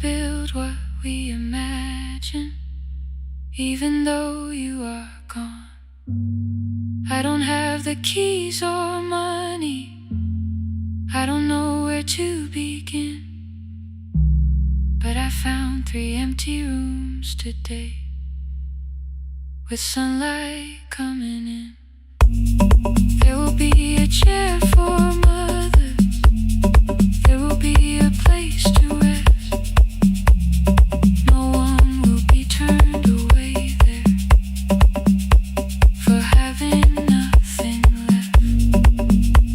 build what we imagine, even though you are gone. I don't have the keys or money, I don't know where to begin, but I found 3 empty rooms today, with sunlight coming in. There will be a chair for mothers, there will be a place to rest. No one will be turned away there for having nothing left.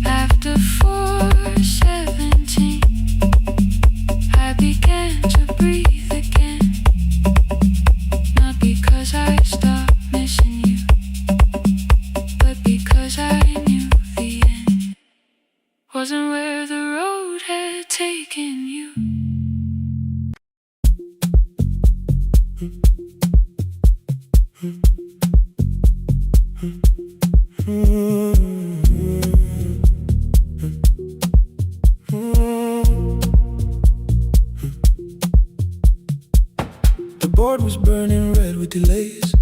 After 4:17, I began to breathe again, not because I stopped missing you, but because I knew the end wasn't where the road had taken you. The board was burning red with delays.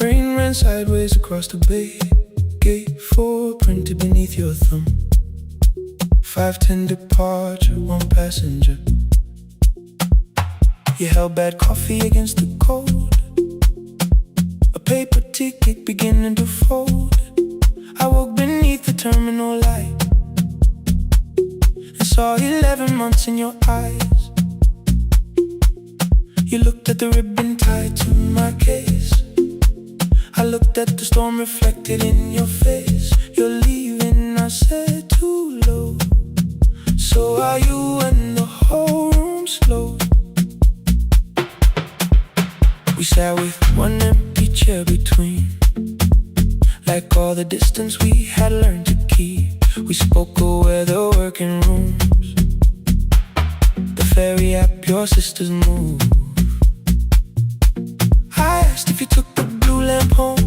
Rain ran sideways across the bay. Gate 4 printed beneath your thumb. 5:10 departure, 1 passenger. You held bad coffee against the cold. A paper ticket beginning to fold. I woke beneath the terminal light and saw 11 months in your eyes. You looked at the ribbon tied to my case. I looked at the storm reflected in your face. You're leaving, I said, too low. So are you, and the whole room slowed. We sat with 1 empty chair between, like all the distance we had learned to keep. We spoke of weather, working rooms, the ferry app your sisters move. I asked if you took the blue lamp home.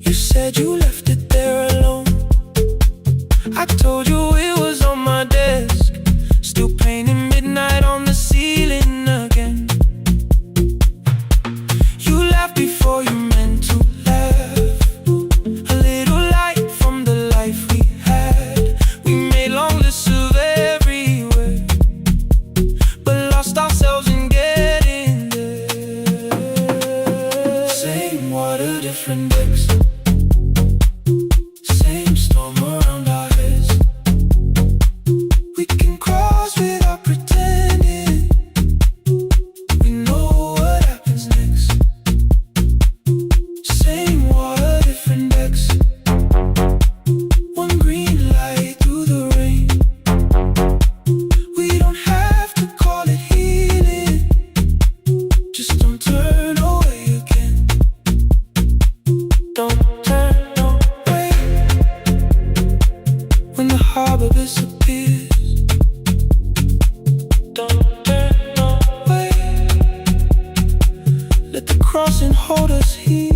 You said you left it there alone. I told you it was on my desk, still painting midnight on the ceiling again. You laughed before you meant to laugh. A little light from the life we had. We made long lists of everywhere, but lost ourselves in getting there. Same water, different decks. Same storm around our heads. We can cross without pretending. We know what happens next. Same water, different decks. 1 green light through the rain. We don't have to call it healing, just don't turn away again. Don't turn away when the harbor disappears. Don't turn away. Let the crossing hold us here.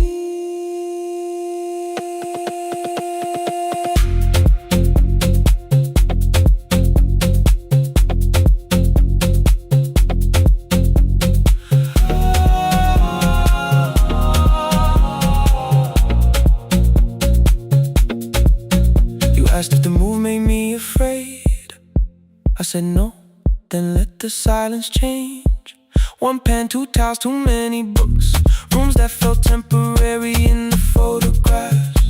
You asked if the move made me afraid. I said no, then let the silence change. 1 pen, 2 towels, too many books. Rooms that felt temporary in the photographs.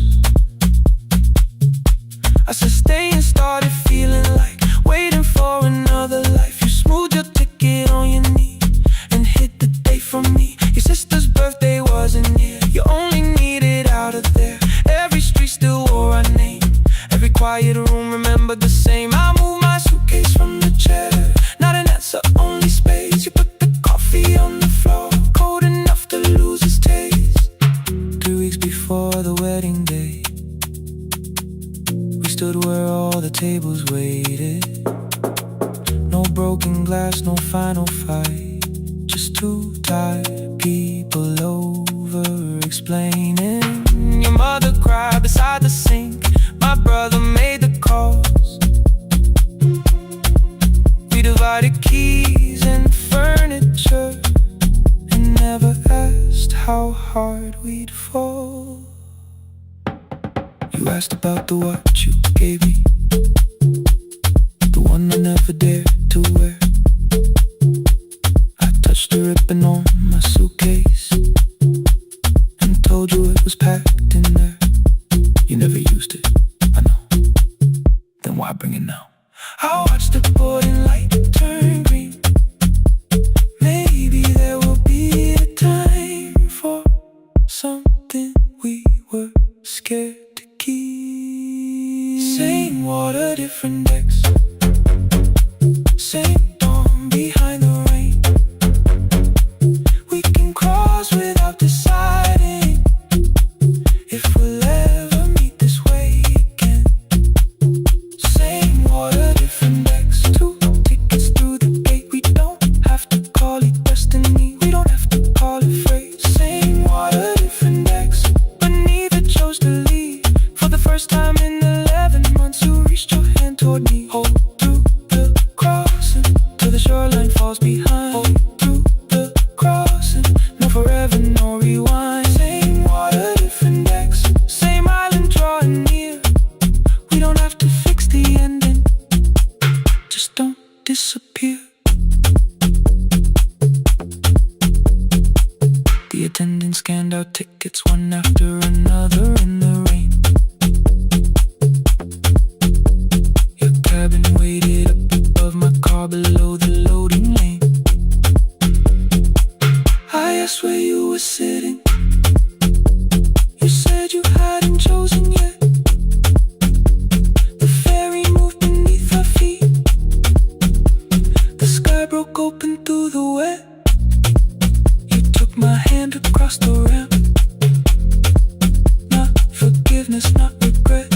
I said stay and started feeling like waiting for another life. You smoothed your ticket on your knee and hid the date from me. Your sister's birthday wasn't near, you only needed out of there. Every street still wore our name, every quiet room remembered the same. I moved my suitcase from the chair, not an answer, only space. You put the coffee on the floor, cold enough to lose its taste. 3 weeks before the wedding day, we stood where all the tables waited. No broken glass, no final fight, just 2 tired people over explaining. Your mother cried beside the sink, my brother made the calls. We divided provided keys and furniture, and never asked how hard we'd fall. You asked about the watch you gave me, the one I never dared to wear. I touched the ribbon on my suitcase and told you it was packed in there. You never used it, I know. Then why bring it now? I watched the boarding light turn green. Maybe there will be a time for something we were scared to keep. Same water, different decks. Same dawn behind the rain. We can cross without deciding if we'll ever meet this way again. Same water, different decks. 2 tickets through the gate. We don't have to call it destiny. We don't have to call it fate. Same water, different decks. But neither chose to leave. For the first time in 11 months, you reached your hand toward me. Hold through the crossing till the shoreline falls behind. Hold through the crossing. No forever, no rewind. Same water, different decks. Same island drawing near. We don't have to fix the ending. Just don't disappear. The attendant scanned our tickets one after another in the rain. Your cabin waited up above my car below the loading lane. I asked where you were sitting. You said you hadn't chosen yet. The ferry moved beneath our feet. The sky broke open through the wet. You took my hand across the ramp. Not forgiveness, not regret.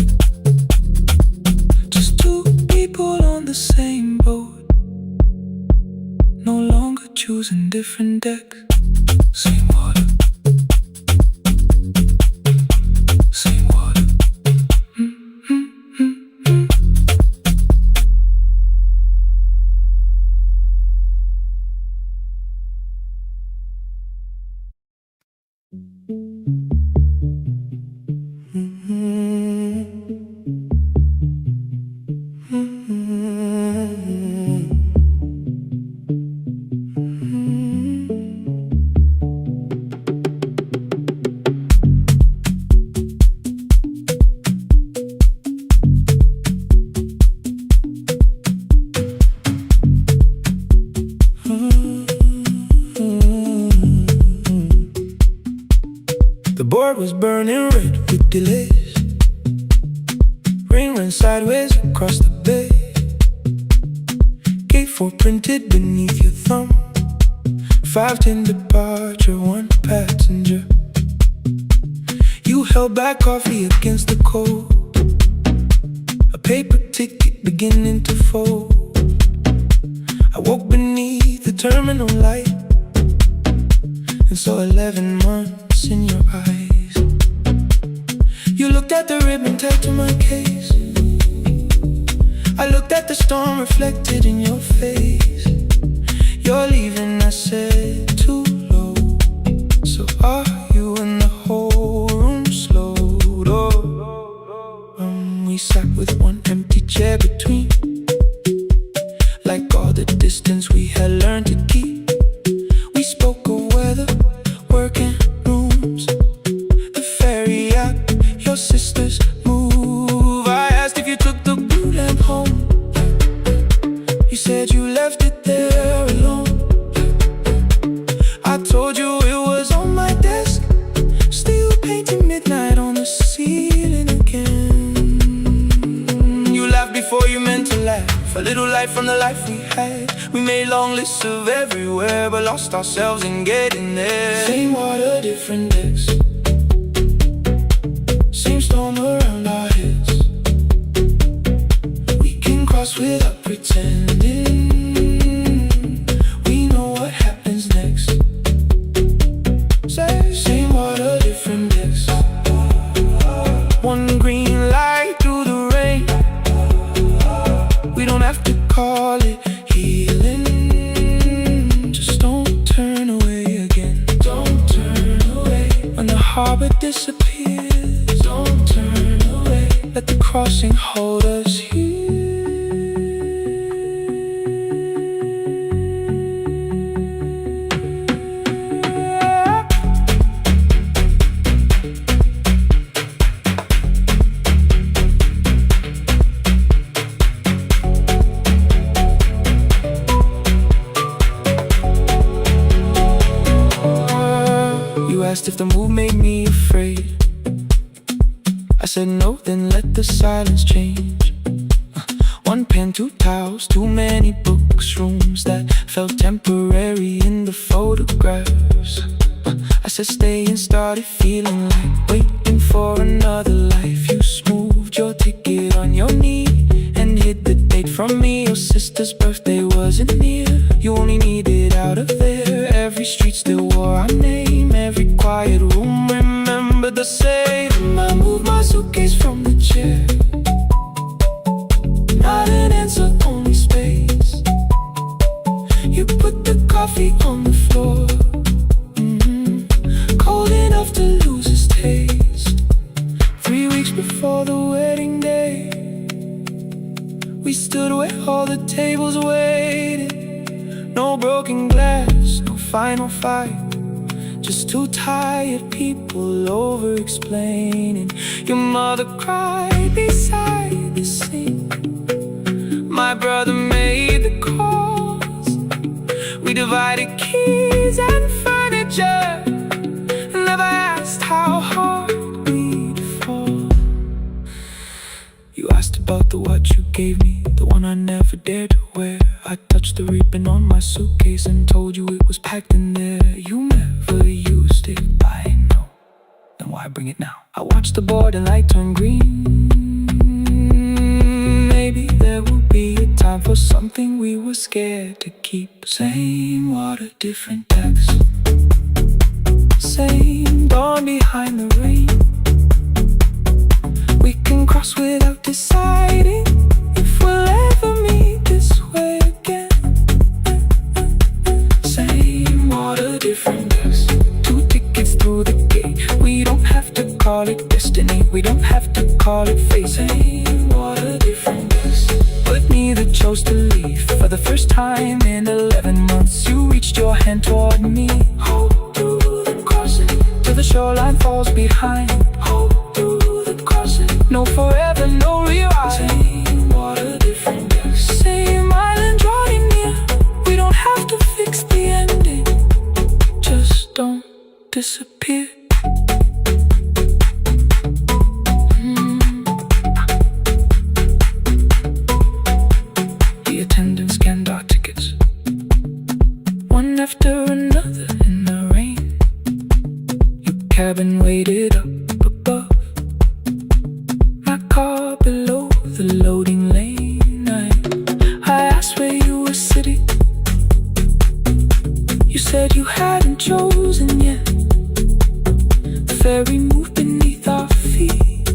Just 2 people on the same boat, no longer choosing different decks. Same water. Same water. The board was burning red with delays. Rain ran sideways across the bay. Gate 4 printed beneath your thumb. 5:10 departure, 1 passenger. You held back coffee against the cold. A paper ticket beginning to fold. I woke beneath the terminal light and saw 11 months in your eyes. You looked at the ribbon tagged to my case. I looked at the storm reflected in your face. You're leaving, I said, too low. So are you? And the whole room slowed up. We sat with 1 empty chair between, like all the distance we had learned to keep. We spoke of weather, work and rooms, the ferry act, your sister's move. I asked if you took the blue lamp home. You said you left it there alone. I told you it was on my desk, still painting midnight on the ceiling again. You laughed before you meant to laugh. A little light from the life we had. We made long lists of everywhere, but lost ourselves in getting there. Same water, different decks. Same storm around our heads. We can cross without pretending. We know what happens next. Same water, different decks. 1 green light through the rain. We don't have to call it healing. car but disappears. Don't turn away, let the crossing hold us here. Asked if the move made me afraid. I said no, then let the silence change. One pen, two towels, too many books, rooms that felt temporary in the photographs. I said stay and started feeling like waiting for another life. You smoothed your ticket on your knee and hid the date from me. Your sister's birthday wasn't near. You only needed out of there. Every street still wore our name. Every quiet room remembered the same. I moved my suitcase from the chair. Not an answer, only space. You put the coffee on the floor, cold enough to lose its taste. 3 weeks before the wedding day, we stood where all the tables waited. No broken glass, no final fight, just two tired people over-explaining. Your mother cried beside the sink. My brother made the calls. We divided keys and furniture, never asked how hard we'd fall. You asked about the watch you gave me, the one I never dared to wear. I touched the ribbon on my suitcase and told you it was packed in there. You never used it, I know. Then why bring it now? I watched the border light turn green. Maybe there will be a time for something we were scared to keep. Same water, different text. Same dawn behind the rain. We can cross without deciding if we'll ever meet this way again. Same water, different text. 2 tickets through the gate. We don't have to call it destiny, we don't have to call it fate. Same water, different text. But neither chose to leave. For the first time in 11 months, you reached your hand toward me. Hold through the crossing till the shoreline falls behind. Hold through the crossing. No forever, no rewind. Same water, different text. Same island drawing near. We don't have to fix the ending, just don't disappear. The attendant scanned our tickets, one after another in the rain. Your cabin waited up above, my car below the loading lane. I asked where you were sitting. You said you hadn't chosen yet. The ferry moved beneath our feet.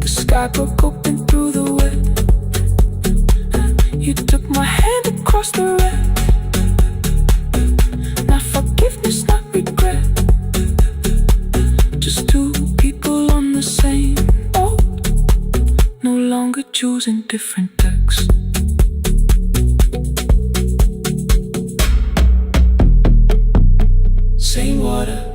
The sky broke open through the wet. You took my hand across the red. Not forgiveness, not regret. Just two people on the same boat, no longer choosing different texts. Same water.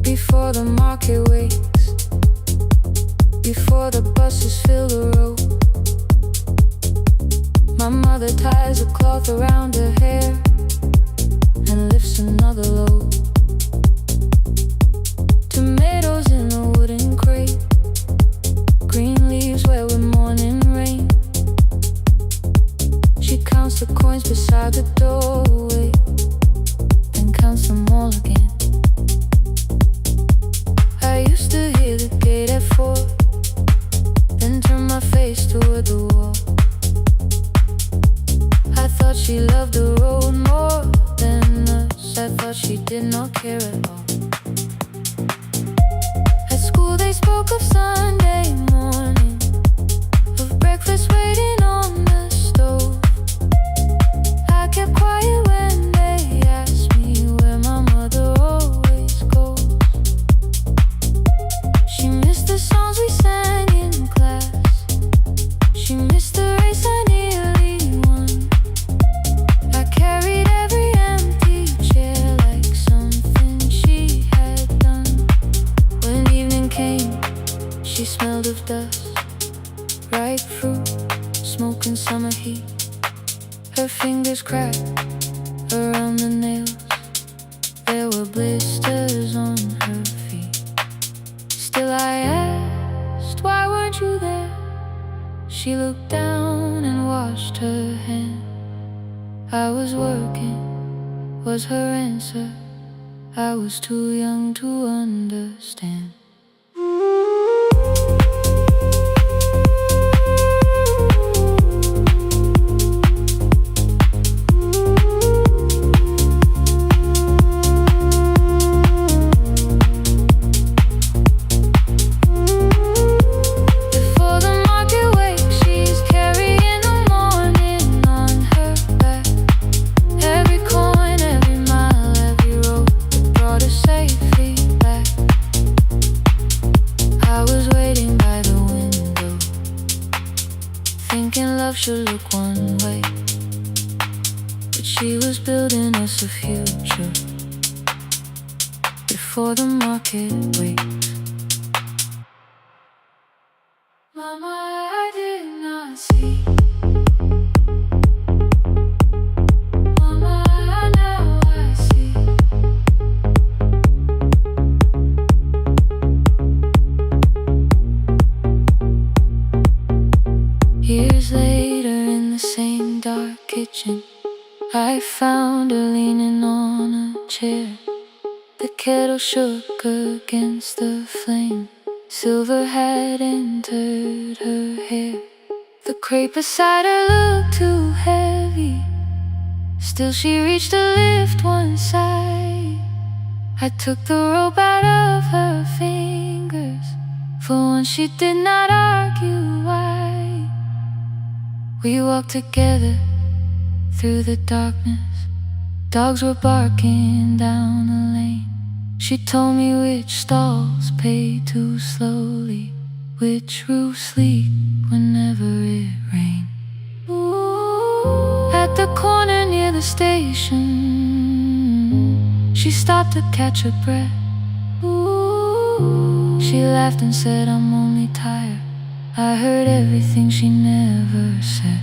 Before the market wakes, before the buses fill the road, my mother ties a cloth around her hair and lifts another load. Tomatoes in a wooden crate, green leaves where we're mourning rain. She counts the coins beside the doorway. ripe fruit, smoking summer heat. Her fingers cracked around the nails. There were blisters on her feet. Still I asked, why weren't you there? She looked down and washed her hand. I was working, was her answer. I was too young to understand. Should look one way, but she was building us a future before the market waits. Mama, I did not see. Mama, now I see. Years later, in the same dark kitchen, I found her leaning on a chair. The kettle shook against the flame. Silver had entered her hair. The crepe beside her looked too heavy. Still she reached to lift one side. I took the rope out of her fingers. For once she did not argue why. We walked together through the darkness. Dogs were barking down the lane. She told me which stalls pay too slowly, which roofs leak whenever it rained. At the corner near the station, she stopped to catch her breath. She laughed and said, I'm only tired. I heard everything she never said.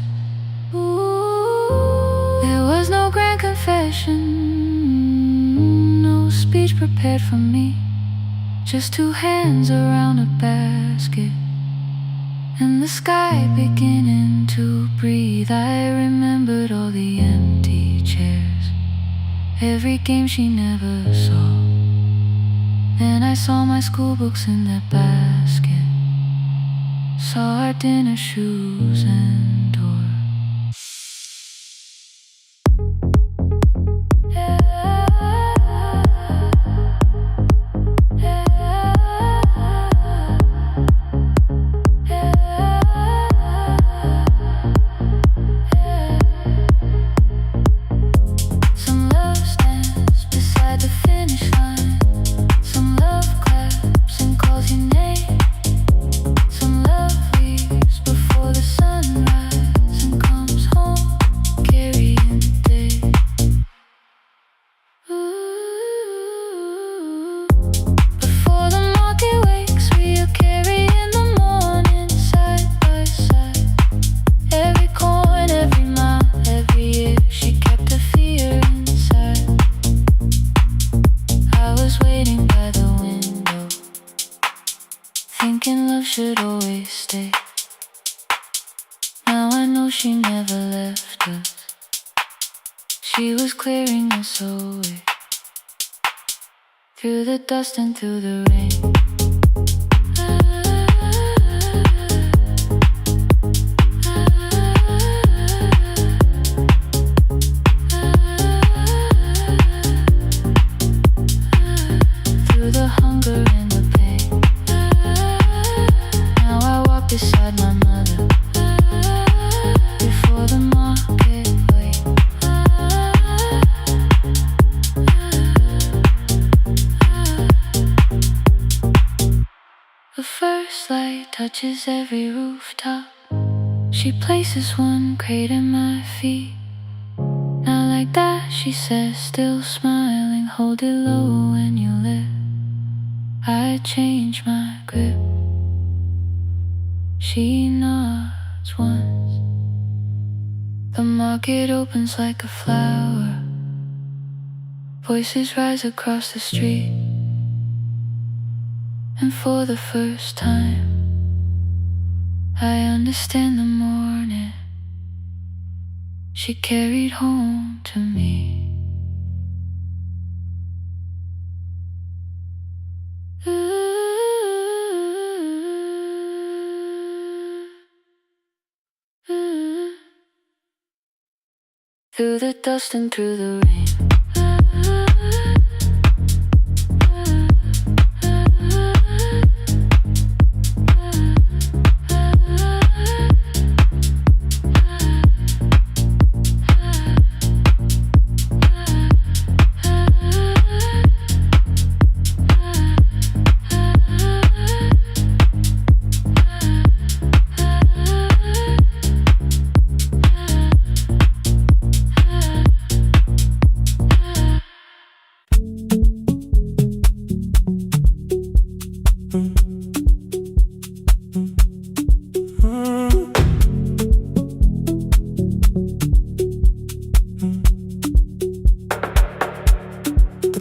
There was no grand confession, no speech prepared for me. Just two hands around a basket and the sky beginning to breathe. I remembered all the empty chairs, every game she never saw. Then I saw my school books in that basket, saw our dinner shoes and door. Some love stands beside the finish line. Some love claps and calls your name. Some love leaves before the sunrise and comes home carrying the day. Ooh. Before the market wakes, we are carrying the morning side by side. Every coin, every mile, every year, she kept her fear inside. I was waiting by the window, thinking love should always stay. Now I know she never left us. She was clearing us away, through the dust and through the rain. Through the hunger and the pain. Now I walk beside my mother, before the market waits. The first light touches every rooftop. She places one crate at my feet. Now like that, she says, still smiling, hold it low when you lift. I change my grip. She nods once. The market opens like a flower. Voices rise across the street. And for the first time, I understand the morning she carried home to me. Through the dust and through the rain.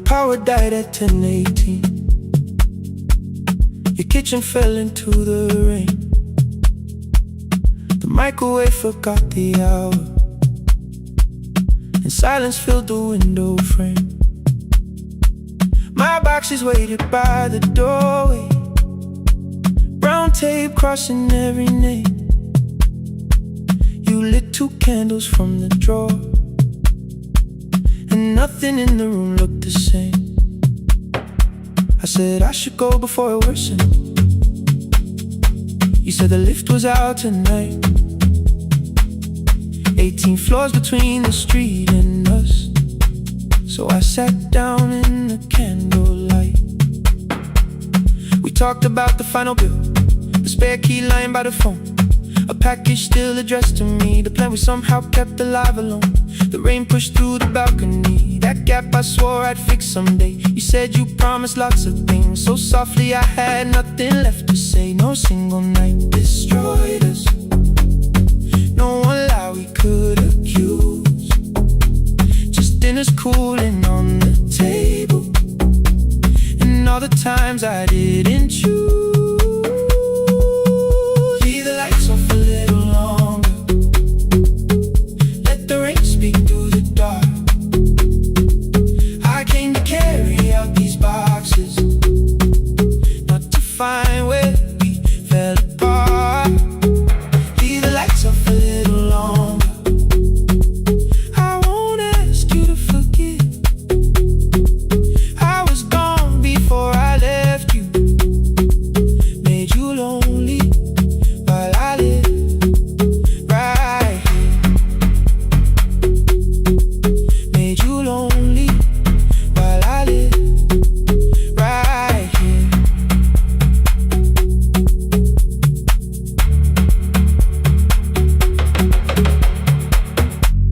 Power died at 10:18. Your kitchen fell into the rain. The microwave forgot the hour, and silence filled the window frame. My boxes waited by the doorway, brown tape crossing every name. You lit 2 candles from the drawer, and nothing in the room looked the same. I said I should go before it worsened. You said the lift was out tonight. 18 floors between the street and us. So I sat down in the candlelight. We talked about the final bill, the spare key lying by the phone, a package still addressed to me, the plan we somehow kept alive alone. The rain pushed through the balcony, that gap I swore I'd fix someday. You said you promised lots of things, so softly I had nothing left to say. No single night destroyed us, no one lie we could accuse. Just dinners cooling on the table, and all the times I didn't choose. Leave the lights off a little longer, let the rain speak through the dark. I came to carry out these boxes, not to find where we fell apart. Leave the lights off a little longer, I won't ask you to forget. I was gone before I left you, made you lonely while I live right here. Made you lonely while I live right here.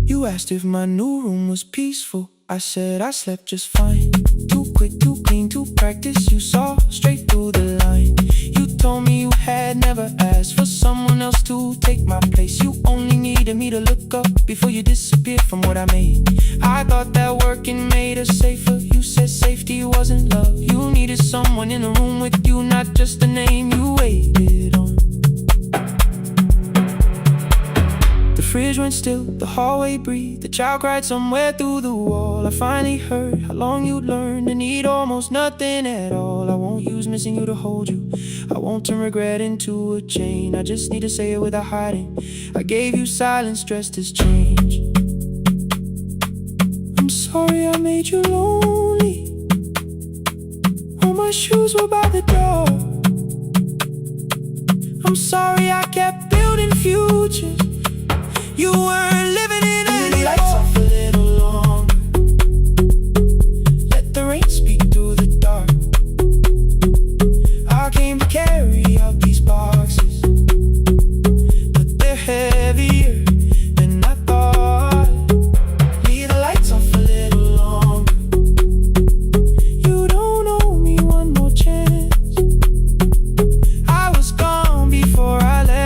You asked if my new room was peaceful. I said I slept just fine. Too quick, too clean, too practiced. You saw straight through the line. You told me you had never asked for someone else to take my place. You only needed me to look up before you disappeared from what I made. I thought that working made us safer. You said safety wasn't love. You needed someone in the room with you, not just a name you waited on. The fridge went still, the hallway breathed, the child cried somewhere through the wall. I finally heard how long you'd learned to need almost nothing at all. I won't use missing you to hold you, I won't turn regret into a chain. I just need to say it without hiding. I gave you silence dressed as change. I'm sorry I made you lonely, all my shoes were by the door. I'm sorry I kept building futures you weren't living in anymore. Leave the lights off a little longer, let the rain speak through the dark. I came to carry out these boxes, but they're heavier than I thought. Leave the lights off a little longer, you don't owe me one more chance. I was gone before I left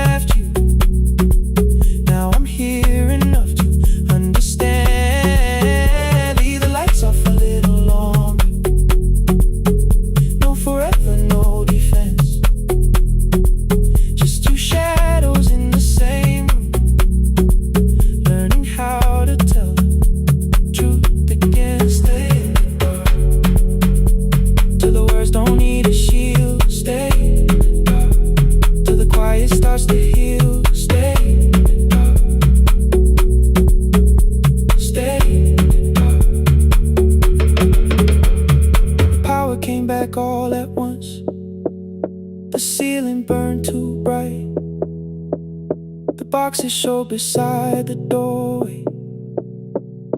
boxes show beside the doorway,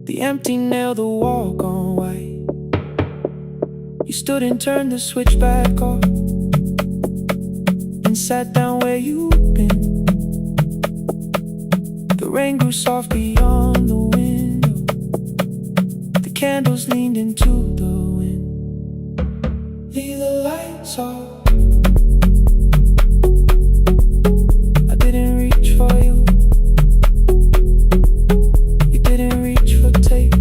the empty nail, the wall gone white. You stood and turned the switch back off and sat down where you'd been. The rain grew soft beyond the window, the candles leaned into the wind. Leave the lights off. I didn't reach for you. You didn't reach for tape.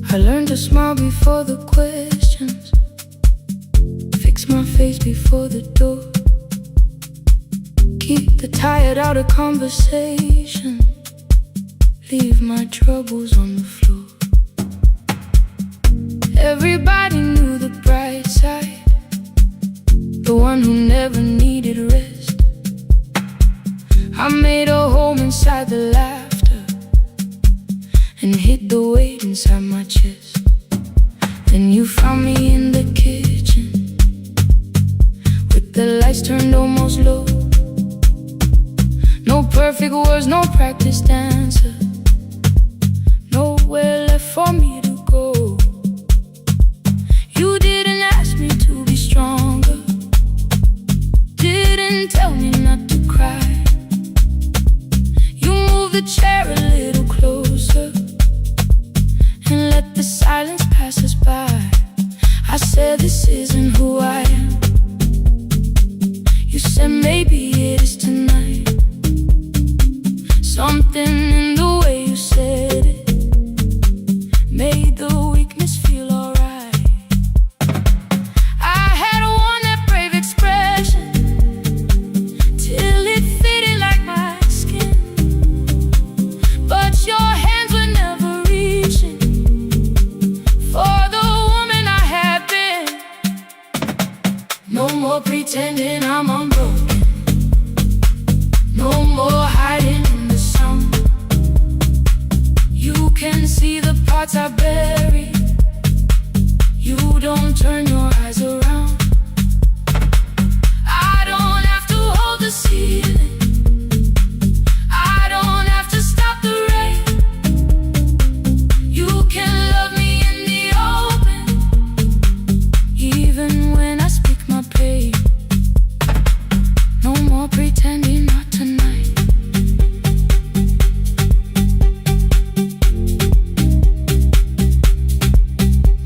I learned to smile before the questions, fix my face before the door, keep the tired out of conversation, leave my troubles on the floor. Everybody knew the bright side, the one who never needed rest. I made a home inside the laughter and hid the weight inside my chest. Then you found me in the kitchen with the lights turned almost low. No perfect words, no practice dancer, nowhere left for me to go. You didn't ask me to be stronger, didn't tell me not to cry. You moved the chair a little closer and let the silence pass us by. I said this isn't who I am. You said maybe it is tonight. Something in the way you said it made the weakness feel alright. I had worn that brave expression till it fitted like my skin, but your hands were never reaching for the woman I had been. No more pretending I'm unbroken, no more hiding in the sun. You can see the parts I bury, you don't turn your eyes around. I don't have to hold the ceiling, I don't have to stop the rain. You can love me in the open, even when I speak my pain. No more pretending, not tonight.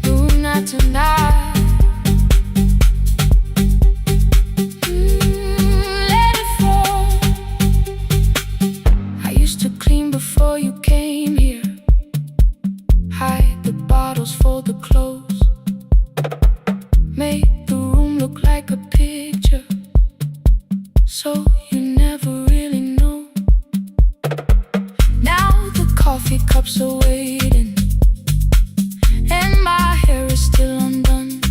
No, not tonight. Let it fall. I used to clean before you came here, hide the bottles, fold the clothes, make the room look like a picture, so you never really know. Now the coffee cups are waiting and my hair is still undone.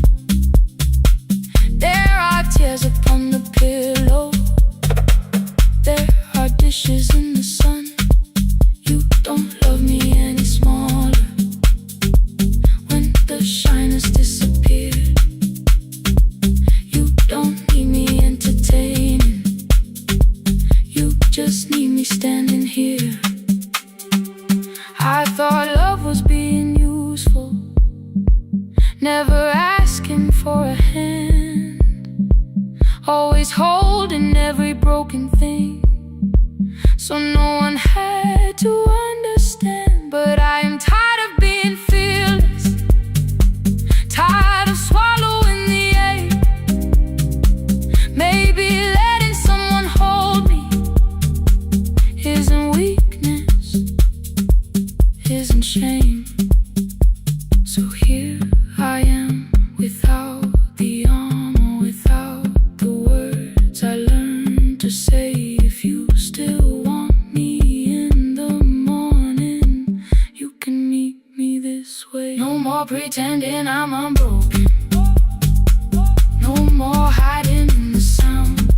There are tears upon the pillow, there are dishes in the sun. You don't love me any smaller when the shine has disappeared. You don't need me entertaining, you just need me standing here. I thought love was being useful, never asking for a hand, always holding every broken thing, so no one had to understand. But I am tired of being fearless, tired of swallowing the ache. Maybe letting someone hold me isn't weakness, isn't shame. So here I am, without the armor, without the words I learned to say. If you still want me in the morning, you can meet me this way. No more pretending I'm unbroken, no more hiding in the sound.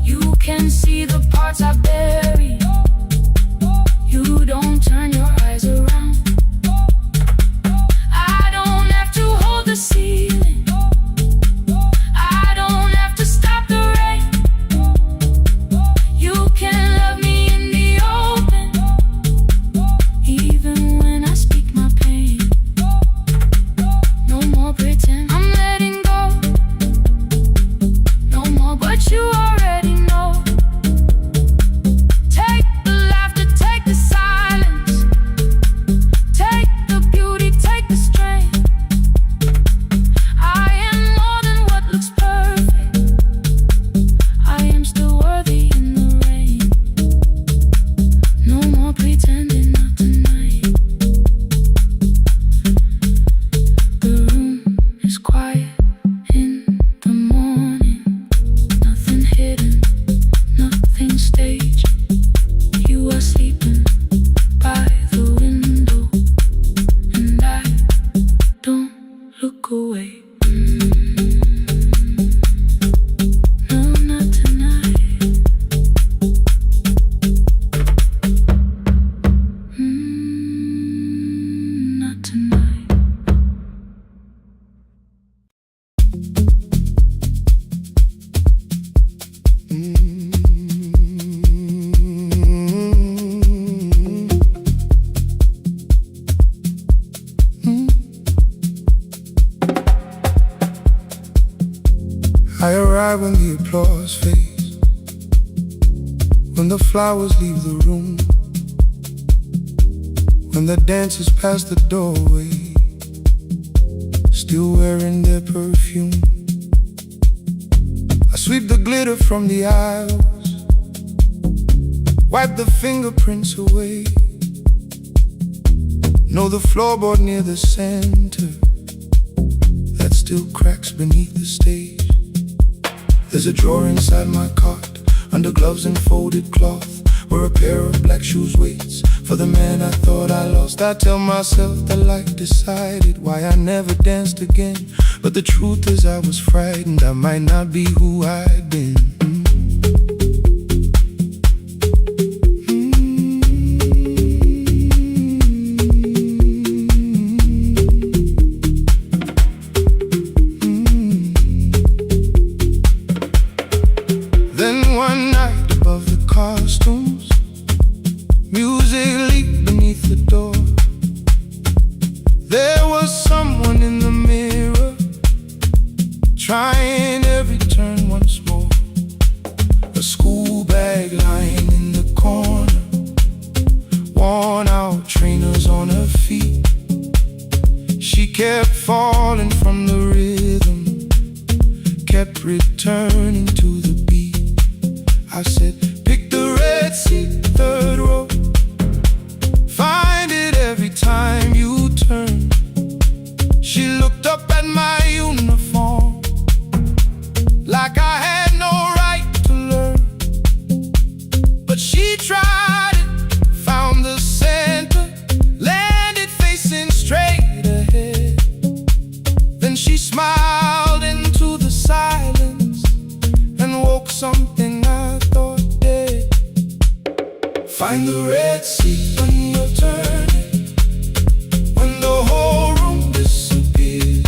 You can see the parts I bury. You don't turn your eyes around. I don't have to hold the ceiling, I don't have to stop the rain. You can love me in the open, even when I speak my pain. No more pretend, I'm letting go. No more, but you already know. Take the laughter, take the silence, take the beauty, take the strength. I am more than what looks perfect, I am still worthy in the rain. No more pretending, not tonight. The room is quiet in the morning. Nothing hidden, nothing staged. You are sleeping by the window, and I don't look away. No, not tonight. Not tonight. I arrive when the applause fades, when the flowers leave the room, when the dancers pass the doorway, still wearing their perfume. I sweep the glitter from the aisles, wipe the fingerprints away. Know the floorboard near the center that still cracks beneath the stage. There's a drawer inside my cart, under gloves and folded cloth, where a pair of black shoes waits for the man I thought I lost. I tell myself the light decided why I never danced again, but the truth is I was frightened I might not be who I'd been. Then one night above the costumes, music leaked beneath the door. There was someone in the mirror, trying every turn once more. A school bag lying in the corner, worn out trainers on her feet. She kept falling from the rhythm, kept returning to the beat. I said, pick the red seat, third row. Find it every time you turn. She looked up at my uniform like I had no right to learn. But she tried it, found the center, landed facing straight ahead. Then she smiled into the silence and woke something I thought dead. Find the red seat when you're turning, when the whole room disappears.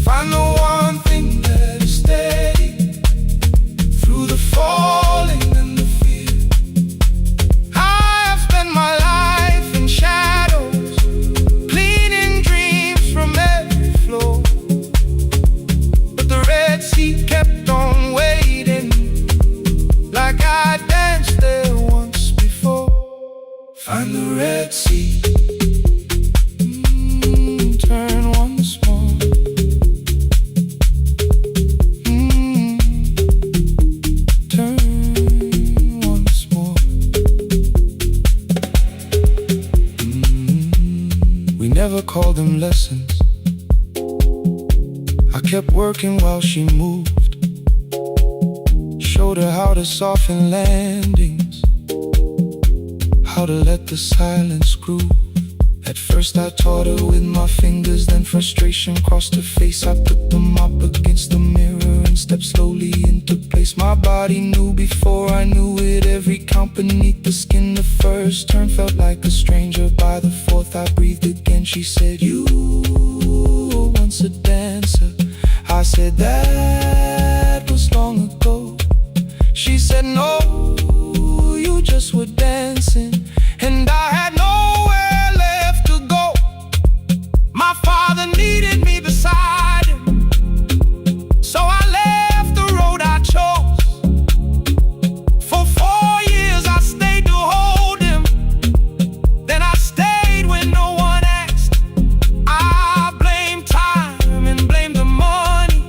Find the one thing that is steady through the falling and the fear. I have spent my life in shadows, cleaning dreams from every floor, but the red seat kept on waiting, like I danced there once before. Find the red seat, turn once more. Turn once more. never called them lessons. I kept working while she moved, showed her how to soften landings, how to let the silence groove. At first I taught her with my fingers, then frustration crossed her face. I put them up against the mirror and stepped slowly into place. My body knew before I knew it, every count beneath the skin. The first turn felt like a stranger, by the fourth I breathed again. She said, "You were once a dancer." I said, "That was long ago." She said, "No, you just were dancing." And I had nowhere left to go. My father needed me beside him, so I left the road I chose. For 4 years I stayed to hold him, then I stayed when no one asked. I blamed time and blamed the money,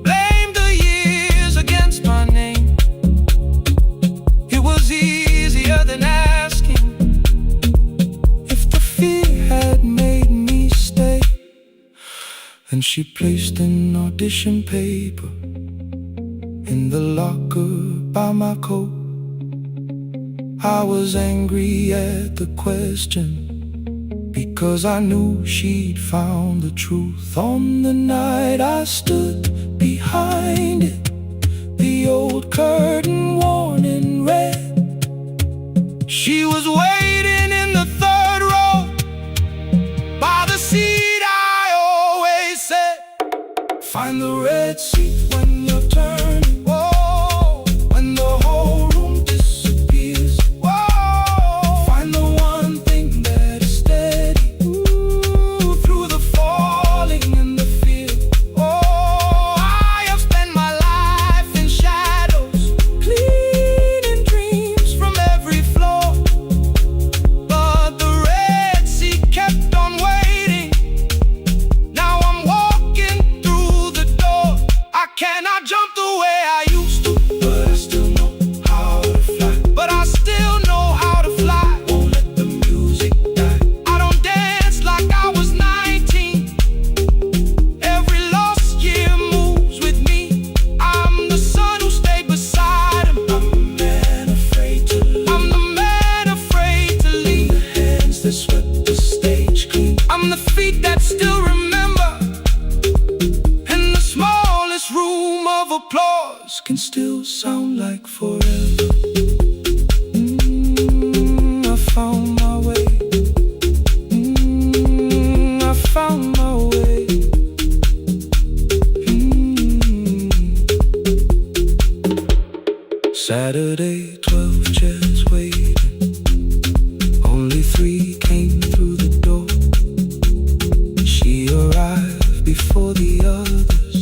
blamed the years against my name. It was easier than asking if the fear had made me stay. And she placed an audition paper in the locker by my coat. I was angry at the question, because I knew she'd found the truth. On the night I stood behind it, the old curtain worn in red. She was waiting in the third row, by the seat I always said, "Find the red seat when you're turning." Whoa, when the whole room disappears. Whoa, find the one thing that is steady. Ooh, through the falling and the fear. Oh, I have spent my life in shadows, cleaning dreams from every floor. But the red seat kept on waiting. Now I'm walking through the door. I cannot jump the way I used to, but I still know how to fly. But I still know how to fly. Won't let the music die. I don't dance like I was 19. Every lost year moves with me. I'm the son who stayed beside him. I'm the man afraid to leave. I'm the man afraid to leave. The hands that swept the stage clean. I'm the feet that still remember. And the smallest room of applause can still sound like forever. I found my way. I found my way. Saturday, 12 chairs waiting. Only 3 came through the door. She arrived before the others,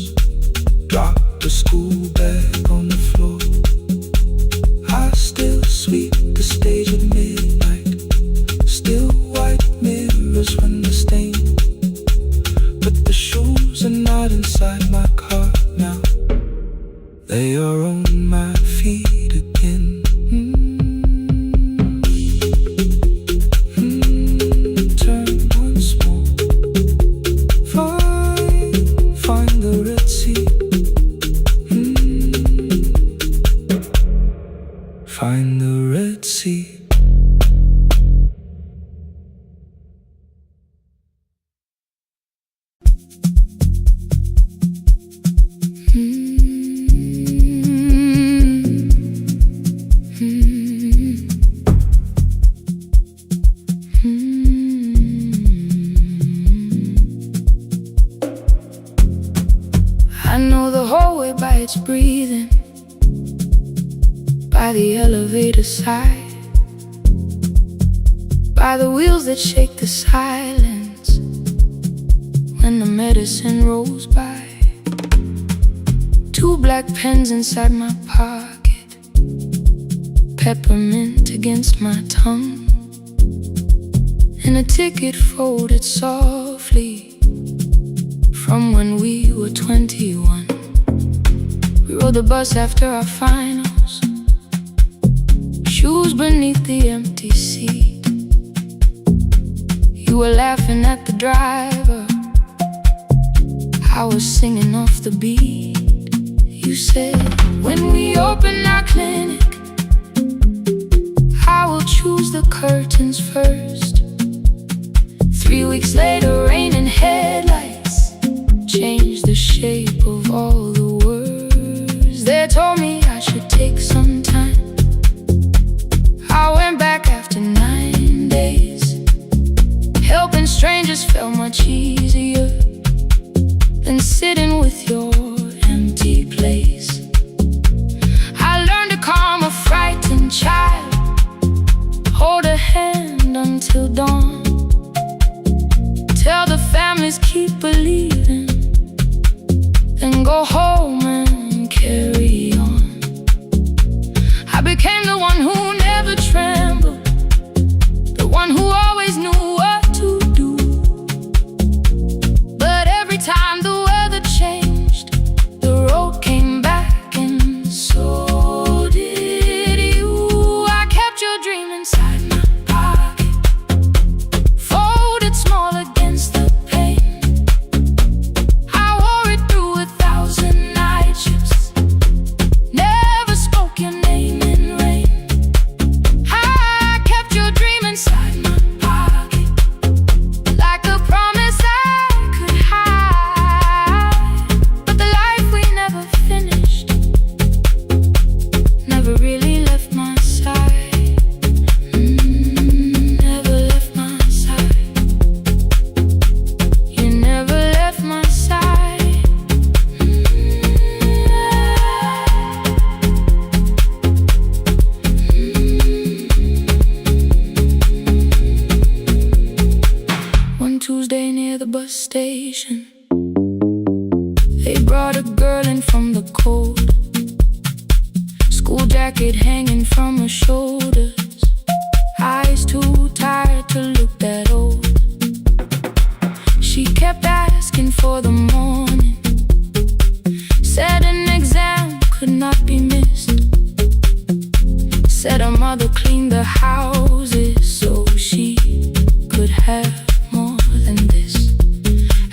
dropped the school bag on the floor. I still sweep the stage at midnight, still white mirrors when the stain. But the shoes are not inside my car now, they are on my feet again. Turn once more. Find the red sea. Find the red sea. I know the hallway by its breathing, by the elevator side, by the wheels that shake the silence when the medicine rolls by. 2 black pens inside my pocket, peppermint against my tongue, and a ticket folded softly from when we were 21. We rode the bus after our finals, shoes beneath the empty seat. You You were laughing at the driver, I was singing off the beat. You said, when we open our clinic, I will choose the curtains first. 3 weeks later, rain and headlights changed the shape of all the words. They told me I should take some time. I went back after 9 days. Helping strangers felt much easier than sitting with your empty place. I learned to calm a frightened child, hold a hand until dawn, tell the families keep believing, then go home and carry on. I became the one who never trembled, the one who always knew what to do. But every time the weather changed, the road came back, and so did you. I kept your dream inside my pocket, folded small against the pain. I wore it through 1,000 night shifts, never spoke your name in rain. I kept your dream inside my pocket, like a promise I could hide. But the life we never finished never really left my side. Never left my side. You never left my side. One Tuesday near the bus station, they brought a girl in from the cold, school jacket hanging from her shoulders, eyes too tired to look that old. She kept asking for the morning, said an exam could not be missed, said her mother cleaned the houses so she could have more than this.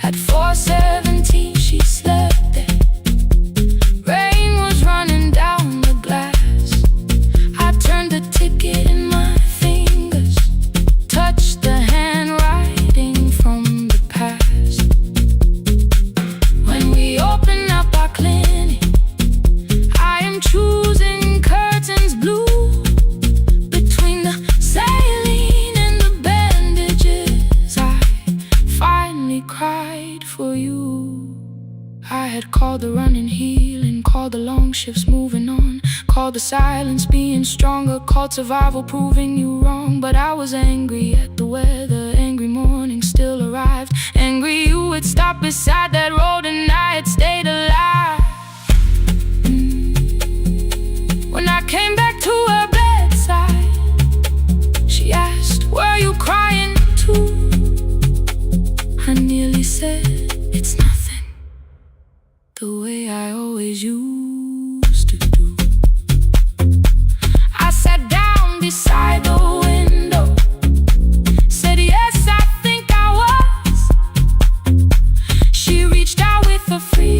At 4:17 she slept there, rain was running down the glass. I turned the ticket in my fingers, touched the handwriting from the past. When we open up our clinic, I am choosing curtains blue, between the saline and the bandages. I finally cried for you. I had called the running healing, called the long shifts moving on, called the silence being stronger, called survival proving you wrong. But I was angry at the weather, angry morning still arrived, angry you had stopped beside that road and I had stayed alive. When I came back to her bedside, she asked, were you crying too? I nearly said, it's nothing, the way I always used to do. I sat down beside the window, said yes, I think I was. She reached out with a free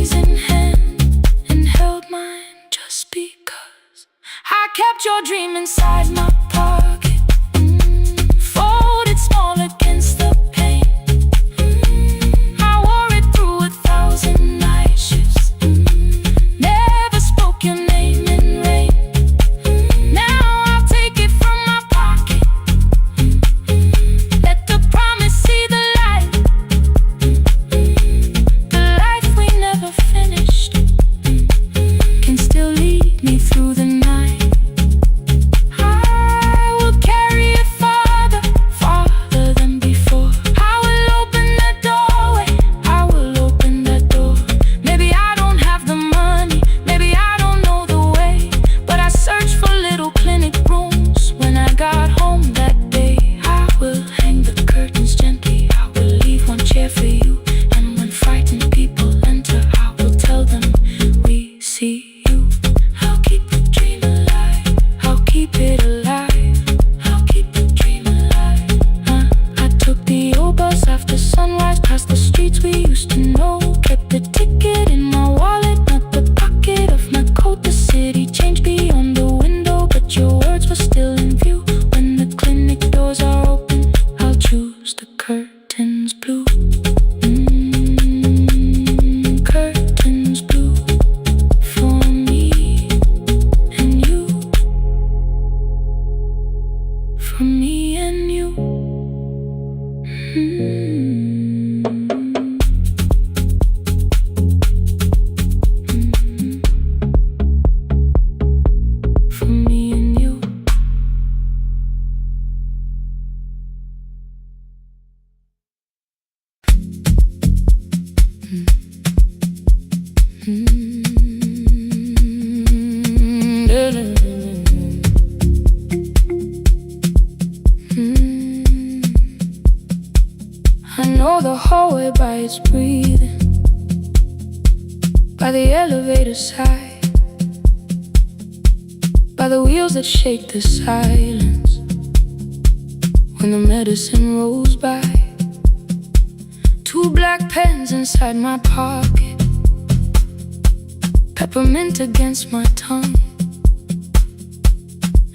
I know the hallway by its breathing, by the elevator side, by the wheels that shake the silence when the medicine rolls by. Two black pens inside my pocket, peppermint against my tongue,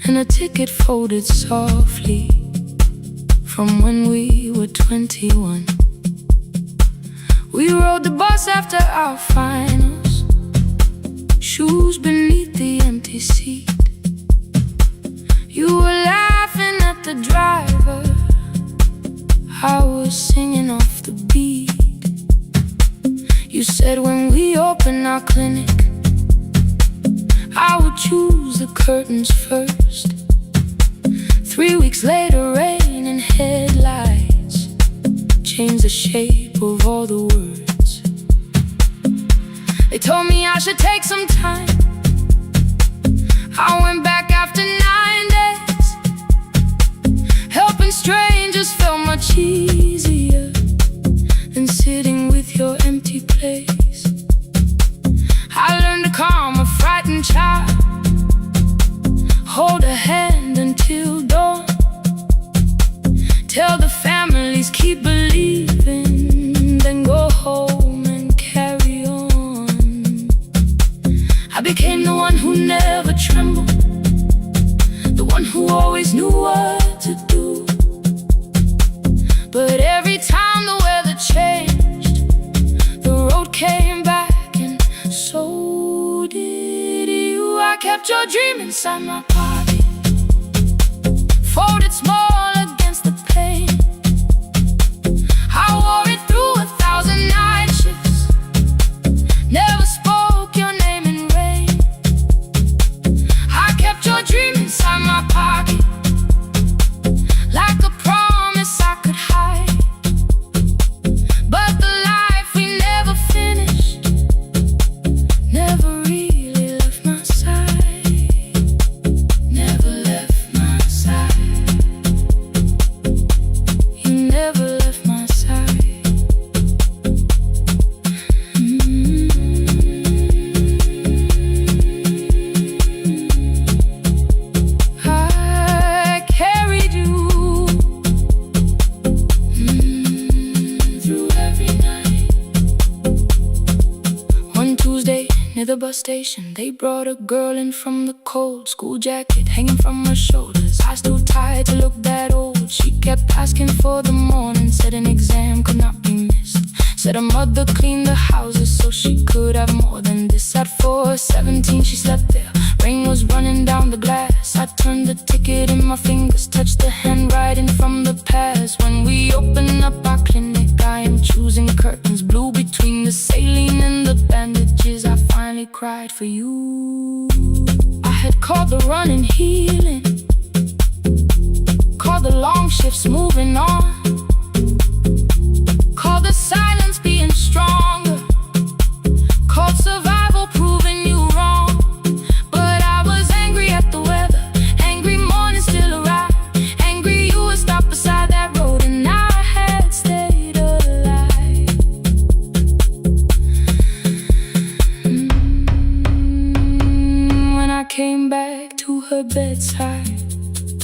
and a ticket folded softly from when we were 21. We rode the bus after our finals, shoes beneath the empty seat. You were laughing at the driver, I was singing off the beat. You said when we open our clinic, I would choose the curtains first. 3 weeks later, rain and headlights changed the shape of all the words. They told me I should take some time. I went back after 9 days. Helping strangers felt much easier than sitting with your empty place. I learned to calm a frightened child, hold a hand until dawn, tell the families keep believing, then go home and carry on. I became the one who never trembled, the one who always knew what to do. But every time the weather changed, the road came back, and so did you. I kept your dream inside my pocket, folded small against the pain. I wore it through 1,000 night shifts, never spoke your name in rain. I kept your dream inside my pocket, like a promise I could hide. But the life we never finished never really left my side, never left my side. You never left my side. I carried you through every night. One Tuesday near the bus station, they brought a girl in from the cold, school jacket hanging from her shoulders, eyes too tired to look that old. She kept asking for the morning, said an exam could not be missed, said her mother cleaned the houses so she could have more than this. At 4:17 she slept there, rain was running down the glass. I turned the ticket in my fingers, touched the handwriting from the past. When we open up our clinic, I am choosing curtains blue between the saline and the bandages. I finally cried for you. I had called the running healing, called the long shifts moving on, called the silence being stronger, called survival proving you wrong. But I was angry at the weather, angry morning still arrived, angry you were stopped beside that road and I had stayed alive. When I came back to her bedside,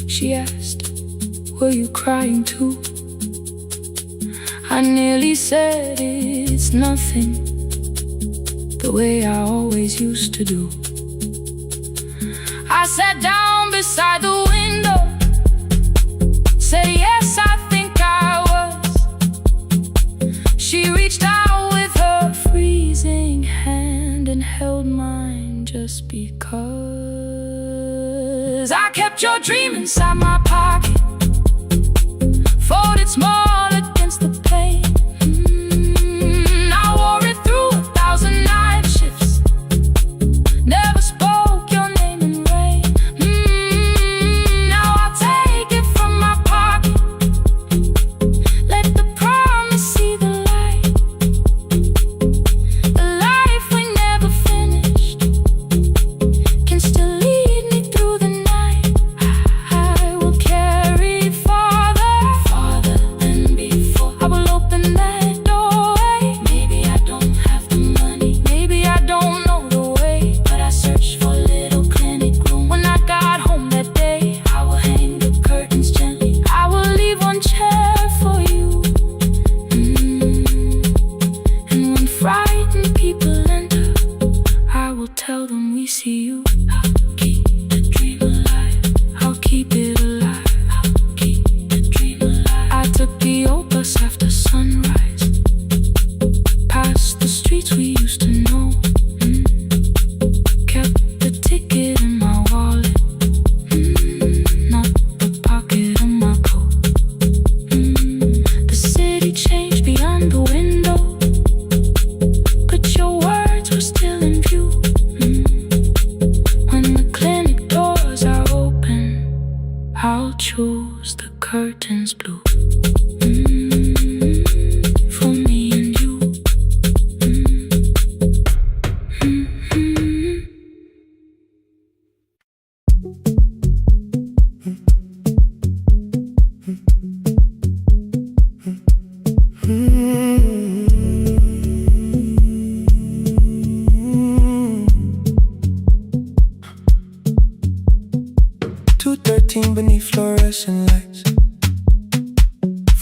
she asked, were you crying too? I nearly said it's nothing, the way I always used to do. I sat down beside the window, said yes, I think I was. She reached out with her freezing hand and held mine just because. I kept your dream inside my pocket, folded small against the pain. I wore it through 1,000 night shifts, never spoke your name in rain. Now I'll take it from my pocket, let the promise see the light. The life we never finished can still lead me through the night. I will carry farther than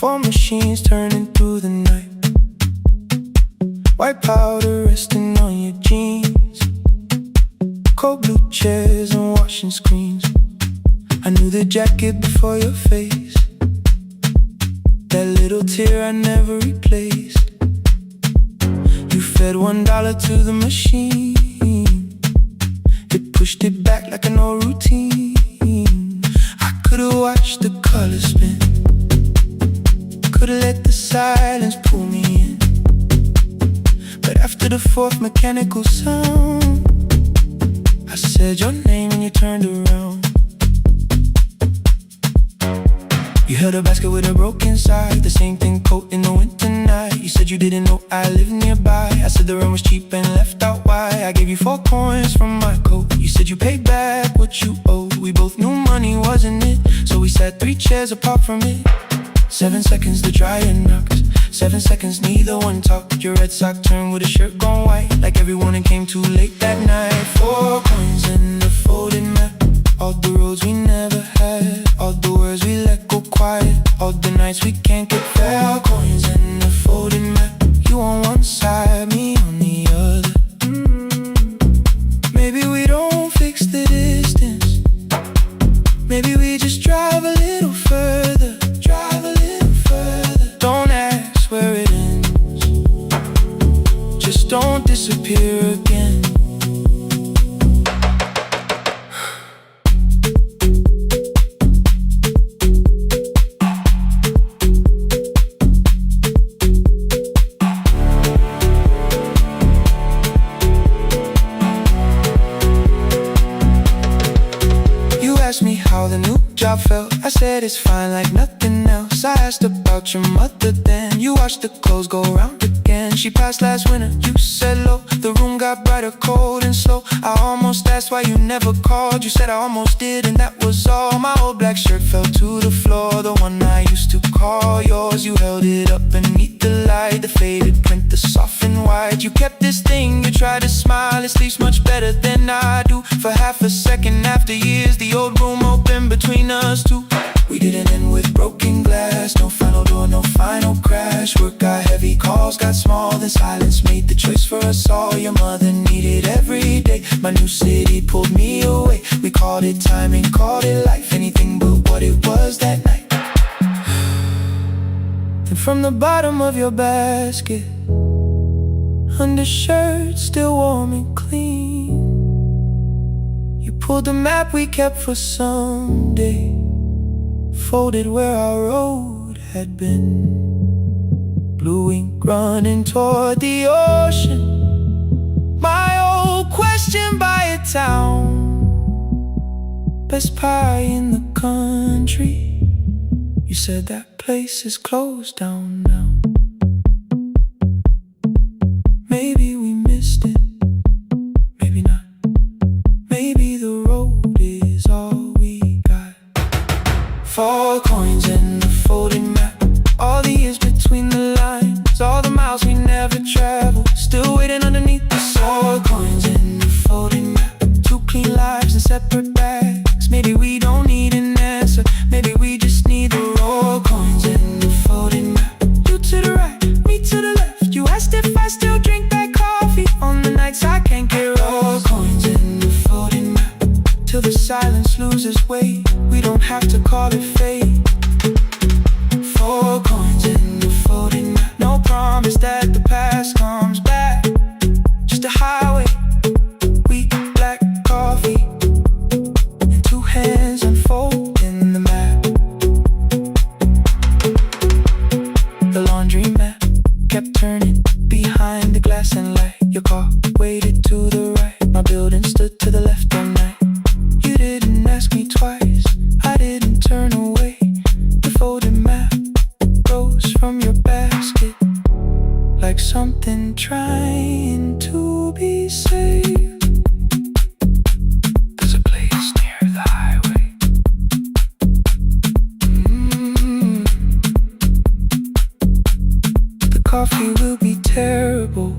four machines turning through the night. White powder resting on your jeans, cold blue chairs and washing screens. I knew the jacket before your face, that little tear I never replaced. You fed $1 to the machine, it pushed it back like an old routine. I could've watched the colors spin, could've let the silence pull me in. But after the fourth mechanical sound, I said your name and you turned around. You held a basket with a broken side, the same thing coat in the winter night. You said you didn't know I lived nearby. I said the rent was cheap and left out why. I gave you 4 coins from my coat. You said you paid back what you owed. We both knew money wasn't it, so we sat 3 chairs apart from it. 7 seconds the dryer knocks, 7 seconds neither one talked. Your red sock turned with a shirt gone white, like everyone that came too late that night. 4 coins in the folded map, all the roads we never had, all the words we let go quiet, all the nights we can't get back. Coins in the folded map, you on one side, me on the other. Maybe we don't fix the distance, maybe we just drive a little further, drive a little further. Don't ask where it ends, just don't disappear again. Me how the new job felt, I said it's fine like nothing else. I asked about your mother then, you watched the clothes go round again. She passed last winter, you said low, the room got brighter, cold and slow. I almost asked why you never called, you said I almost did and that was all. My old black shirt fell to the floor, the one I used to call yours. You held it up beneath the light, the faded print, the soft and white. You kept this thing, you tried to smile, it sleeps much better than I do. For half a second after years, the old room open between us two. We didn't end with broken glass, no final door, no final crash. Work got heavy, calls got small, then silence made the choice for us all. Your mother needed every day, my new city pulled me away. We called it timing, called it life, anything but what it was that night. Then from the bottom of your basket, undershirt still warm and clean, you pulled the map we kept for someday, folded where our road had been. Blue ink running toward the ocean, my old question by a town. Best pie in the country, you said that place is closed down now. Maybe we missed it, maybe not. Maybe the road is all we got. 4 coins in the folded map, all the years between the lines, all the miles we never traveled, still waiting underneath the 4 coins in the folded map. 2 clean lives in separate bags, maybe we don't need an answer, maybe we just need the raw coins in the folded map. You to the right, me to the left, you asked if I still drink that coffee on the nights I can't get raw coins in the folded map. Till the silence loses weight, we don't have to call it fate. 4 coins in the folded map, no promise that the past comes back, just a highway, weak black coffee, and 2 hands unfolding the map. The laundry mat kept turning behind the glass and light. Your car waited to the right, my building stood to the left all night. You didn't ask me twice, I didn't turn away. The folded map rose from your basket, like something trying to be saved. There's a place near the highway. The coffee will be terrible,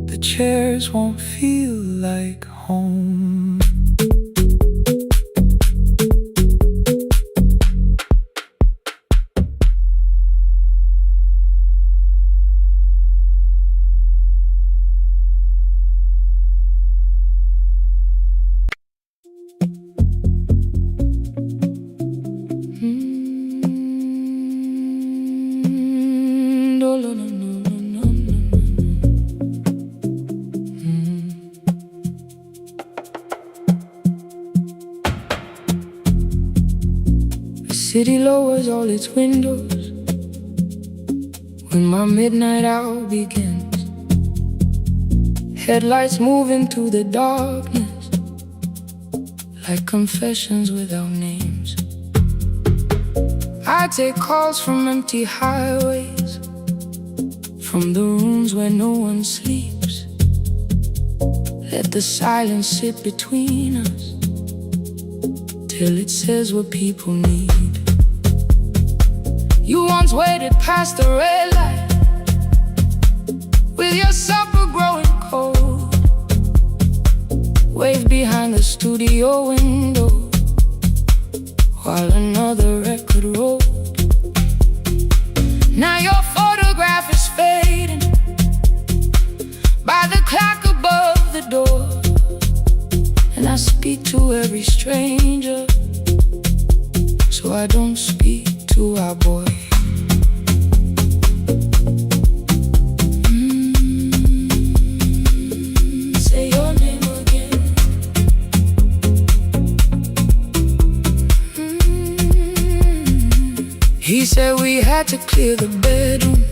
the chairs won't feel like home. lo lo no no no no no. The city lowers all its windows when my midnight hour begins. Headlights moving through the darkness like confessions without names. I take calls from empty highways, from the rooms where no one sleeps. Let the silence sit between us till it says what people need. You once waited past the red light with your supper growing cold, waved behind the studio window while another record rolled. Now your photograph is fading by the clock above the door, and I speak to every stranger, so I don't speak to our boy. Say your name again. He said we had to clear the bedroom,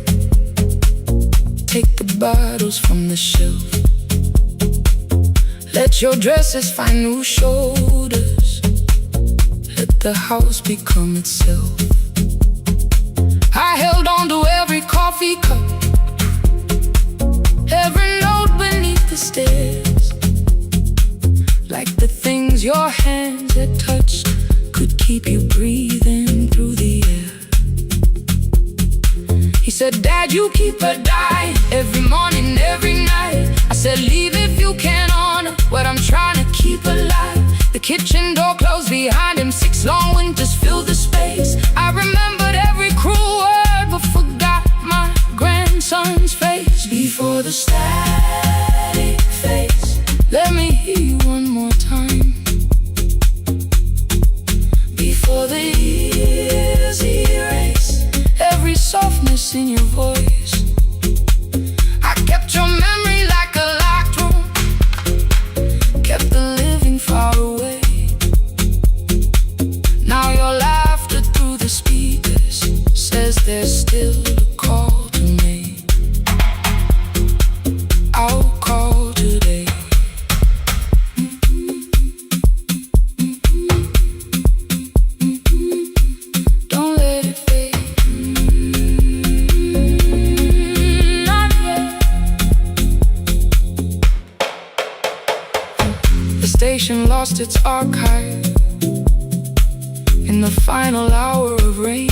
take the bottles from the shelf, let your dresses find new shoulders, let the house become itself. I held on to every coffee cup, every note beneath the stairs, like the things your hands had touched could keep you breathing through the air. He said, Dad, you keep her dying every morning, every night. I said, leave if you can honor what I'm trying to keep alive. The kitchen door closed behind him, 6 long winters filled the space. I remembered every cruel word but forgot my grandson's face. Before the static fades, let me hear you one more time. Before the years erase every softness in your voice, I kept your memory like a locked room, kept the living far away. Now your laughter through the speakers says there's still a call to me. I'll call today. Don't let it fade. Not yet. The station lost its archive in the final hour of rain,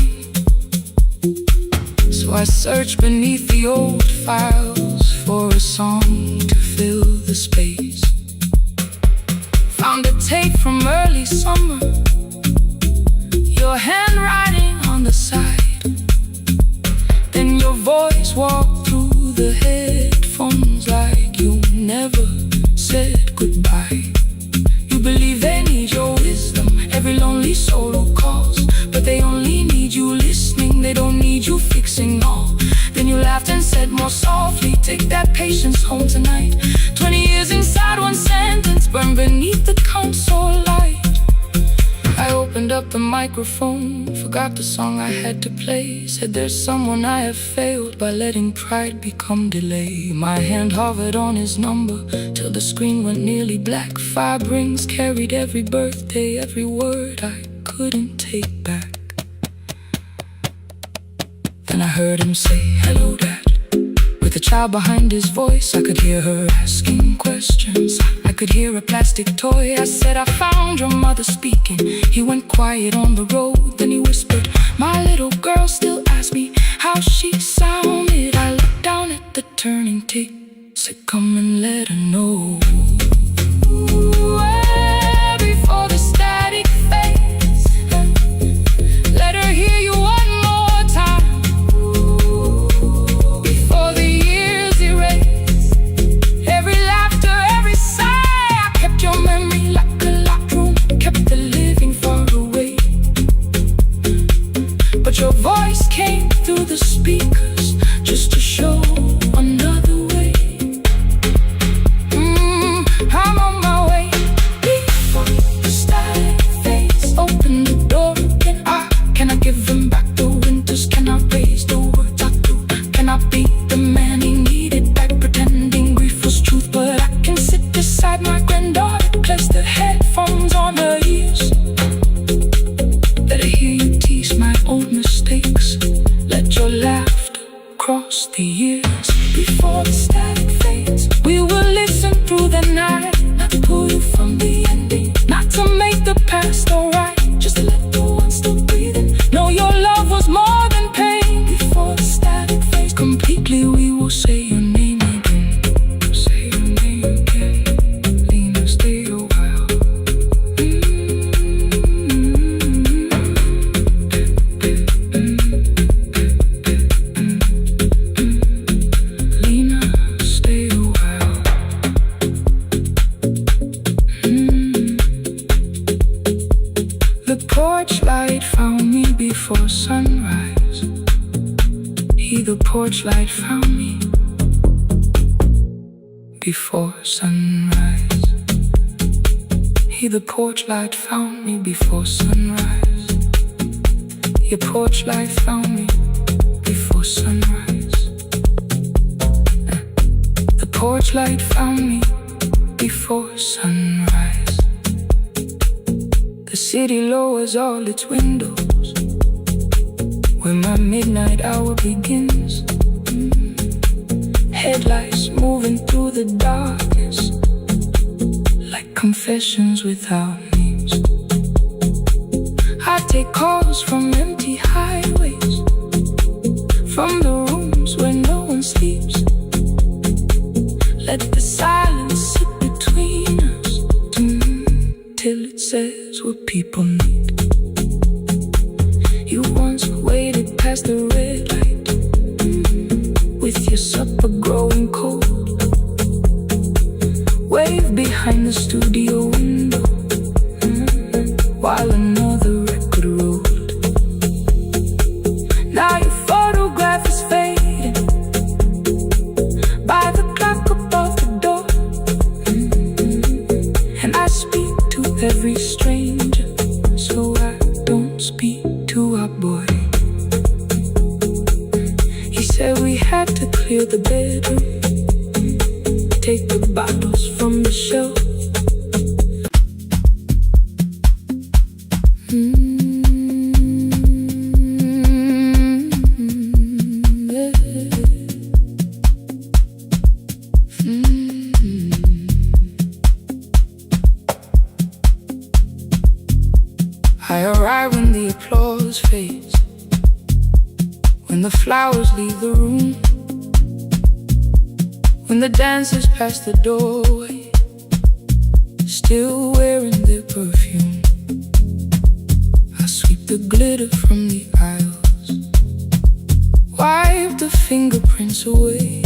so I searched beneath the old files for a song to fill the space. Found a tape from early summer, your handwriting on the side, then your voice walked through the headphones like you never said goodbye. You believe they need your wisdom, every lonely soul who calls, but they only need you listening, they don't need you fixing all. Then you laughed and said more softly, take that patience home tonight. 20 years inside one sentence, burned beneath the console light. I opened up the microphone, forgot the song I had to play. Said there's someone I have failed by letting pride become delay. My hand hovered on his number till the screen went nearly black. 5 rings carried every birthday, every word I couldn't take back. Then I heard him say, hello, Dad. With a child behind his voice, I could hear her asking questions. I could hear a plastic toy. I said, I found your mother speaking. He went quiet on the road, then he whispered, my little girl still asks me how she sounded. I looked down at the turning tape, said, come and let her know. Before the static fades, let her hear you one more time. Before the years erase every laughter, every sigh, I kept your memory like a locked room, kept the living far away. But your voice came through the speakers, just across the years. Before the static fades, we will listen through the night. Not to pull you from the ending, not to make the past alright, just to let the one still breathing know your love was more than pain. Before the static fades completely, we will say your name again. Say your name again. Lena, stay a while. Lena, stay a while. The porch light found me before sunrise. The porch light found me before sunrise. The porch light found me before sunrise. Your porch light found me before sunrise. The porch light found me before sunrise. The city lowers all its windows when my midnight hour begins. Headlights moving through the darkness like confessions without names. I take calls from empty highways, from the rooms where no one sleeps. Let the silence sit between us till it says what people need. You once waited past the red light with your supper growing cold. Wave behind the studio window while another record rolled. Now your photograph is fading by the clock above the door. And I speak to every stranger, so I don't speak to our boy. He said we had to clear the bedroom, take the bottles from the shelf. I arrive when the applause fades, when the flowers leave the room, when the dancers pass the doorway, still wearing their perfume. I sweep the glitter from the aisles, wipe the fingerprints away.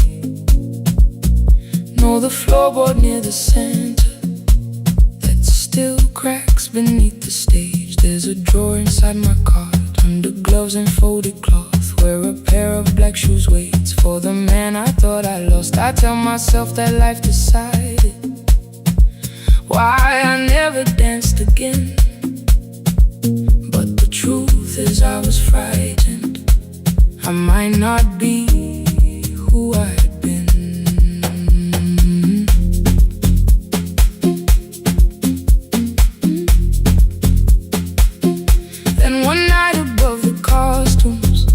Know the floorboard near the center that still cracks beneath the stage. There's a drawer inside my cart, under gloves and folded cloth, where a pair of black shoes waits for the man I thought I lost. I tell myself that life decided why I never danced again. But the truth is I was frightened I might not be who I had been. Then one night above the costumes,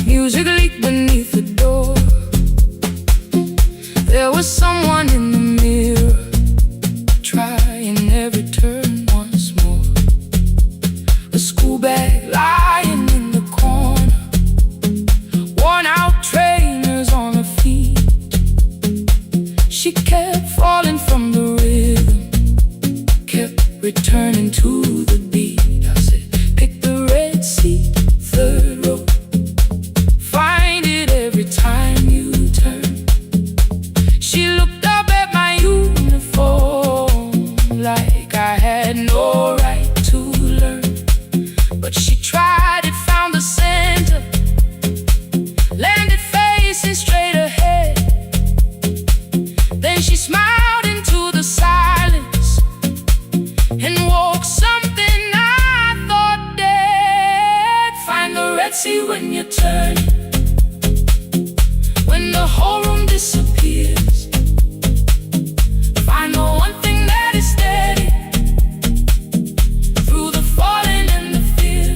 music leaked beneath the door. There was someone in the mirror, trying every turn once more. A school bag lying in the corner, worn out trainers on her feet. She kept falling from the rhythm, kept returning to the beat. I said, pick the red seat, third row, find it every time you turn. She looked up at my uniform like I had no right to learn. But she tried it, found the center, landed facing straight ahead. Then she smiled into the silence and woke something I thought dead. Find the red sea when you turn, when the whole room disappears. Find the one thing that is steady through the falling and the fear.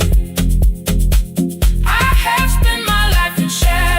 I have spent my life in shadows,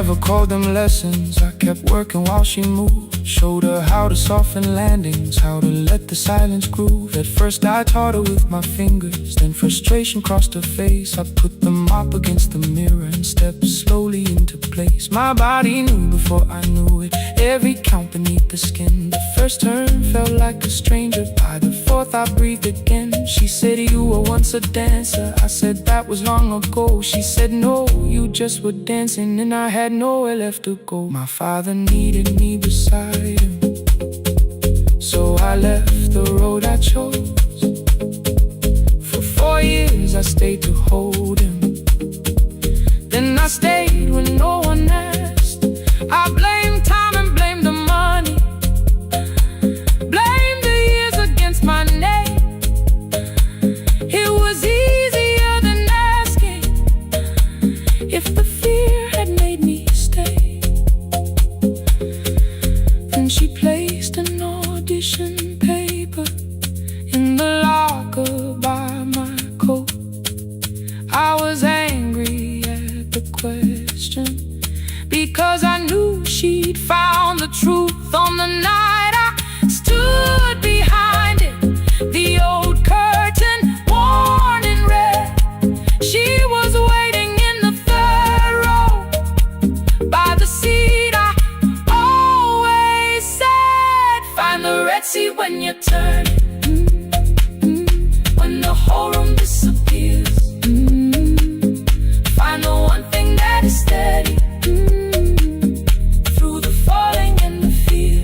never called them lessons. I kept working while she moved. Showed her how to soften landings, how to let the silence groove. At first I taught her with my fingers, then frustration crossed her face. I put them up against the mirror and stepped slowly into place. My body knew before I knew it, every count beneath the skin. The first turn felt like a stranger, by the fourth I breathed again. She said, you were once a dancer. I said, that was long ago. She said, no, you just were dancing, and I had nowhere left to go. My father needed me beside him, so I left the road I chose. For 4 years I stayed to hold him, then I stayed when no one asked. I blamed time and blamed the money, blamed the years against my name. It was easier than asking if the fear had made me stay. Then she placed an audition paper in the locker by my coat. I was angry at the question, because I knew she'd found the truth on the night I stood behind it. The old curtain worn in red, she was waiting in the third row by the seat I always said, find the red seat when you turn it, when the whole room disappears. Find the one thing that is steady through the falling and the fear.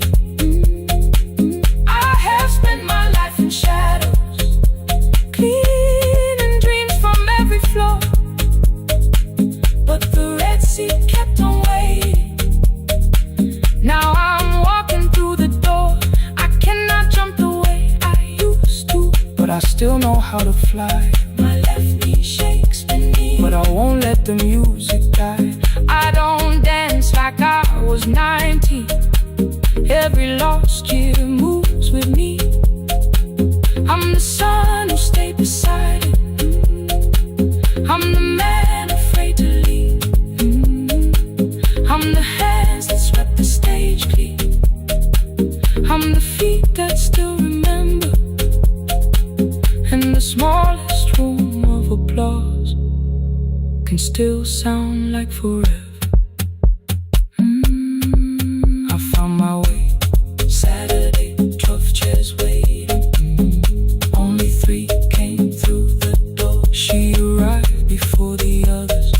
I have spent my life in shadows, cleaning dreams from every floor, but the red seat kept on waiting. Now I'm walking through the door. I cannot jump the way I used to, but I still know how to fly. My left knee shakes beneath, but I won't let the music die. I don't dance like I was 19. Every lost year moves with me. I'm the son who stayed beside it. I'm the man afraid to leave. I'm the hands that swept the stage clean. I'm the feet that still remember, and the smallest room of applause can still sound like forever. I found my way. Saturday, 12 chairs waiting. Only 3 came through the door. She arrived before the others,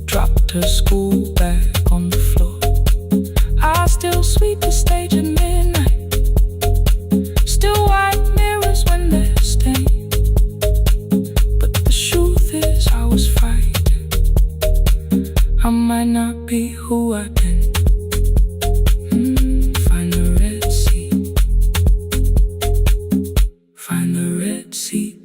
dropped her school bag on the floor. I still sweep the stage at midnight, still wipe mirrors when they're stained. But the truth is I was frightened, I might not be who I've been. Find the red seat, find the red seat.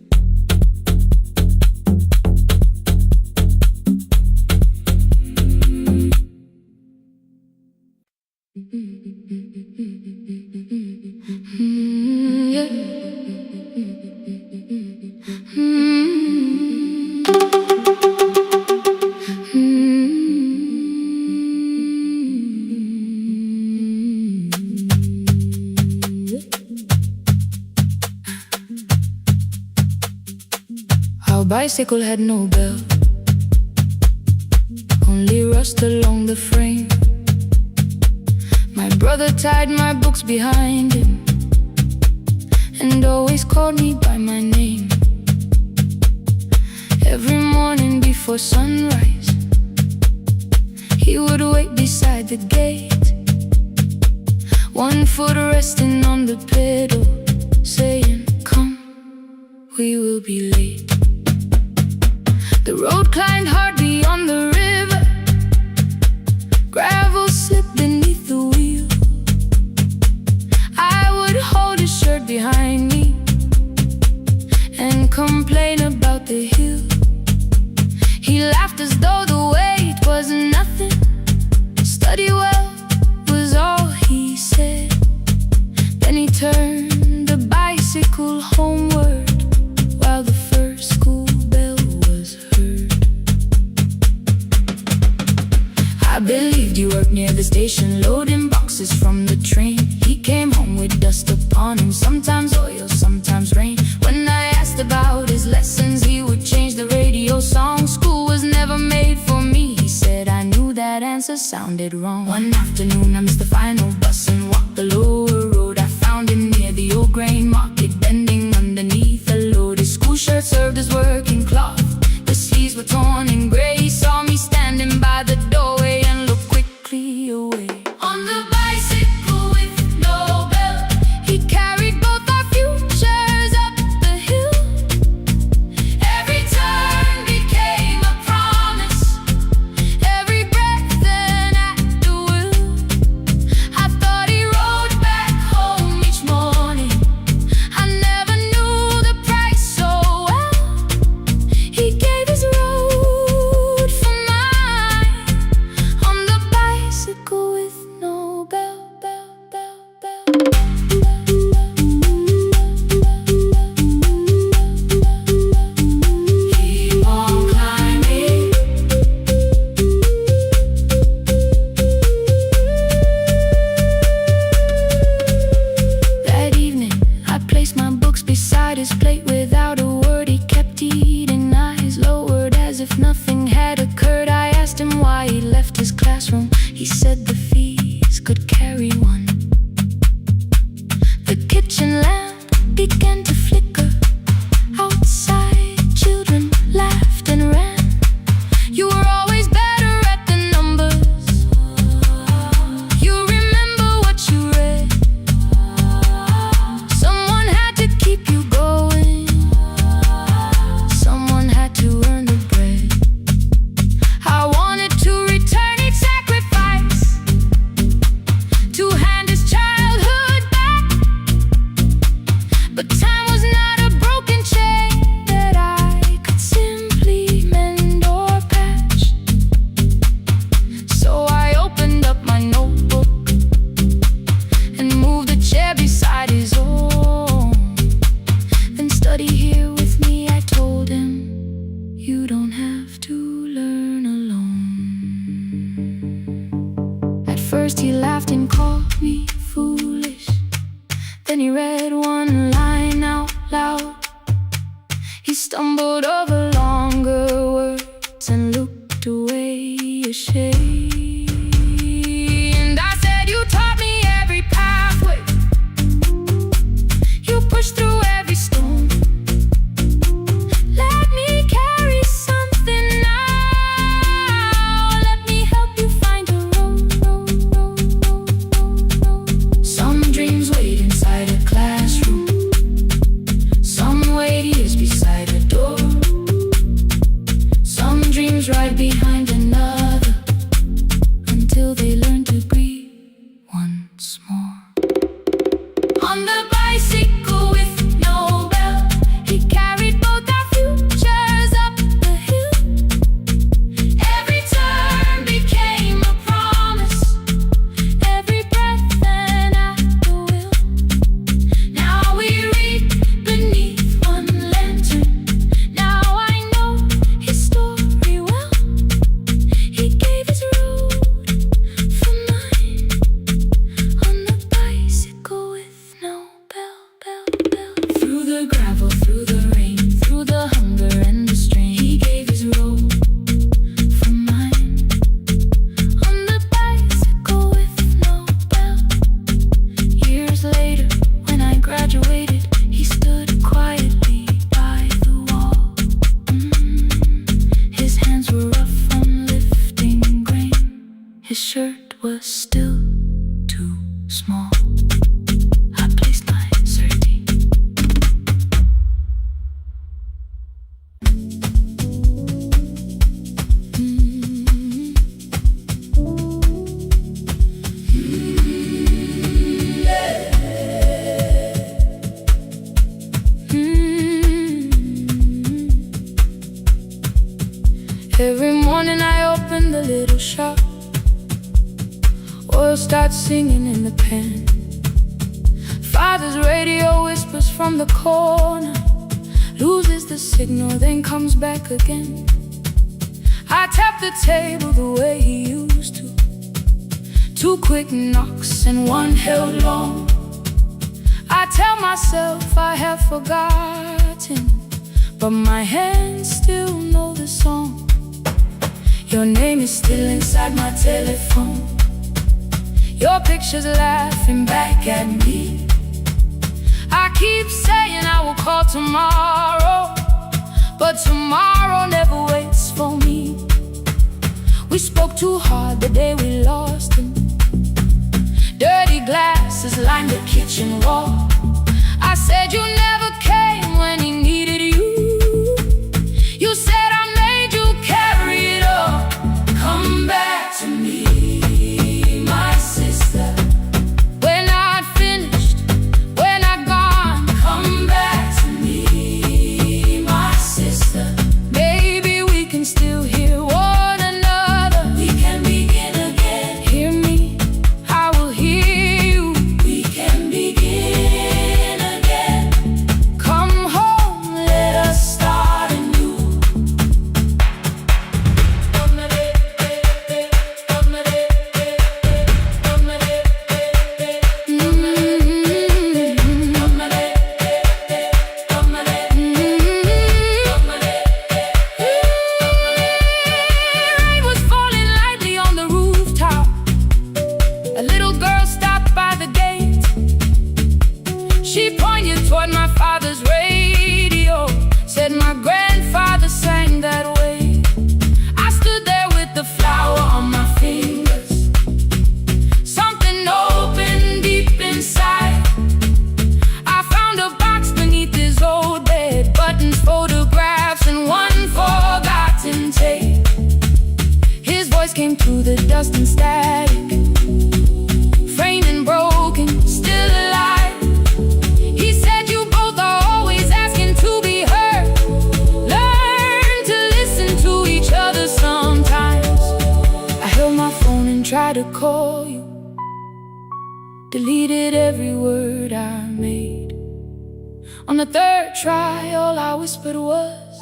Our bicycle had no bell, only rust along the frame. My brother tied my books behind him and always called me by my name. Every morning before sunrise, he would wait beside the gate, one foot resting on the pedal, saying, come, we will be late. The road climbed hard beyond the river, gravel slipped beneath the wheel. I would hold his shirt behind me and complain about the hill. He laughed as though the weight was nothing. Study well was all he said. Then he turned the bicycle homeward while the first school bell was heard. I believed you worked near the station, loading boxes from the train. He came home with dust upon him, sometimes oil, sometimes rain. When I asked about his lessons, he would change the radio song. School was never made for me, he said. I knew that answer sounded wrong. One afternoon I missed the final bus and walked the lower road. I found him near the old grain market, bending underneath a load. His school shirt served as working cloth, the sleeves were torn and gray. He saw me standing by the doorway and looked quickly away. On the bicycle with no belt, he carried both our futures up the hill. Every turn became a promise, every breath an act of will. I thought he rode back home each morning, I never knew the price so well. He gave his road for mine, on the bicycle with no bell. Keep on climbing. That evening, I placed my books beside his plate without a word. He kept eating, eyes lowered as if nothing had occurred. I asked him why he left his classroom. He said the fees could carry one. The kitchen lamp began to flicker. Outside, children laughed and ran. You were always better at the numbers. You remember what you read. Someone had to keep you going, someone had to earn the bread. I wanted to return each sacrifice, to hand his childhood back. But time was not a broken chain that I could simply mend or patch. So I opened up my notebook and moved the chair beside his own. Then study here with me, I told him. You don't have to learn alone. At first he laughed and called me foolish. Then he read one line out loud. He stumbled over longer words and looked away ashamed. And I said, you taught me every pathway, you pushed through every stone. Let me carry something now, let me help you find a road. Some dreams wait inside a classroom, some wait years beside a door. Some dreams right behind another, until they learn to breathe once more. On the bicycle with no bell, he carried both our futures up the hill. Every turn became a promise, every breath an act of will. Now we read beneath one lantern, now I know his story well. He gave his road for mine, on the bicycle with no bell. Through the gravel, through the rain, through the hunger and the strain, he gave his road for mine, on the bicycle with no bell. Years later, when I graduated, he stood quietly by the wall. His hands were rough from lifting grain, his shirt was still too small. I placed my certainty. Every morning I open the little shop, oil starts singing in the pan. Father's radio whispers from the corner, loses the signal, then comes back again. I tap the table the way he used to, Two quick knocks and one held long. I tell myself I have forgotten, but my hands still know the song. Your name is still inside my telephone. Your picture's laughing back at me. I keep saying I will call tomorrow, but tomorrow never waits for me. We spoke too hard the day we lost him. Dirty glasses lined the kitchen wall. I said you never came when he needed you. You said I made you carry it all. Come back to me, my sister. We're not finished, we're not gone. Come back to me, my sister. Maybe we can still hear one another. We can begin again. Hear me, I will hear you. We can begin again. Come home, let us start anew. Rain was falling lightly on the rooftop. A little girl stopped by the gate. She pointed toward my father's radio, said my grandfather sang that way. I stood there with the flower on my fingers. Something opened deep inside. I found a box beneath his old bed, buttons, photographs, and one forgotten tape. His voice came through the dust and static, framed and broken, still alive. He said you both are always asking to be heard. Learn to listen to each other sometimes. I held my phone and tried to call you, deleted every word I made. On the third try, all I whispered was,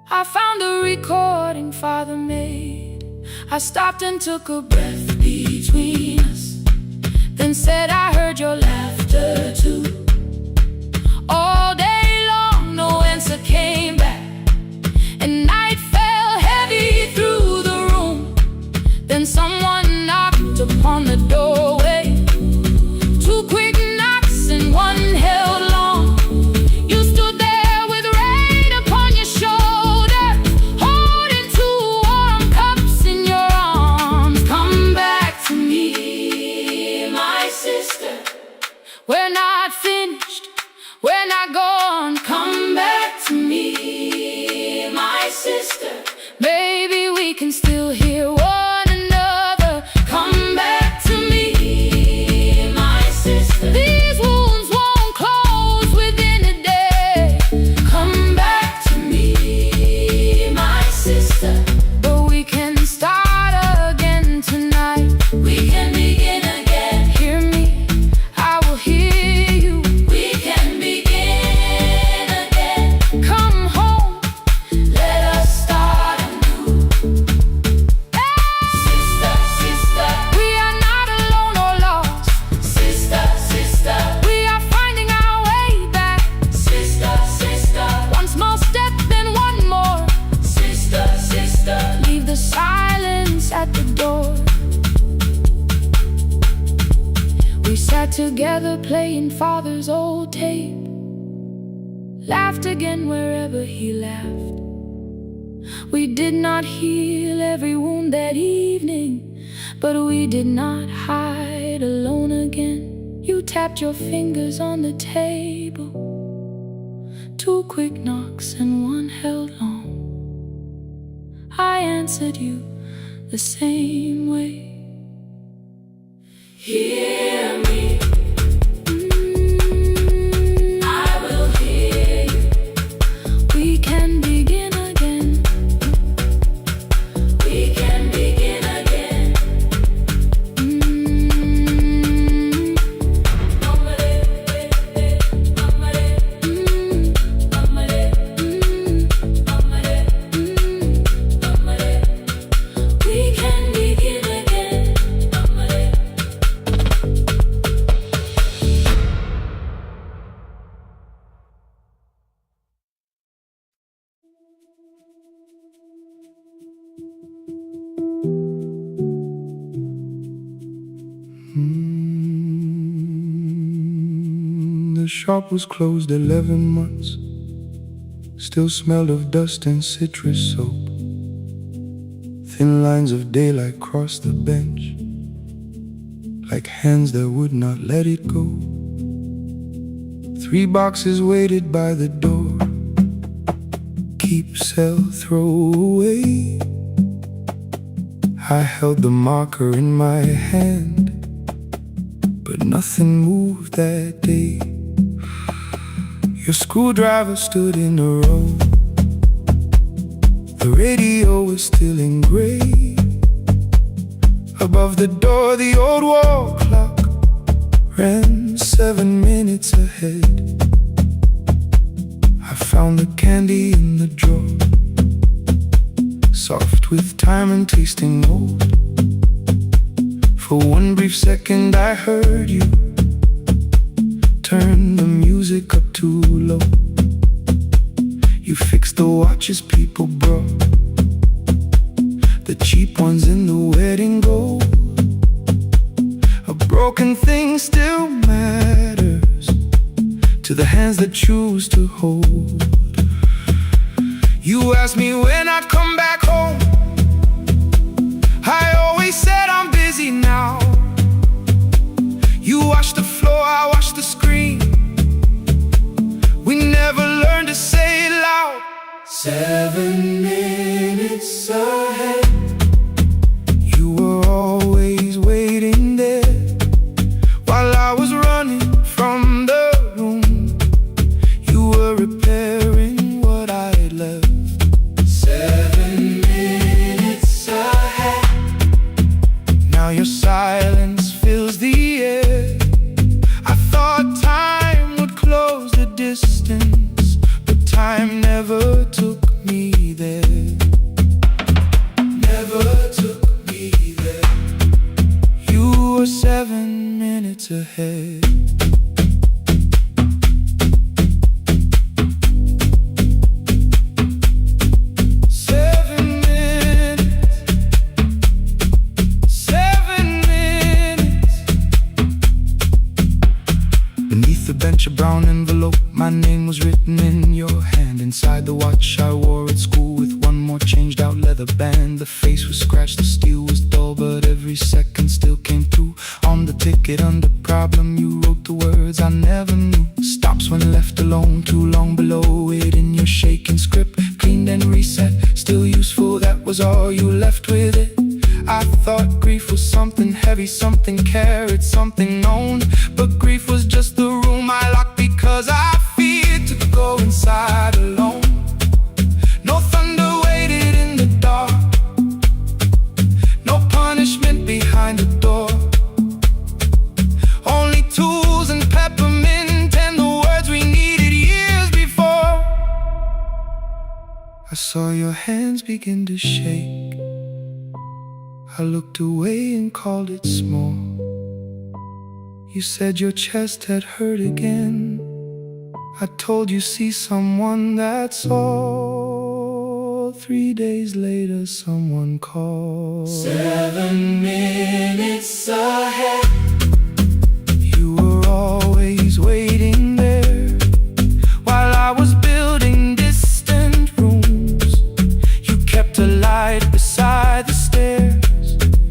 I found a recording Father made. I stopped and took a breath between us, then said I heard your laughter too. All day long, no answer came back, and night fell heavy through the room. Then someone knocked upon the doorway. Two quick knocks and one held long. You stood there with rain upon your shoulder, holding two warm cups in your arms. Come back to me, my sister. We're not finished, we're not gone. Come back to me, my sister. Maybe we can still hear one another. Come back to me, my sister. These wounds won't close within a day. Come back to me, my sister. But we can start again tonight. We can begin again. Hear me, I will hear you. We can begin again. Come home, let us start anew. Sister, sister, we are not alone or lost. Sister, sister, we are finding our way back. Sister, sister, one small step, then one more. Sister, sister, leave the silence at the door. We sat together playing Father's old tape, laughed again wherever he laughed. We did not heal every wound that evening, but we did not hide alone again. You tapped your fingers on the table. Two quick knocks and one held long. I answered you the same way. Hear me, I will hear you. We can begin again. We can begin again. We can begin again. shop was closed 11 months. Still smelled of dust and citrus soap. Thin lines of daylight crossed the bench, like hands that would not let it go. 3 boxes waited by the door. Keep, sell, throw away. I held the marker in my hand, but nothing moved that day. Your screwdriver stood in a row. The radio was still in gray. Above the door, the old wall clock ran 7 minutes ahead. I found the candy in the drawer, soft with time and tasting old. For one brief second I heard you turn the music up too low. You fixed the watches people brought, the cheap ones in the wedding gold. A broken thing still matters to the hands that choose to hold. You asked me when I'd come back home. I always said I'm busy now. You washed the floor, I washed the screen. We never learned to say it loud. 7 minutes ahead. You were always waiting there while I was running from the room. You were repairing what I had left. 7 minutes ahead. Now your silence fills the air. I thought time would close the distance, but time never took me there. Never took me there. You were 7 minutes ahead. A brown envelope, my name was written in your hand. Inside the watch I wore at school with one more changed out leather band. The face was scratched, the steel was dull, but every second still came through. On the ticket under problem you wrote the words I never knew. Stops when left alone, too long below it in your shaking script. Cleaned and reset, still useful, that was all you left with it. I thought grief was something heavy, something carried, something known. But grief was just the room I locked because I feared to go inside alone. No thunder waited in the dark, no punishment behind the door. Only tools and peppermint and the words we needed years before. I saw your hands begin to shake. I looked away and called it small. You said your chest had hurt again. I told you see someone, that's all. 3 days later someone called. 7 minutes ahead. You were always waiting there while I was building distant rooms. You kept a light beside the stairs.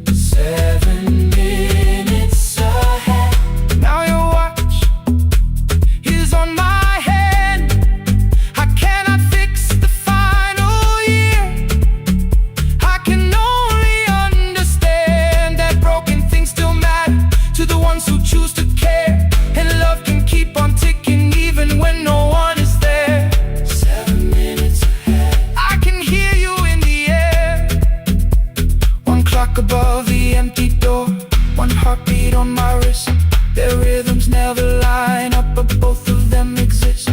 7 minutes ahead. Now your watch is on my hand. I cannot fix the final year. I can only understand that broken things still matter to the ones who choose to care. And love can keep on ticking even when no one is there. 7 minutes ahead. I can hear you in the air. One clock above the empty door, one heartbeat on my wrist. Their rhythms never line up, but both of them exist.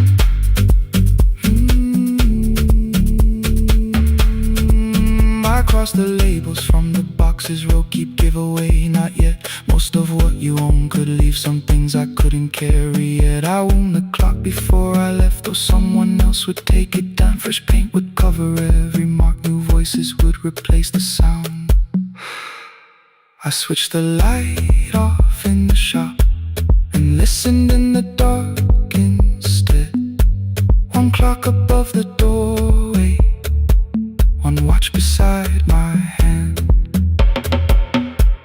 I cross the labels from the boxes, row keep giveaway, not yet. Most of what you own could leave some things I couldn't carry yet. I wound the clock before I left, though someone else would take it down. Fresh paint would cover every mark, new voices would replace the sound. I switched the light off in the shop and listened in the dark. on watch beside my hand.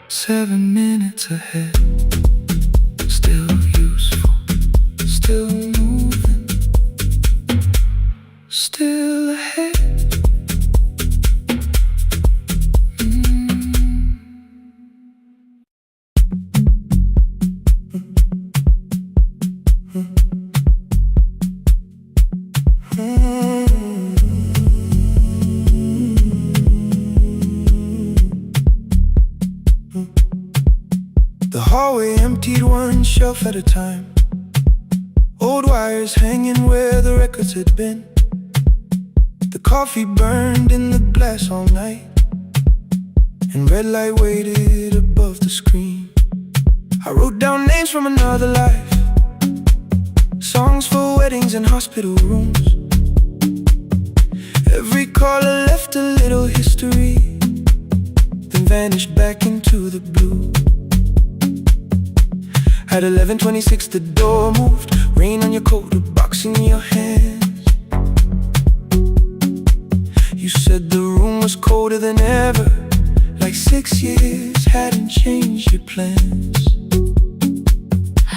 7 minutes ahead, still useful, still moving, still ahead. The hallway emptied one shelf at a time. Old wires hanging where the records had been. The coffee burned in the glass all night, and red light waited above the screen. I wrote down names from another life, songs for weddings and hospital rooms. Every caller left a little history, then vanished back into the blue. At 11:26 the door moved, rain on your coat, a box in your hands. You said the room was colder than ever, like 6 years hadn't changed your plans.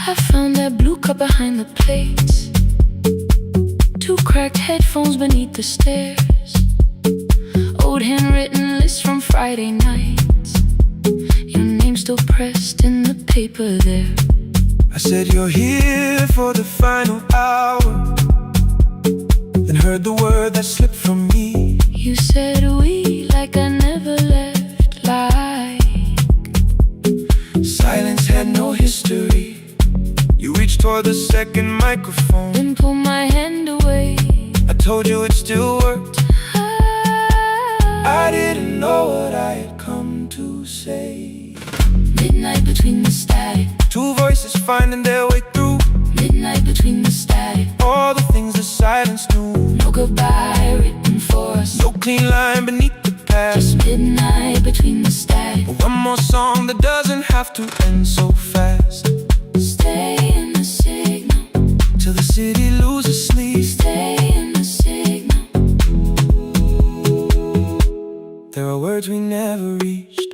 I found that blue cup behind the plates, 2 cracked headphones beneath the stairs, old handwritten lists from Friday nights, your name still pressed in the paper there. I said you're here for the final hour, then heard the word that slipped from me. You said we like I never left, like silence had no history. You reached toward the second microphone, then pulled my hand away. I told you it still worked. I didn't know what I had come to say. Midnight between the static, 2 voices finding their way through. midnight between the static, All the things the silence knew. no goodbye written for us, No clean line beneath the past. just midnight between the static. One more song that doesn't have to end so fast. Stay in the signal, Till the city loses sleep. stay in the signal. There are words we never reached.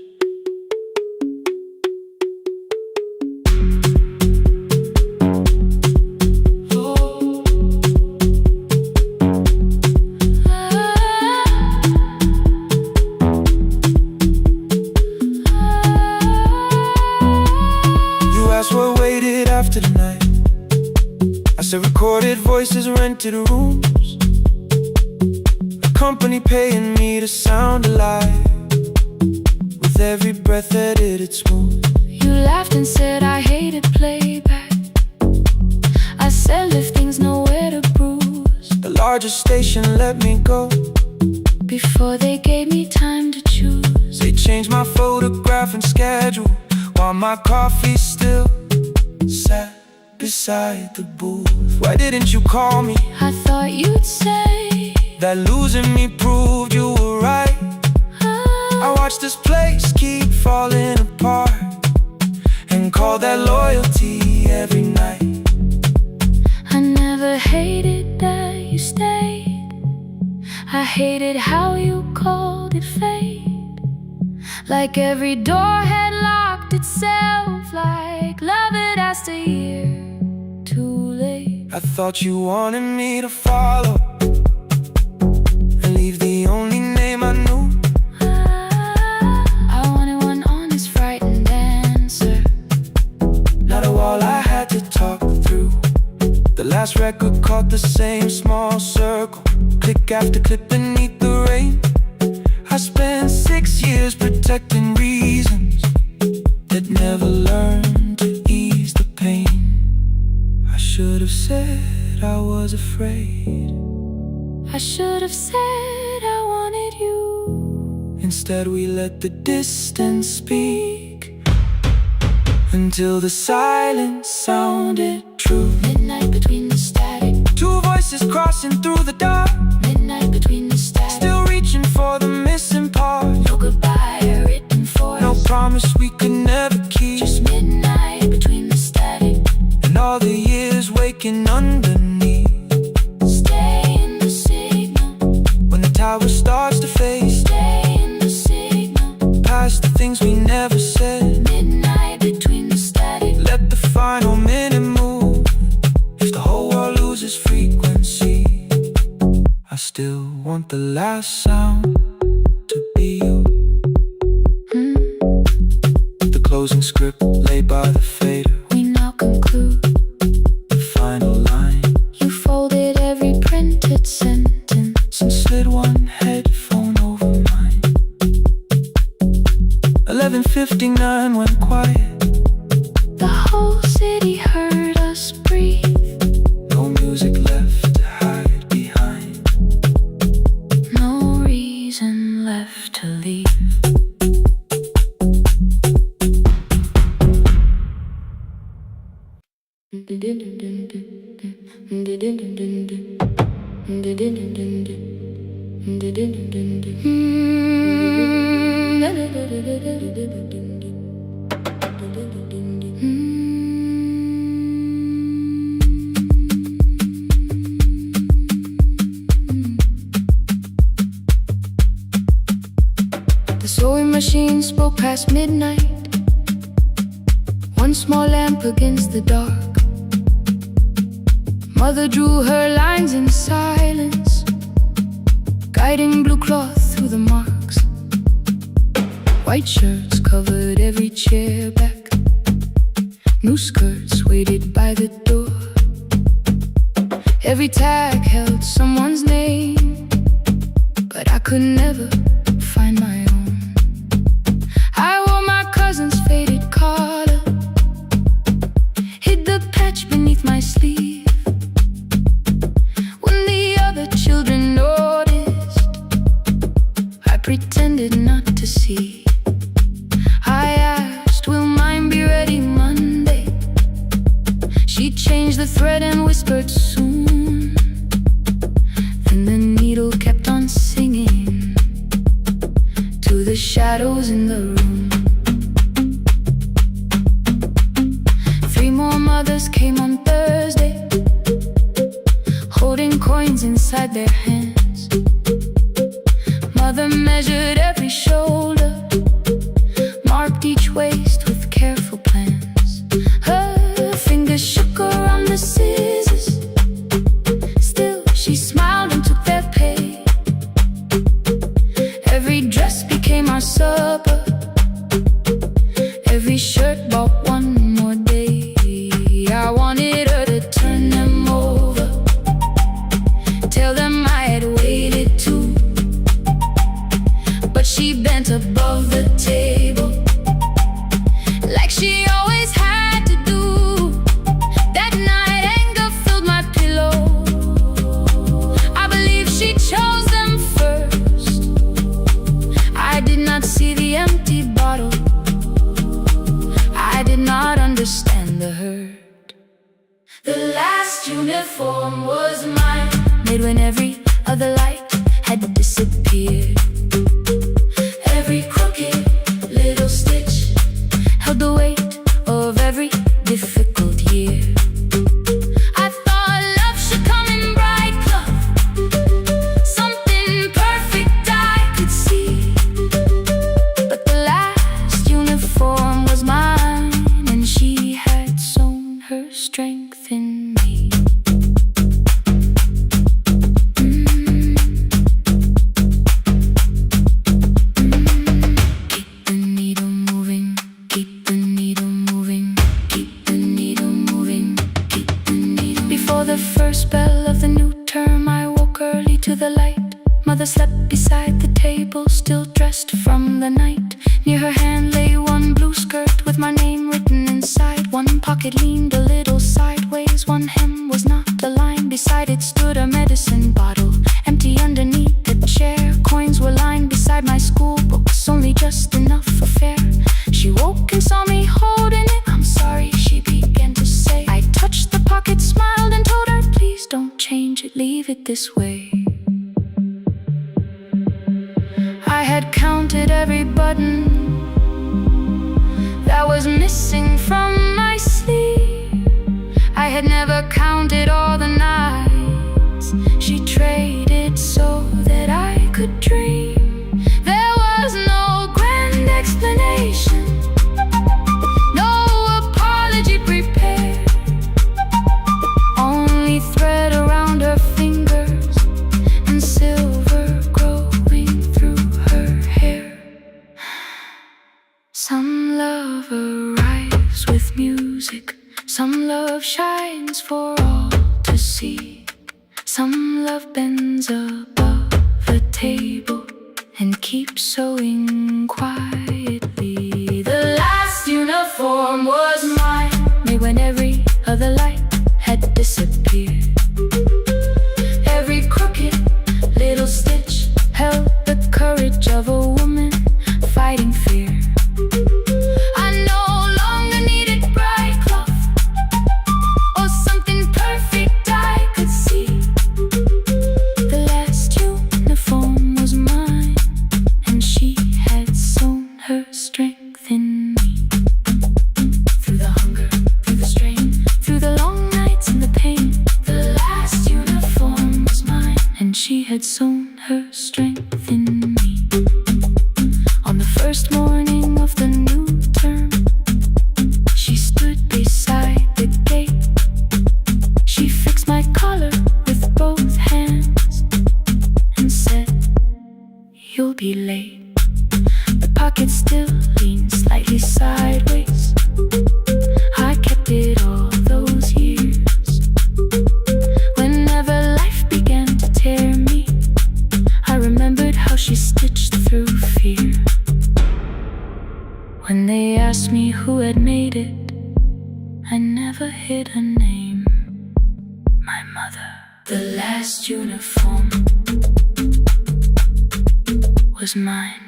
What waited after the night? I said recorded voices, rented rooms, a company paying me to sound alive, with every breath edited smooth. You laughed and said I hated playback. I said lifting's nowhere to bruise, The largest station let me go before they gave me time to choose. They changed my photograph and schedule, while my coffee still sat beside the booth. Why didn't you call me? I thought you'd say That losing me proved you were right. I watched this place keep falling apart, and call that loyalty every night. I never hated that you stayed, I hated how you called it fate, like every door had locked itself, like love had asked a year too late. I thought you wanted me to follow and leave the only name I knew. I wanted one honest, frightened answer, Not a wall I had to talk through. The last record caught the same small circle, click after click beneath the rain. I spent 6 years protecting reasons that never learned to ease the pain. I should have said I was afraid. I should have said I wanted you. Instead we let the distance speak, until the silence sounded true. Midnight between the static, 2 voices crossing through the dark, midnight between the static, still reaching for the missing part. no goodbye written for No us, promise we could never keep. just midnight between the static, And all the years waking underneath. stay in the signal, When the tower starts to fade, sound to be you. The closing script laid by the fader. We now conclude The final line. You folded every printed sentence And slid one headphone over mine. 11:59 went quiet. The whole city heard us breathe. No music left to hide behind. No reason left to leave. The sewing machine spoke past midnight. One small lamp against the dark. Mother drew her lines in silence, guiding blue cloth through the marks. White shirts covered every chair back. New skirts waited by the door. Every tag held someone's name, but I could never find my own. I wore my cousin's faded collar, hid the patch beneath my sleeve. When the other children noticed, I pretended not to see. I asked, will mine be ready Monday? She changed the thread and whispered soon. Then the needle kept on singing to the shadows in the room. 3 more mothers came on Thursday, holding coins inside their hands. Mother measured every shoulder, marked each waist with careful plans. Her fingers shook around the scissors. Still, she smiled and took their pay. Every dress became our supper. Every shirt bought one more day. I wanted her to turn them over, tell them I had waited too. But she bent above the table, like she always had to do. That night anger filled my pillow. I believe she chose them first. I did not see the empty bottle. I did not understand the hurt. The last uniform was mine, made when every other light had disappeared. Every crooked little stitch held the weight of every difficult year. I thought love should come in bright cloth, something perfect I could see. But the last uniform was mine, and she had sown her strength in me. Keep the needle moving, keep the needle moving, keep the needle moving, keep the needle. Before the first bell of the new term, I woke early to the light. Mother slept beside the table, still dressed from the night. Near her hand lay one blue skirt with my name written inside. One pocket leaned a little sideways, one hem was not aligned. Beside it stood a medicine bottle, empty underneath the chair. Coins were lined beside my school books, only just enough for fare. She woke and saw me holding it. I'm sorry, she began to say. I touched the pocket, smiled and told her, please don't change it, leave it this way. I had counted every button that was missing from my sleeve. I had never counted all the nights she traded so that I could dream. There was no grand explanation, no apology prepared, only thread around her fingers and silver growing for all to see. Some love bends above the table and keeps sewing quietly. The last uniform was mine, made when every other light had disappeared. Every crooked little stitch held the courage of a woman fighting fear. I no longer needed bright cloth or something perfect I could see. The last uniform was mine, and she had sewn her strength in me. Through the hunger, through the strain, through the long nights and the pain, the last uniform was mine, and she had sewn her strength in me. On the first morning of the new term, she stood beside the gate. She fixed my collar with both hands and said, "You'll be late." The pocket still leaned slightly sideways. I kept it all those years. Whenever life began to tear me, I remembered how she stitched through fear. When they asked me who had made it, I never hid a name. My mother. The last uniform was mine.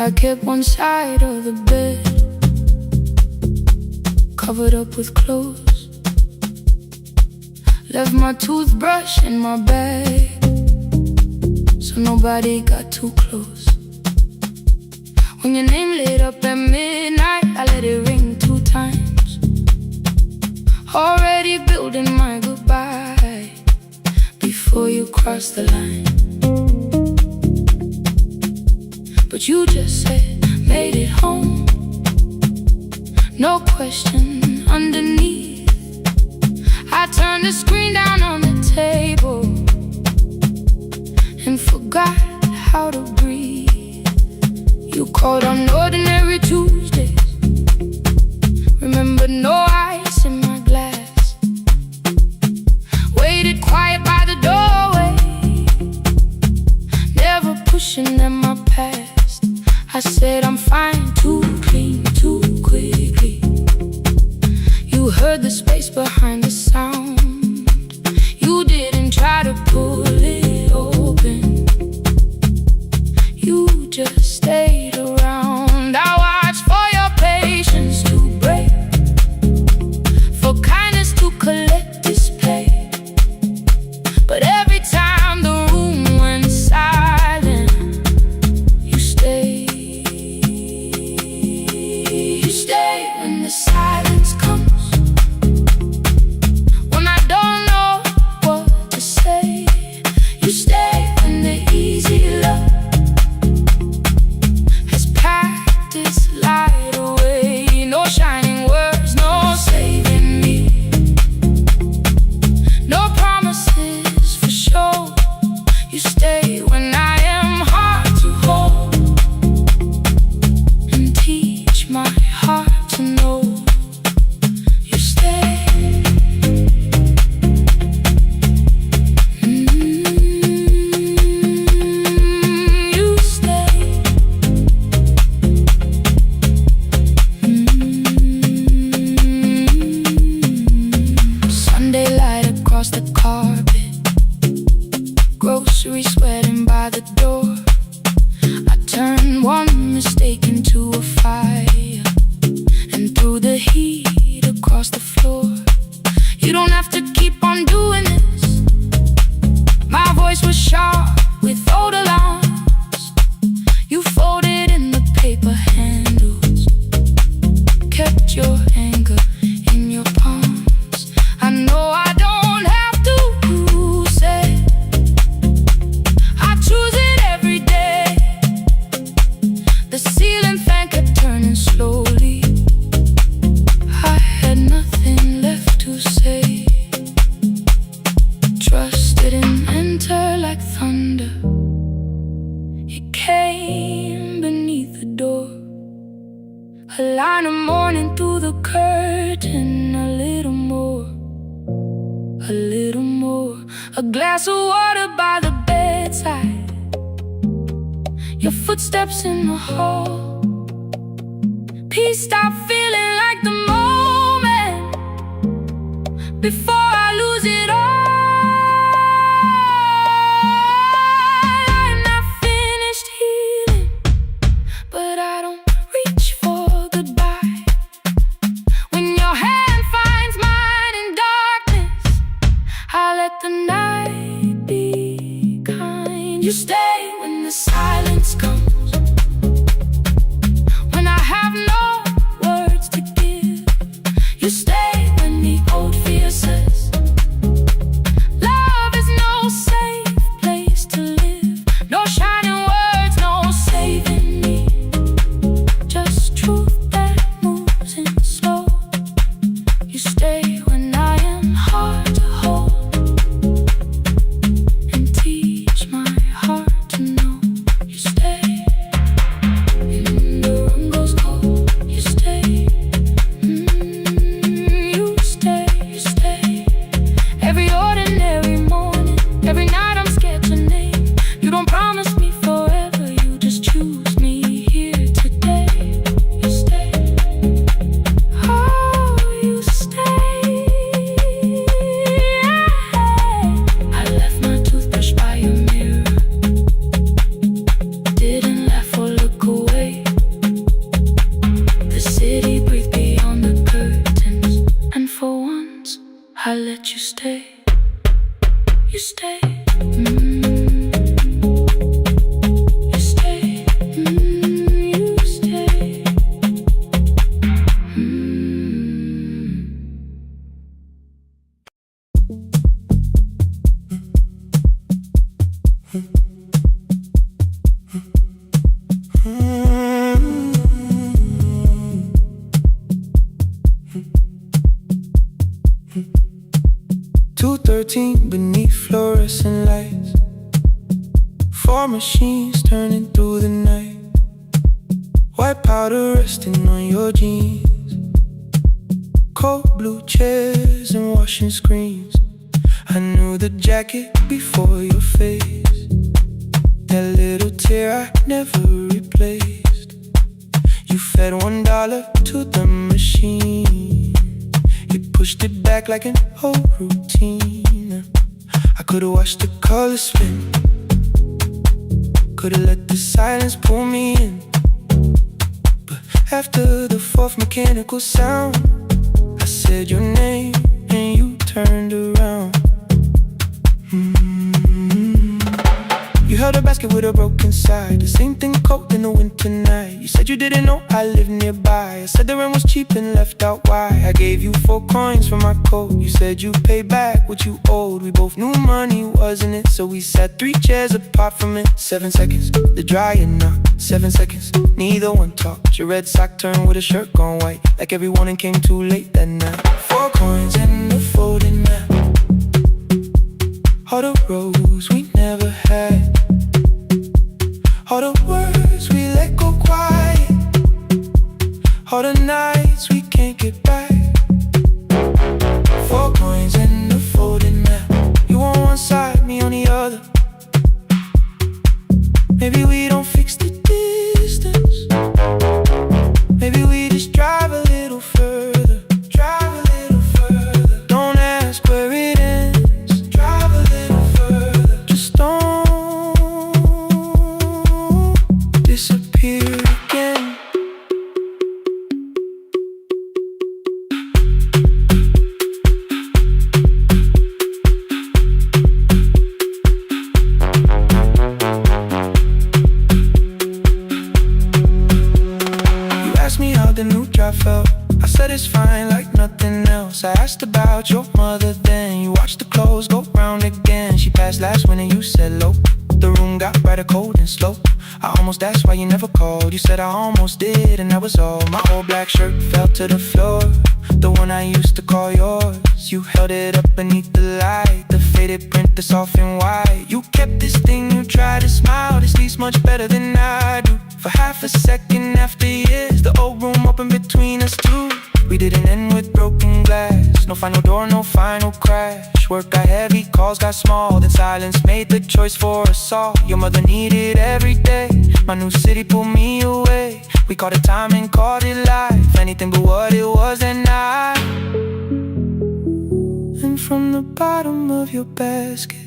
I kept one side of the bed covered up with clothes. Left my toothbrush in my bag so nobody got too close. When your name lit up at midnight, I let it ring 2 times. Already building my goodbye before you cross the line. But you just said, made it home. No question underneath. I turned the screen down on the table and forgot how to breathe. You called on ordinary Tuesdays. Remember, no ice in my glass. Waited quiet by the doorway, never pushing at my past. I said I'm fine, too clean, too quickly. You heard the space behind the sound. You didn't try to pull it open. You just stayed around. I watched for your patience to break, for kindness to collect display. But every time the room went silent, you stayed. When the silence comes, when I don't know what to say, you stay. When the easy love has packed its light away, no shining words, no saving me, no promises for sure. You stay when I am hard to hold and teach my heart to know. You stay. You stay. Sunday light across the carpet, groceries sweating by the door. I turned one mistake into a fire, and through the heat across the floor. You don't have to keep on doing this. My voice was sharp with old alarms. You folded in the paper handles, kept your anger in your palms. I know I don't have to say, I choose it every day. The ceiling fan kept turning slowly. kind of morning through the curtain. A little more, a little more. A glass of water by the bedside. Your footsteps in the hall. Peace, stop feeling like the moment before I lose it all. I'm not finished healing, but I don't reach for goodbye. When your hand finds mine in darkness, I let the night be kind. You stay when the silence comes, when I have no words to give. You stay when the old fear says love is no safe place to live. No shining words, no saving me, just truth that moves in slow. You stay when I am hard to hold, and teach my heart to know. You stay when the room goes cold. You stay, you stay, you stay. Every ordinary morning, every night I'm scared to name. You don't promise me forever, you just choose me here today. You stay, oh, you stay. I left my toothbrush by your mirror, didn't laugh or look away. The city breathed beyond the curtains, and for once I let you stay. You stay, you stay, you stay. 2:13 beneath fluorescent lights, 4 machines turning through the night. White powder resting on your jeans, cold blue chairs and washing screens. I knew the jacket before your face, that little tear I never replaced. You fed $1 to the machine, you pushed it back like an old routine. I could've watched the colors spin, could've let the silence pull me in. But after the 4th mechanical sound, I said your name and you turned around. You held a basket with a broken side, the same thing cold in the winter night. You said you didn't know I lived nearby. I said the rent was cheap and left out why. I gave you 4 coins for my coat. You said you paid back what you owed. We both knew money wasn't it, so we sat 3 chairs apart from it. 7 seconds, the dryer knocked. 7 seconds, neither one talked. Your red sock turned with a shirt gone white, like every warning came too late that night. 4 coins and a folding map, all the roads we never had, all the words we let go quiet, all the nights we can't get back. 4 coins and a folding map, you on one side, me on the other. Maybe we don't fix the distance, maybe we just drive a little further. Drive a little further, don't ask where it ends. Drive a little further, just don't disappear again. You asked me how the new drive felt, I said it's fine like nothing else. I asked about your mother then, you watched the clothes go round again. She passed last winter, you said low. The room got brighter, cold and slow. I almost asked why you never called. You said I almost did and that was all. My old black shirt fell to the floor, the one I used to call yours. You held it up beneath the light, the faded print that's off in white. You kept this thing, you tried to smile, this much better than I do. For half a second after years, the old room opened between No final door, no final crash. Work got heavy, calls got small. Then silence made the choice for us all. Your mother needed every day. My new city pulled me away. We called it time and called it life. Anything but what it was that night. And from the bottom of your basket,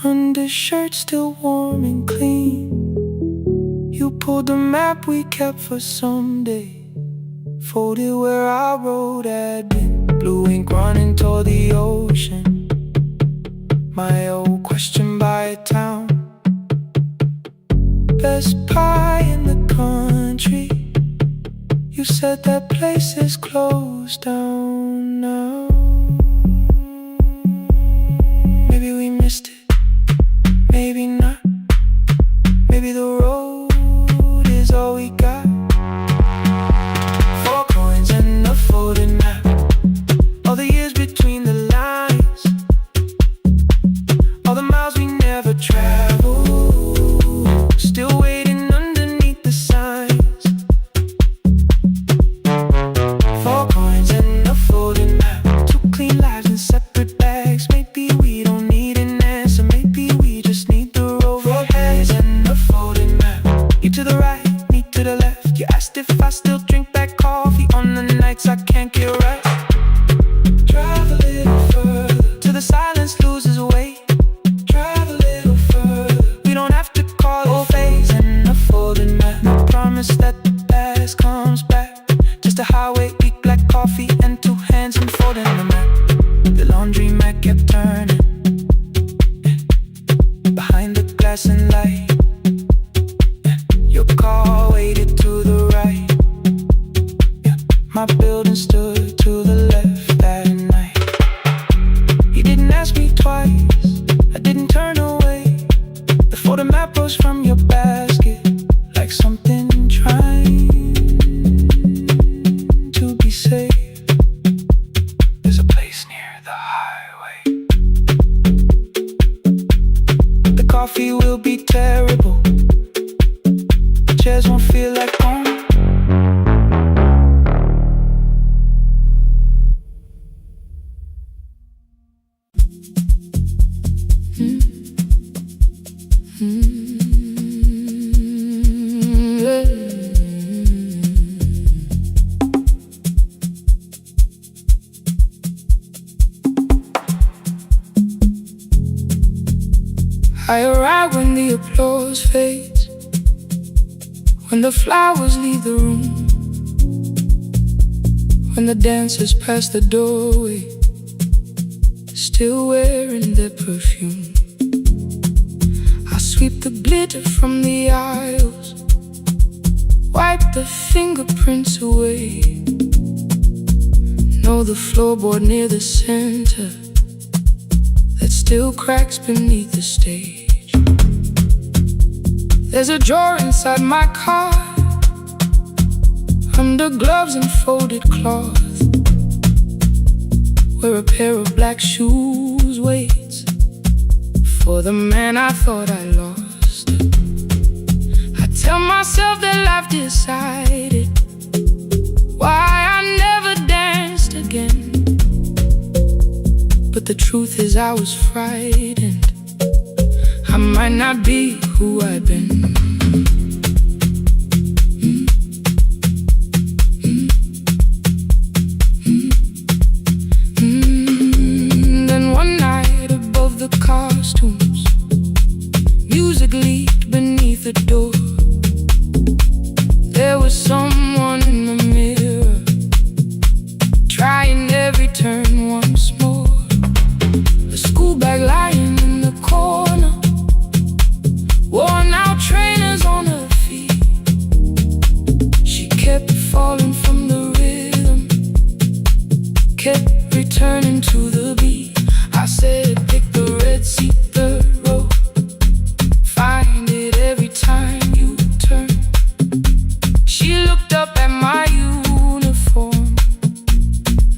undershirt still warm and clean, you pulled the map we kept for someday, folded where our road had been. Blue ink running toward the ocean, my old question by a town. Best pie in the country, you said that place is closed down now. Maybe we missed it, maybe not. Maybe the road is all we got. 4 coins and a folded map, all the years between the lines, all the miles we never traveled, still waiting underneath the signs. 4 coins and a folded map, 2 clean lives in separate bags. Maybe we don't need an answer, maybe we just need the road. 4 hands and a folded map, you to the right, me to the left. You asked if I still drink that coffee on the nights I can't get right. Drive a little further till the silence loses weight. Drive a little further, we don't have to call it phase and a folded map. No promise that the past comes back, just a highway, weak black coffee and 2 hands and folding the map. The laundry mat kept turning behind the glass and light. Your car waited to the right. My building stood to the left that night. You didn't ask me twice, I didn't turn away. The photo map rose from your basket like something trying to be safe. There's a place near the highway. The coffee will be terrible, the chairs won't feel like home. I arrive when the applause fades, when the flowers leave the room, when the dancers pass the doorway, still wearing their perfume. I sweep the glitter from the aisles, wipe the fingerprints away. Know the floorboard near the center that still cracks beneath the stage. There's a drawer inside my car, under gloves and folded cloth, where a pair of black shoes waits for the man I thought I lost. I tell myself that life decided why I never danced again, but the truth is I was frightened. I might not be who I've been. Then one night above the costumes, music leaked beneath the door. There was someone in the mirror, trying every turn once more. A school bag lying in the corner, worn out trainers on her feet. She kept falling from the rhythm, kept returning to the beat. I said, pick the red seat, third row, find it every time you turn. She looked up at my uniform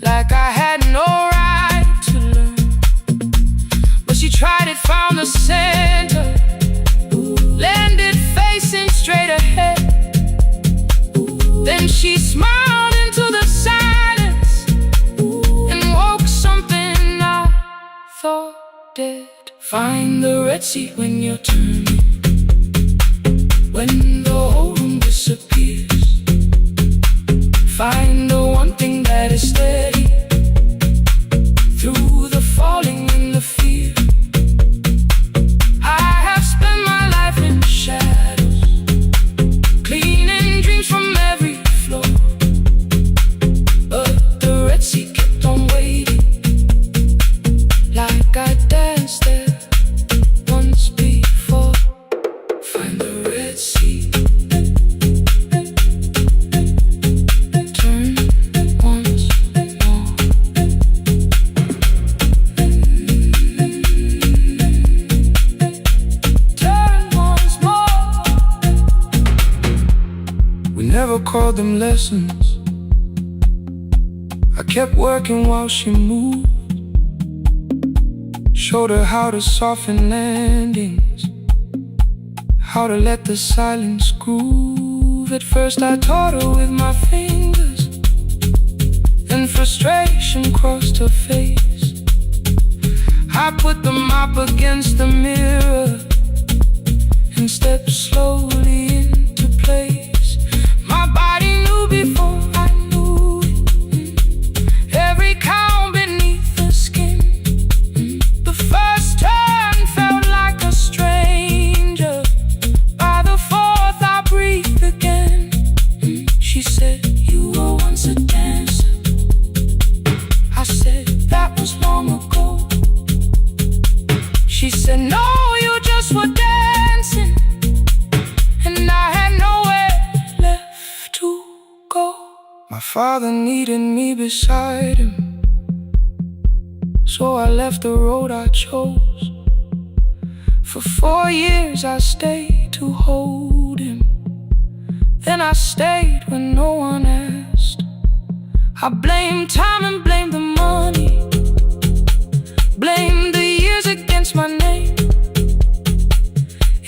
like I had no right to learn, but she tried it, found the center, landed facing straight ahead. Then she smiled into the silence, Find the Red Sea when you're turning, when the whole room disappears. Find the one thing that is steady through the falling and the fear. I have spent my life in shadows, cleaning dreams from every floor, but the Red Sea kept on waiting, like I danced there once before. Find the Red Sea, turn once more. Turn once more. We never called them lessons. I kept working while she moved, showed her how to soften landings, how to let the silence groove. At first I taught her with my fingers, then frustration crossed her face. I put the mop against the mirror and stepped slowly into place. My body knew before I knew it, every count beneath the skin. The first turn felt like a stranger. By the fourth I breathed again. She said, "You were once a dancer." I said, "That was long ago." She said, "No, you just were dancing." And I had nowhere left to go. My father needed me beside him, so I left the road I chose. For 4 years I stayed to hold him, then I stayed when no one asked. I blamed time and blamed the money, blamed the years against my name.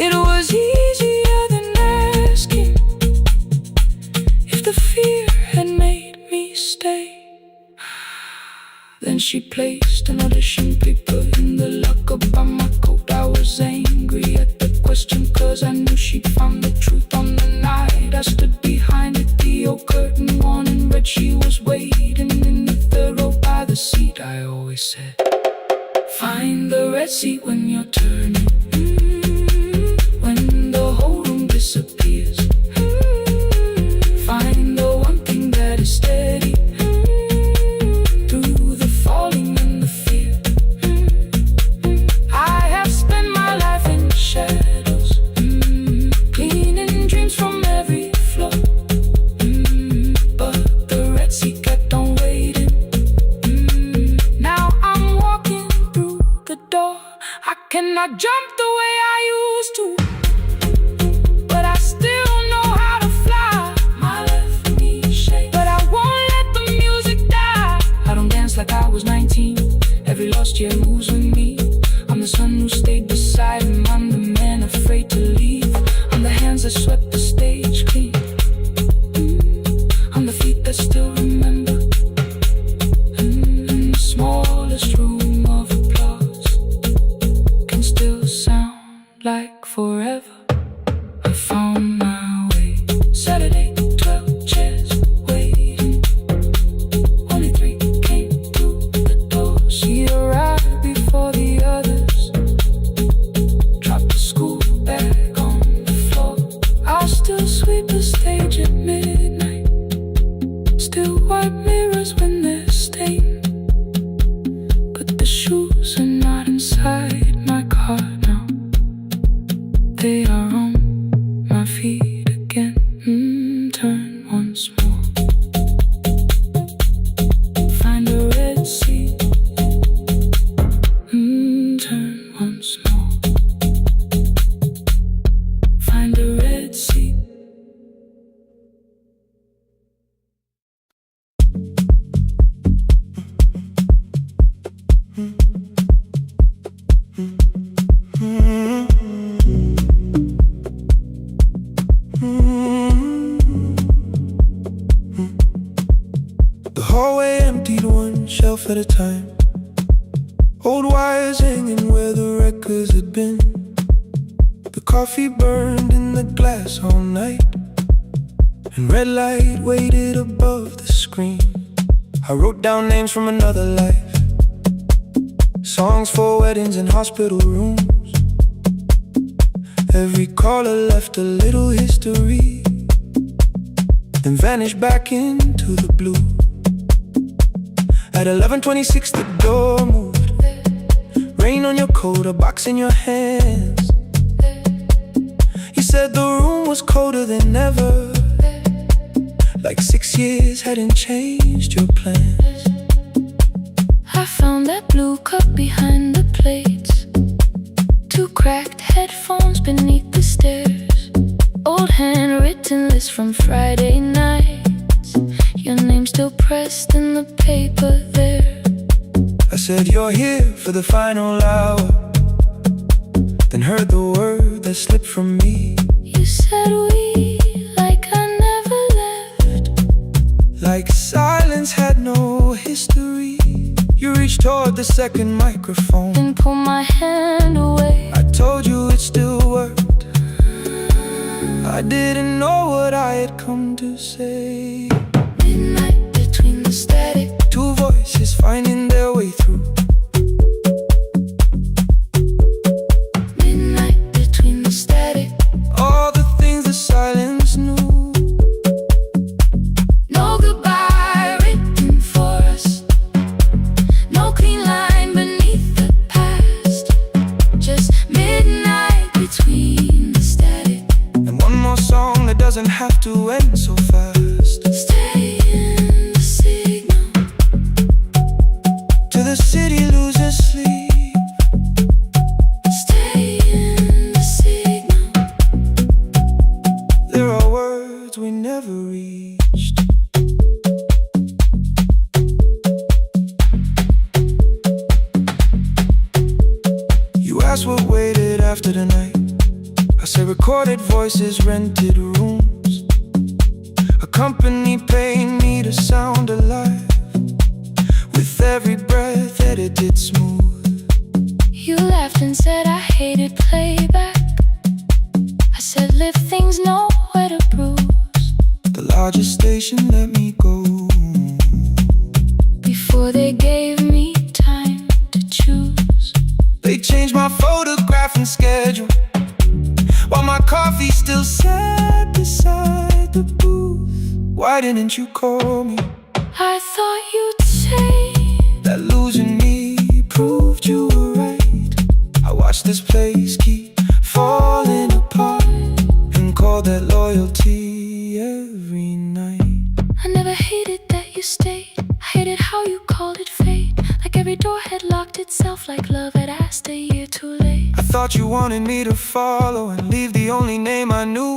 It was easier than asking if the fear had made me stay. Then she placed an audition paper in the locker by my coat. I was angry at the question, cause I knew she'd found the truth on the night I stood behind it. The old curtain worn in red, she was waiting in the third row by the seat. I always said, find the Red Sea when you're turning, when the whole room disappears. Find the one thing that is steady through the falling and the fear. I have spent my life in shadows, cleaning dreams from every floor, but the Red Sea kept on waiting. Now I'm walking through the door. I cannot jump the way I used to, but I still know how to fly. My left knee shakes, but I won't let the music die. I don't dance like I was 19. Every lost year moves with me. I'm the son who stayed beside him. I'm the man afraid to leave. I'm the hands that swept the stage clean. I'm the feet that still remember. In the smallest room of applause can still sound like forever. I found my way. Saturday, 12 chairs waiting. Only 3 came through the door. She arrived before the others, dropped the school bag on the floor. I'll still sweep the stage at midnight, still wipe mirrors when they're stained. But the shoes are not inside my car now. They are on my feet again. Turn once more. Find the Red Sea. Turn once more. Find the Red Sea. The hallway emptied one shelf at a time. Old wires hanging where the record sleeping. The coffee burned in the glass all night, and red light waited above the screen. I wrote down names from another life, songs for weddings and hospital rooms. Every caller left a little history, then vanished back into the blue. At 11:26 the door moved, rain on your coat, a box in your hands. You said the room was colder than ever, like 6 years hadn't changed your plans. I found that blue cup behind the plates, 2 cracked headphones beneath the stairs, old handwritten list from Friday nights, your name still pressed in the paper there. I said you're here for the final hour, then heard the word that slipped from me. You said we, like I never left, like silence had no history. You reached toward the second microphone, then pulled my hand away. I told you it still worked. I didn't know what I had come to say. Midnight between the static, 2 voices finding their way through. midnight between the static. All the things the silence knew. No goodbye written for us, no clean line beneath the past, just midnight between the static. And one more song that doesn't have to end so fast. Stay in the signal, Till the city loses sleep. stay in the signal. There are words we never reached. You asked what waited after the night. I said recorded voices, rented rooms, a company paying me to sound alive, with every breath edited smooth. You laughed and said I hated playback. I said live things nowhere to bruise, The largest station let me go. before they gave me time to choose. They changed my photograph and schedule, while my coffee still sat beside the booth. Why didn't you call me? I thought you'd say That losing me proved you were right. I watched this place keep falling apart, and called that loyalty every night. I never hated that you stayed, I hated how you called it fate, like every door had locked itself, like love had asked a year too late. I thought you wanted me to follow and leave the only name I knew.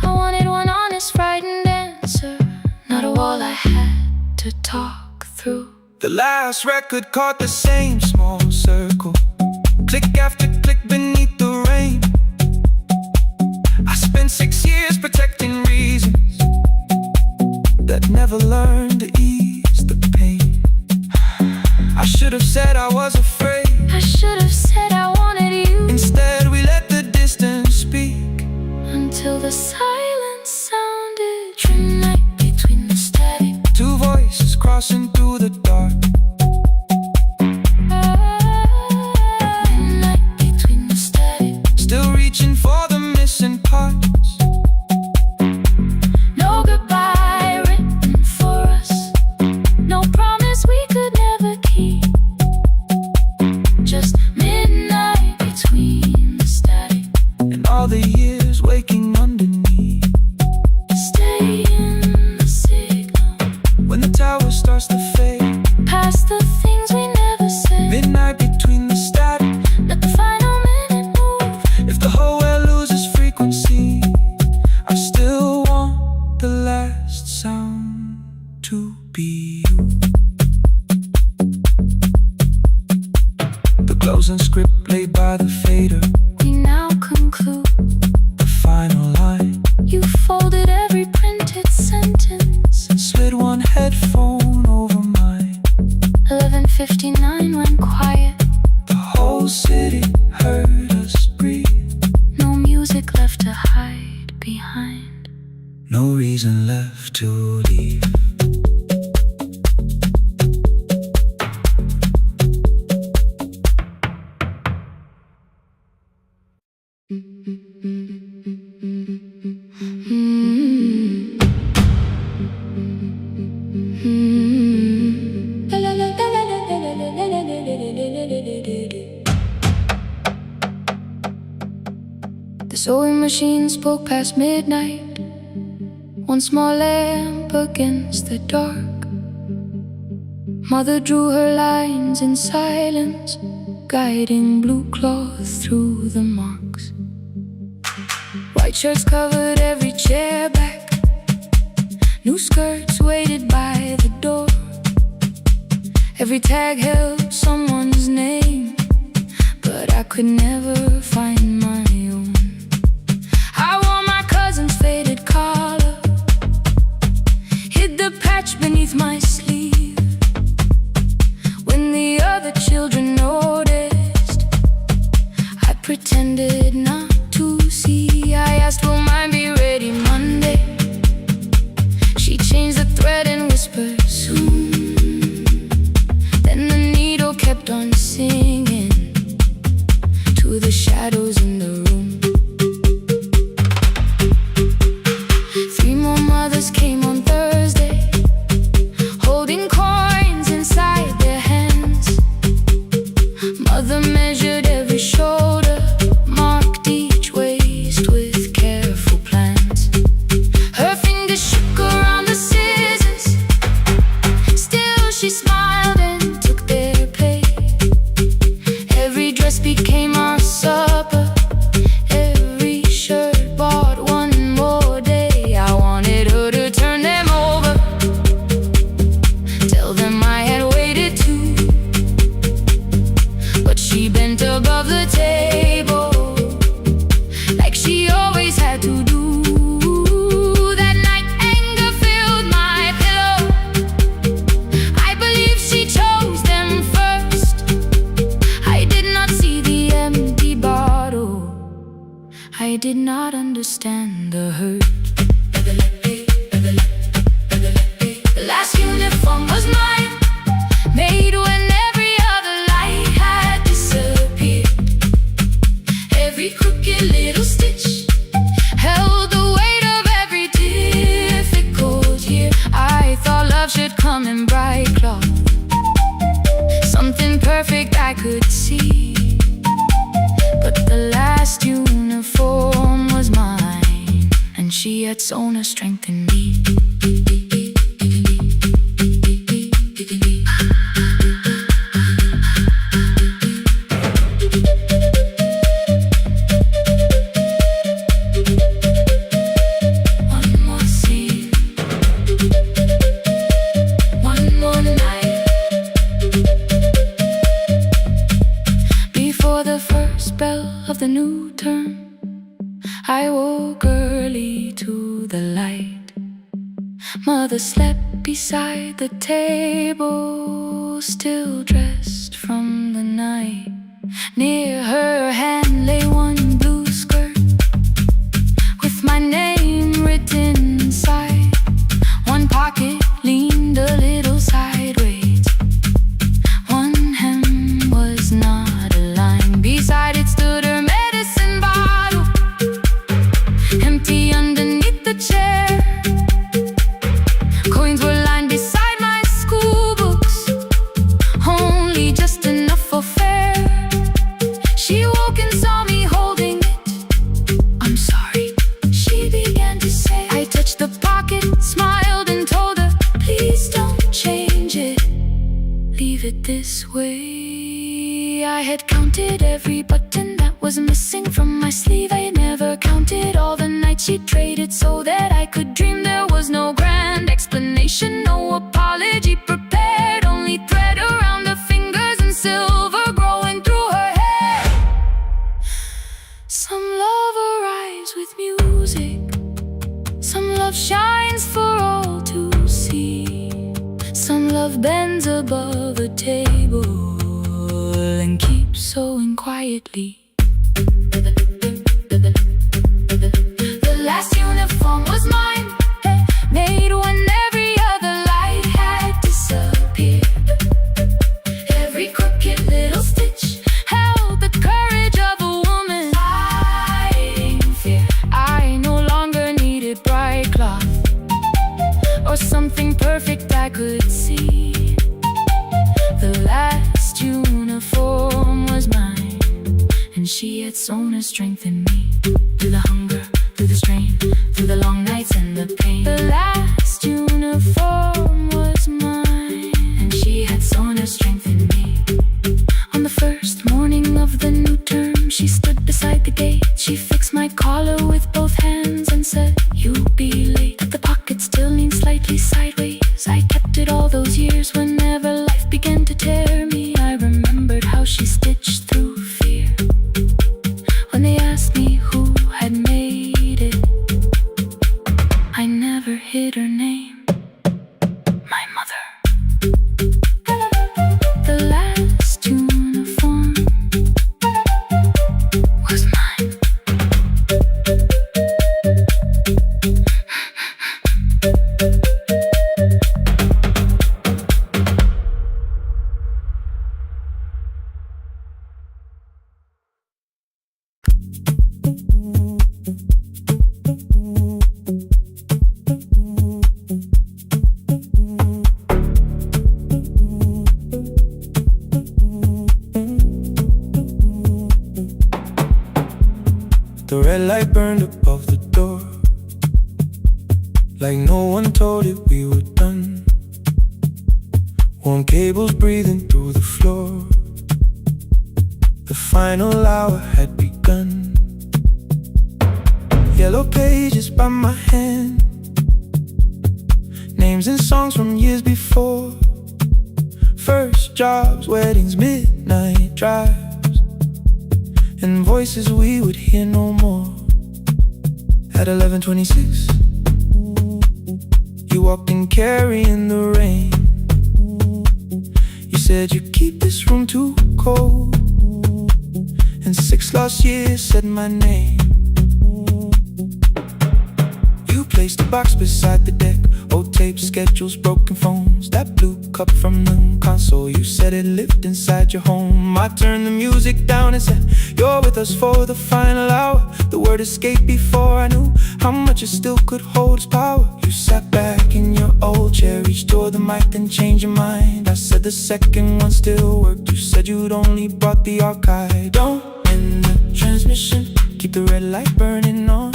I wanted one honest, frightened answer, not a wall I had to talk through. The last record caught the same small circle, click after click beneath the rain. I spent 6 years protecting reasons that never learned to ease the pain. I should have said I was afraid, I should have said I wanted you, instead we let the distance speak. until the silence sounded. Midnight between the static, 2 voices crossing through the dark. midnight between the static. Still reaching for the missing parts. No goodbye written for us, no promise we could never keep, just midnight between the static. And all the years waking underneath. Stay in the signal, When the tower starts to fade, past the things we never said. midnight between the static. Let the final minute move. If the whole world loses frequency, I still want the last sound to be you. The closing script played by the fader. We now conclude to leave. The sewing machine spoke past midnight, one small lamp against the dark. Mother drew her lines in silence, guiding blue cloth through the marks. White shirts covered every chair back, new skirts waited by the door. Every tag held someone's name, but I could never find my own. I wore my cousin's faded collar, hid the patch beneath my sleeve. When the other children noticed, I pretended not to see. I asked, will mine be ready Monday? She changed the thread and whispered, soon. Then the needle kept on singing to the shadows in the room. 3 more mothers came on Thursday, holding coins inside their hands. Mother measured every shoulder, marked each waist with careful plans. Her fingers shook around the scissors, still she smiled and took their pay. Every dress became our supper, every shirt bought one more day. I wanted her to turn them over, tell them I had waited too. But she bent above the table, like she always had to do. That night anger filled my pillow, I believe she chose them first. I did not see the empty bottle, I did not understand the hurt. The last uniform was mine, made when every other light had disappeared. Every crooked little stitch held the weight of every difficult year. I thought love should come in bright cloth, something perfect I could see. But the last uniform was mine, and she had sewn her strength in me. One more scene, one more night. Before the first bell of the new term, I woke early to the light. Mother slept beside the table, still dressed from the night. Near her hand lay one blue skirt with my name written inside. One pocket leaned a little sideways, one hem was not aligned. Beside it stood her medicine bottle, empty underneath the chair. Coins were lined beside my school books, only just enough for fare. She woke and saw me holding it. I'm sorry, she began to say. I touched the pocket, smiled and told her, please don't change it, leave it this way. I had counted every button that was missing from my sleeve. I never counted all the nights she traded so that I could dream. There was no grand explanation, no apology prepared, only thread around her fingers and silver growing through her hair. Some love arrives with music, some love shines for all to see. Some love bends above a table and keeps sewing quietly. The last uniform was mine, made when sown a strength in me. Through the hunger, through the strain, through the long nights and the pain. The last uniform was mine, and she had sown a strength in me. On the first morning of the new term, she stood beside the gate. She fixed my collar with both hands and said, "You'll be late." The pocket still leaned slightly sideways. I kept it all those years. Whenever life began to tear me, I remembered how she stitched through fear. When they asked me who had made it, I never hid her name. My mother. The last uniform was mine. The red light burned above the door, like no one told it we were done. Warm cables breathing through the floor. The final hour had begun. Yellow pages by my hand, names and songs from years before. First jobs, weddings, midnight drives, and voices we would hear no more. At 11:26, you walked in carrying the rain. You said you keep this room too cold, and 6 lost years said my name. You placed a box beside the deck, old tapes, schedules, broken phones, that blue cup from the console. You said it lived inside your home. I turned the music down and said, "You're with us for the final hour." The word escaped before I knew how much it still could hold its power. You sat back in your old chair, reached toward the mic, then changed your mind. I said the second one still worked. You said you'd only brought the archive. Don't end the transmission, keep the red light burning on.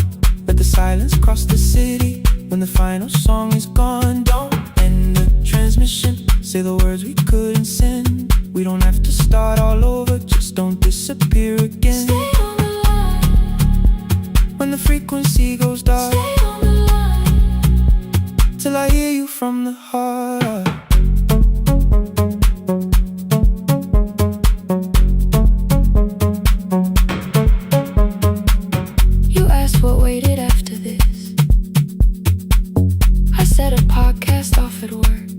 Let the silence cross the city when the final song is gone. Don't end the transmission, say the words we couldn't send. We don't have to start all over, just don't disappear again. Stay on the line. When the frequency goes dark, Stay on the line. till I hear you from the heart up. You asked what waited after this. I said a podcast off at work.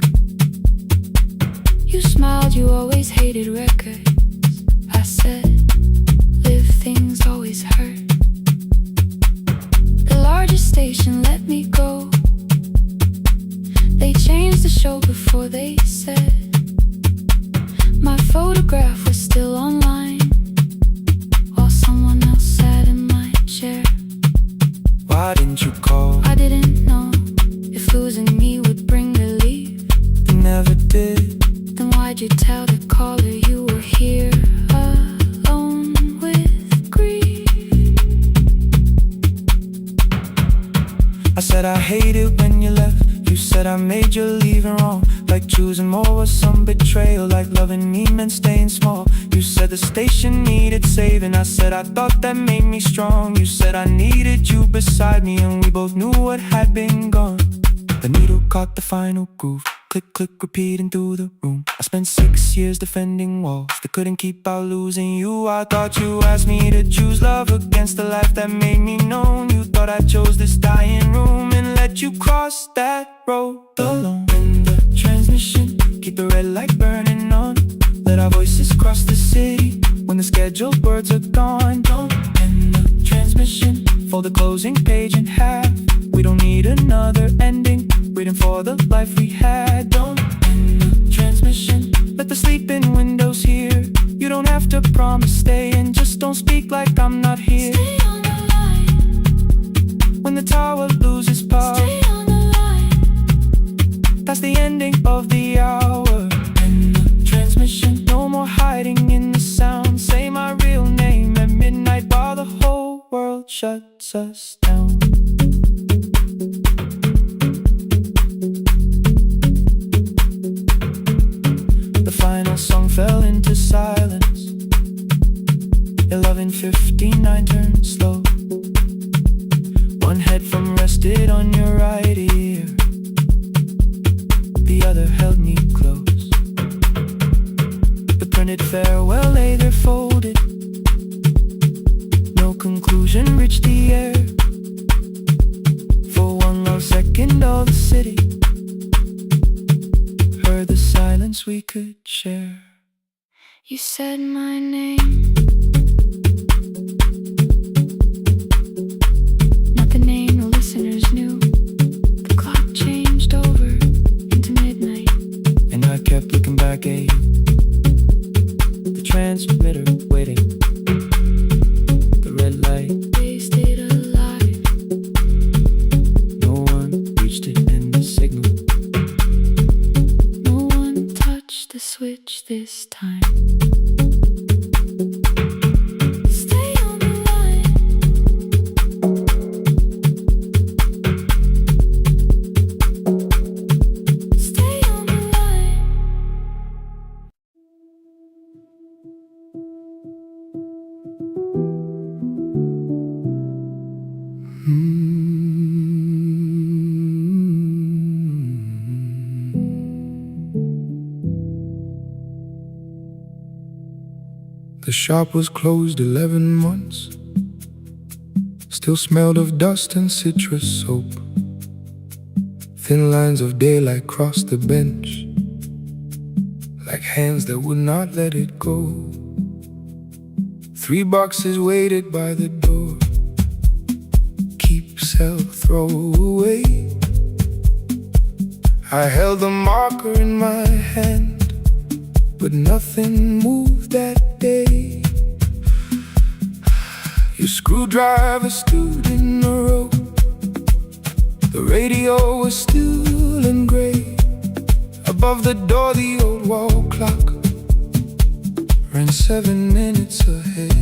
You smiled, you always hated records. I said, live things always hurt. The largest station let me go. They changed the show before they said my photograph was still online, while someone else sat in my chair. Why didn't you call? I didn't know if losing me would bring relief. You never did. Then why'd you tell the caller you were here alone with grief? I said I hate it when you left. You said I made you leaving wrong, like choosing more was some betrayal, like loving me meant staying small. You said the station needed saving. I said I thought that made me strong. You said I needed you beside me, and we both knew what had been gone. The needle caught the final groove, click, click, repeating through the room. I spent 6 years defending walls that couldn't keep out losing you. I thought you asked me to choose love against the life that made me known. You thought I chose this dying room and let you cross that road alone. In the transmission, keep the red light burning on. Let our voices cross the city when the scheduled words are gone. Don't end the transmission, fold the closing page in half. We don't need another ending, waiting for the life we had. Don't end the transmission, let the sleeping windows hear. You don't have to promise staying, just don't speak like I'm not here. Stay on the line. When the tower loses power, Stay on the line. that's the ending of the hour. End the transmission, no more hiding in the sound. Say my real name at midnight bar. shuts us down. The final song fell into silence. 11:59 turned slow. One headphone rested on your right ear, the other held me close. The printed farewell lay there folded. No conclusion reached the air. For one long second all the city heard the silence we could share. You said my name, not the name the listeners knew. The clock changed over into midnight, and I kept looking back at you. The transmitter waiting, the red light, they stayed alive. no one reached it in the signal. No one touched the switch this time. Stay on the line. Stay on the line. The shop was closed 11 months. Still smelled of dust and citrus soap. Thin lines of daylight crossed the bench, like hands that would not let it go. 3 boxes waited by the door. Keep, sell, throw away. I held the marker in my hand, but nothing moved that day. Your screwdriver stood in the road. The radio was still and gray. Above the door the old wall clock ran 7 minutes ahead.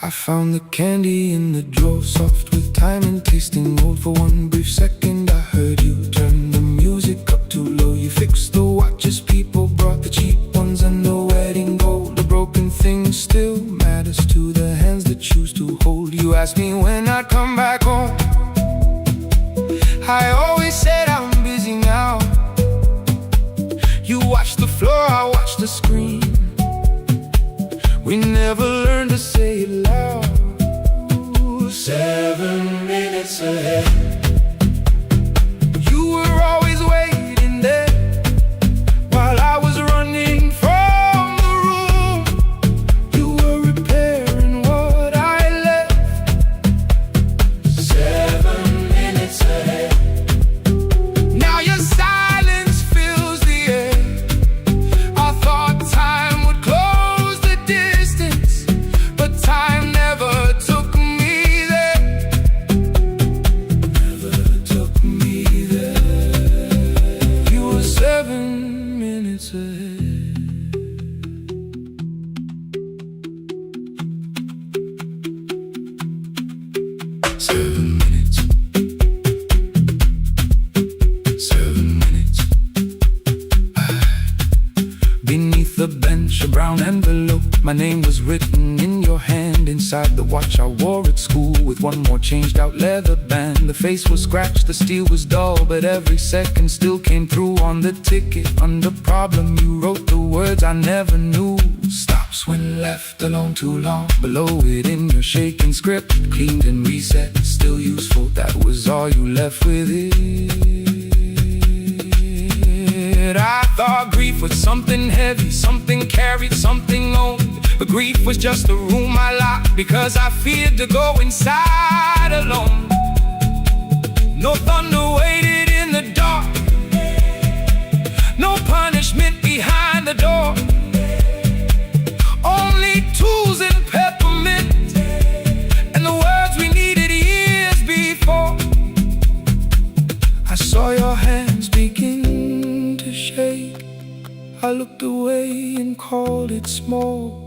I found the candy in the drawer, soft with time and tasting old. For one brief second I heard you turn the music up too low. You fixed the watches, people brought the cheap ones and the wedding gold. The broken thing still matters to the hands that choose to hold. You asked me when I'd come back home. I always said I'm busy now. You watched the floor, I watched the screen. We never learned to say it loud. 7 minutes ahead. You were always waiting there while I was running from the room. You were repairing what I left. 7 minutes ahead. Now your silence fills the air. I thought time would close the distance, but time never took me there. Never took me there. You were 7 minutes ahead. Seven minutes. 7 minutes. Beneath the bench, a brown envelope. My name was written in your hand. Inside the watch I wore at school, with one more changed out leather band. The face was scratched, the steel was dull, but every second still came through on the ticket. Under problem you wrote the words I never knew. Stops when left alone too long. Below it in your shaking script, cleaned and reset, still useful. That was all you left with it. I thought grief was something heavy, something carried, something owned. But grief was just a room I locked because I feared to go inside alone. No thunder waited in the dark, no punishment behind the door. Only tools and peppermint, and the words we needed years before. I saw your hands begin to shake. I looked away and called it small.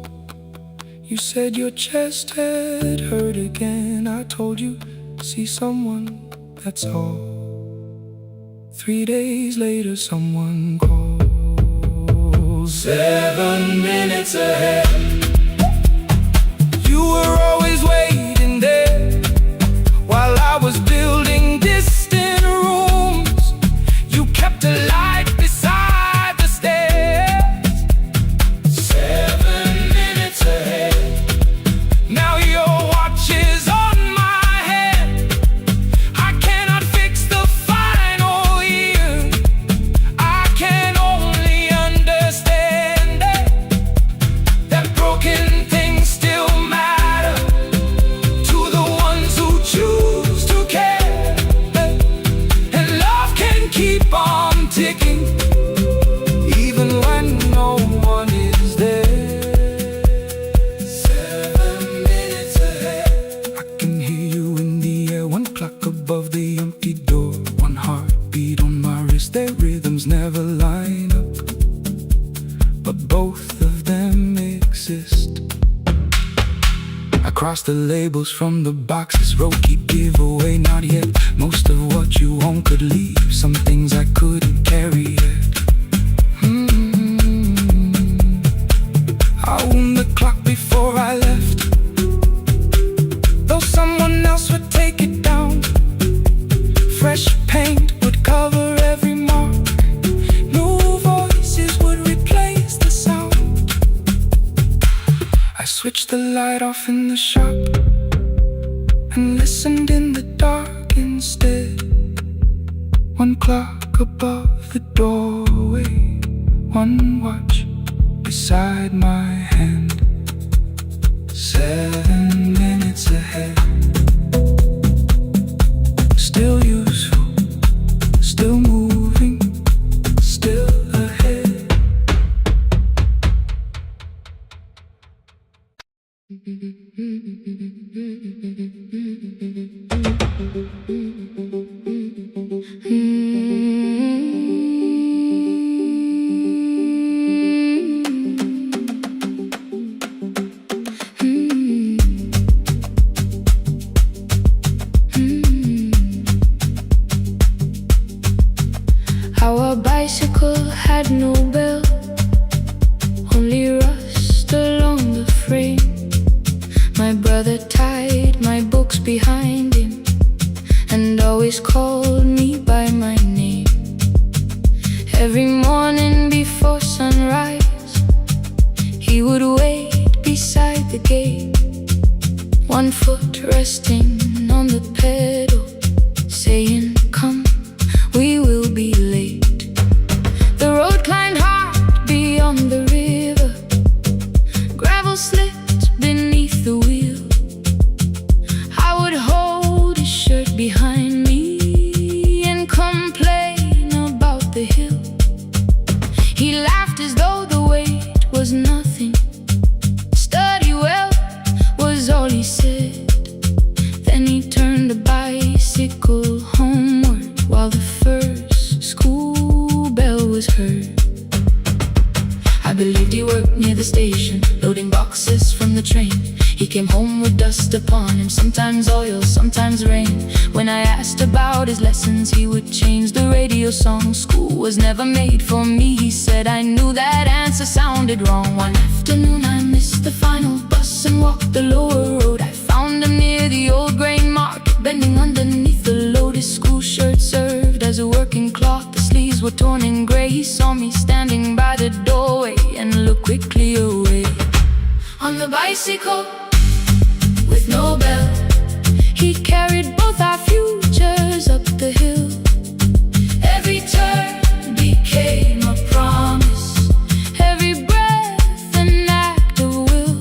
You said your chest had hurt again. I told you, see someone, that's all. 3 days later someone calls. 7 minutes ahead. You were always waiting there while I was building distant rooms. You kept a light beside the stairs. 7 minutes ahead. Now your watch is on my hand. I cannot fix the final year. I can only understand that broken things still matter to the ones who choose to care. And love can keep on ticking even when no one is there. 7 minutes ahead. I can hear you in the air, one clock above the empty door, one heartbeat on my wrist. Their rhythms never line up, but both of them exist. I cross the labels from the boxes, wrote keep, give away, not yet. Most of what you own could leave, some things I couldn't carry yet. I wound the clock before I left, though someone else would take it down. Fresh paint would cover every mark, new voices would replace the sound. I switched the light off in the shop and listened in the dark instead. One clock above the doorway, one watch beside my hand. 7 minutes ahead. Still useful, still moving, still ahead. Our bicycle had no bell, only rust along the frame. My brother tied my books behind him and always called me by my name. Every morning before sunrise, he would wait beside the gate, one foot resting on the pedal, saying, "Come, we will be late." The road climbed hard beyond the river, gravel slipped beneath the wheel. I would hold his shirt behind me and complain about the hill. He laughed as though the weight was nothing. "Study well," was all he said. Then he turned the bicycle homeward while the first school bell was heard. I believed he worked near the station, loading boxes from the train. He came home with dust upon him, sometimes oil, sometimes rain. When I asked about his lessons, he would change the radio song. "School was never made for me," he said. I knew that answer sounded wrong. One afternoon I missed the final bus and walked the lower road. I found him near the old grain market, bending underneath the load. His school shirt served as a working cloth, the sleeves were torn and gray. He saw me standing by the doorway and looked quickly away. On the bicycle with no bell, he carried both our futures up the hill. Every turn became a promise, every breath an act of will.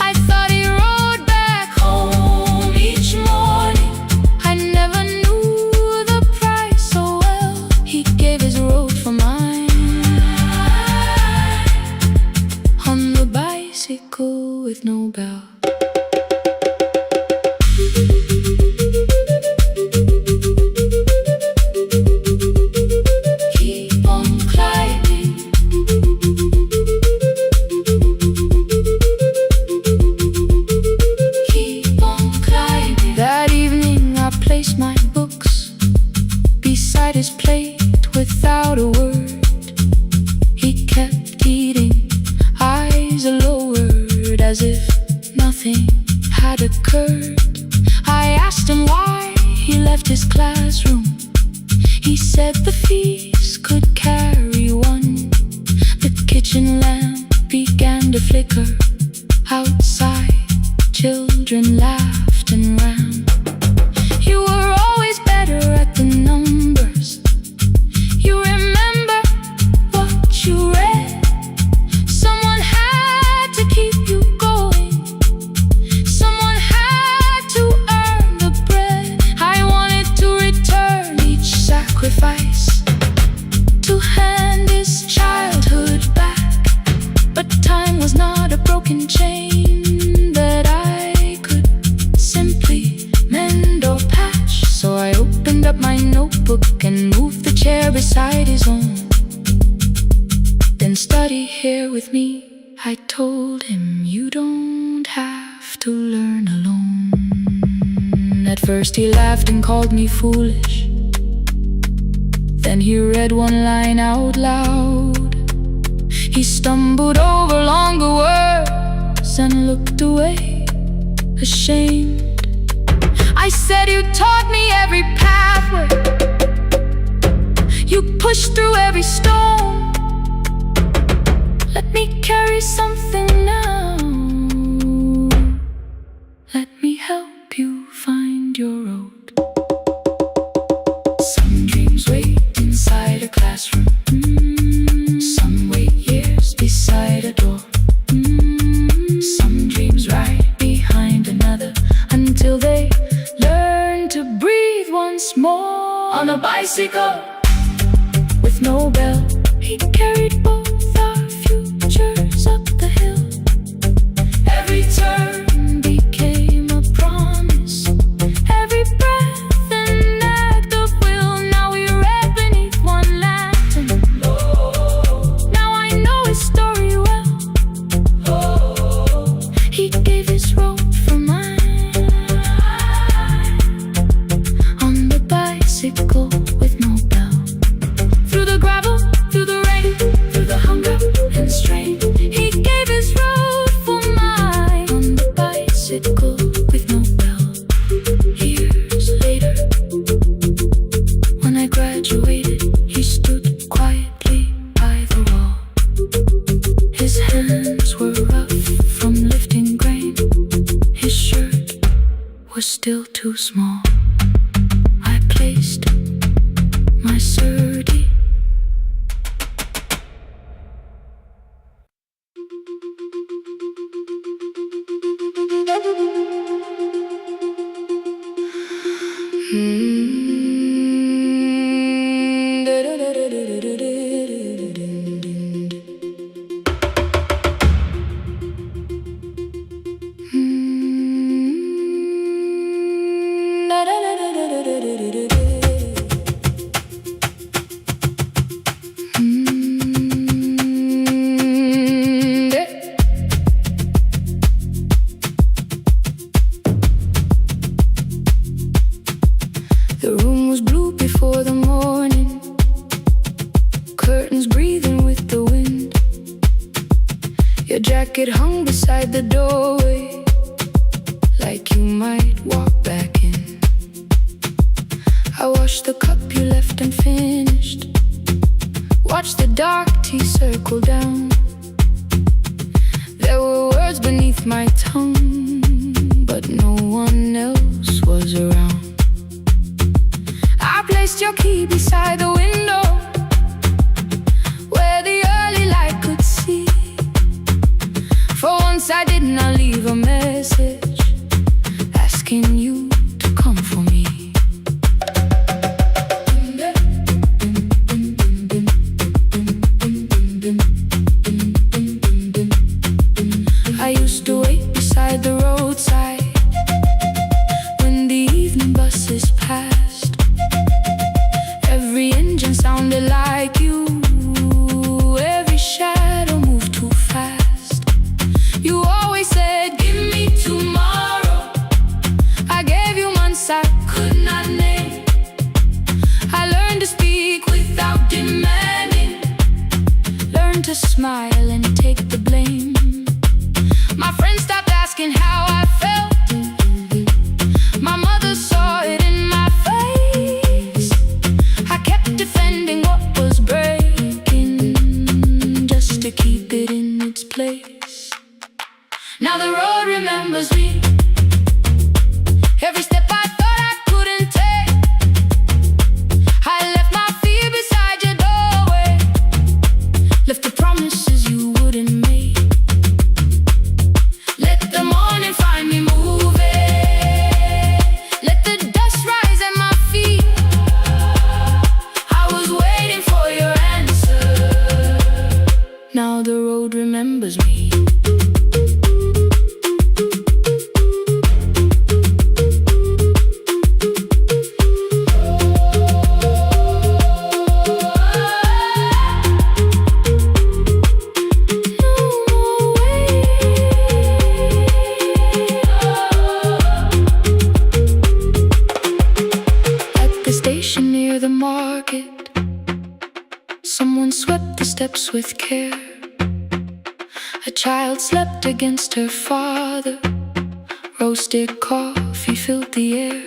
I thought he rode back home each morning. I never knew the price so well. He gave his road for mine. On the bicycle with no bell. occurred. I asked him why he left his classroom. He said the fees could carry one. The kitchen lamp began to flicker. Outside, children laughed and ran. You were always better at the numbers. You remember what you read. Someone had to keep you going. Someone had to earn the bread. I wanted to return each sacrifice, to hand his childhood back. But time was not a broken chain that I could simply mend or patch. So I opened up my notebook and moved the chair beside his own. Then study here with me, I told him. You don't have to learn alone. At first he laughed and called me foolish. Then he read one line out loud. He stumbled over longer words and looked away, ashamed. I said, you taught me every pathway. You pushed through every stone. Let me carry something now. Let me help you find your road. Some dreams wait inside a classroom. Some wait years beside a door. Some dreams right behind another, until they learn to breathe once more. On a bicycle with no bell, he carried both our futures up the hill. Every turn became a promise, every breath an act of will. Now we read beneath one lantern. Now I know his story well. He gave his road for mine. On the bicycle with no bell. Through the gravel, through the rain, through the hunger and strain, he gave his road for mine. On the bicycle with no bell. Years later, when I graduated, he stood quietly by the wall. His hands were rough from lifting grain. His shirt was still too small. I placed my surdy. The room was blue before the morning, curtains breathing with the wind. Your jacket hung beside the doorway, like you might walk back in. I washed the cup you left unfinished, watched the dark tea circle down. There were words beneath my tongue, but no one else was around. I placed your key beside the window, where the early light could see. For once I did not leave a message asking you to come for me. I used to wait beside the roadside when the evening buses passed. Every engine sounded like you, every shadow moved too fast. You always said, give me tomorrow. I steps with care. A child slept against her father. Roasted coffee filled the air.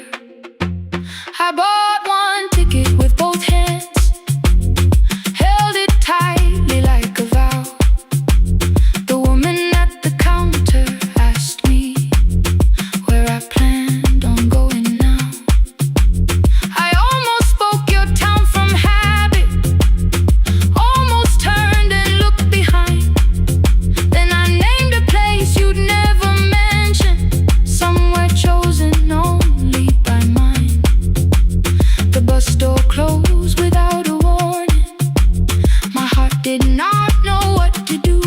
I bought one ticket with both hands, held it tightly like a vow. The woman at the counter asked me where I planned on going now. I almost spoke your town from habit, almost turned and looked behind. Then I named a place you'd never mention, somewhere chosen only by mine. The bus door closed without a warning. My heart did not know what to do.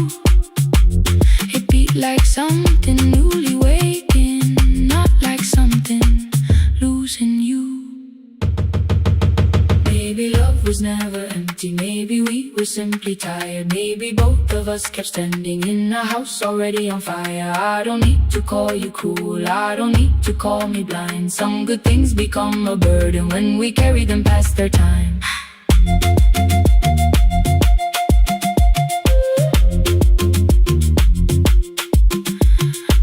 It beat like something newly waking, not like something losing you. Maybe love was never empty, maybe we were simply tired. Maybe both of us kept standing in a house already on fire. I don't need to call you cruel, I don't need to call me blind. Some good things become a burden when we carry them past their time.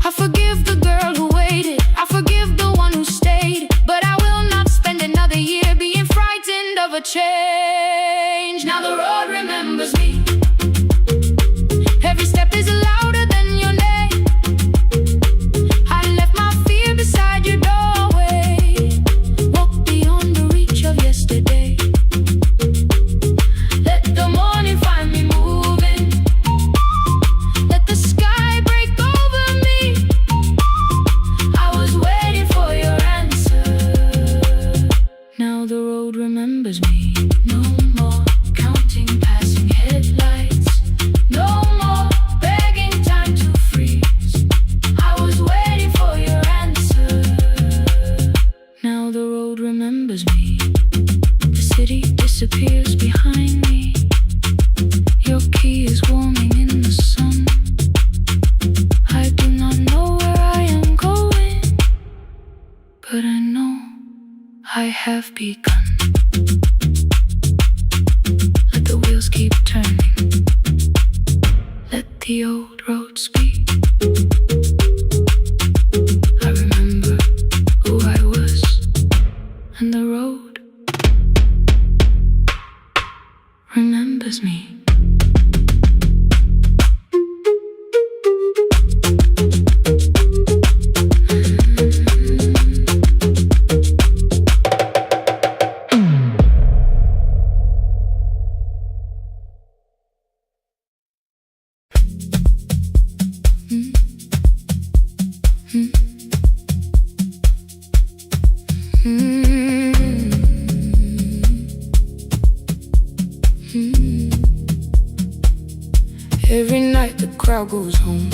I forgive the girl who waited, I forgive the one who stayed, but I will not spend another year being frightened of a change. Now the road remembers me. Every step is louder than your name. I left my fear beside your doorway, walked beyond the reach of yesterday. Let the morning find me moving, let the sky break over me. I was waiting for your answer. Now the road remembers me. No more counting passing headlights, no more begging time to freeze. I was waiting for your answer. Now the road remembers me. The city disappears behind me. Your key is warming in the sun. I do not know where I am going, but I know I have begun. Let the wheels keep turning, let the old road speak. I remember who I was, and the road remembers me. Every night the crowd goes home,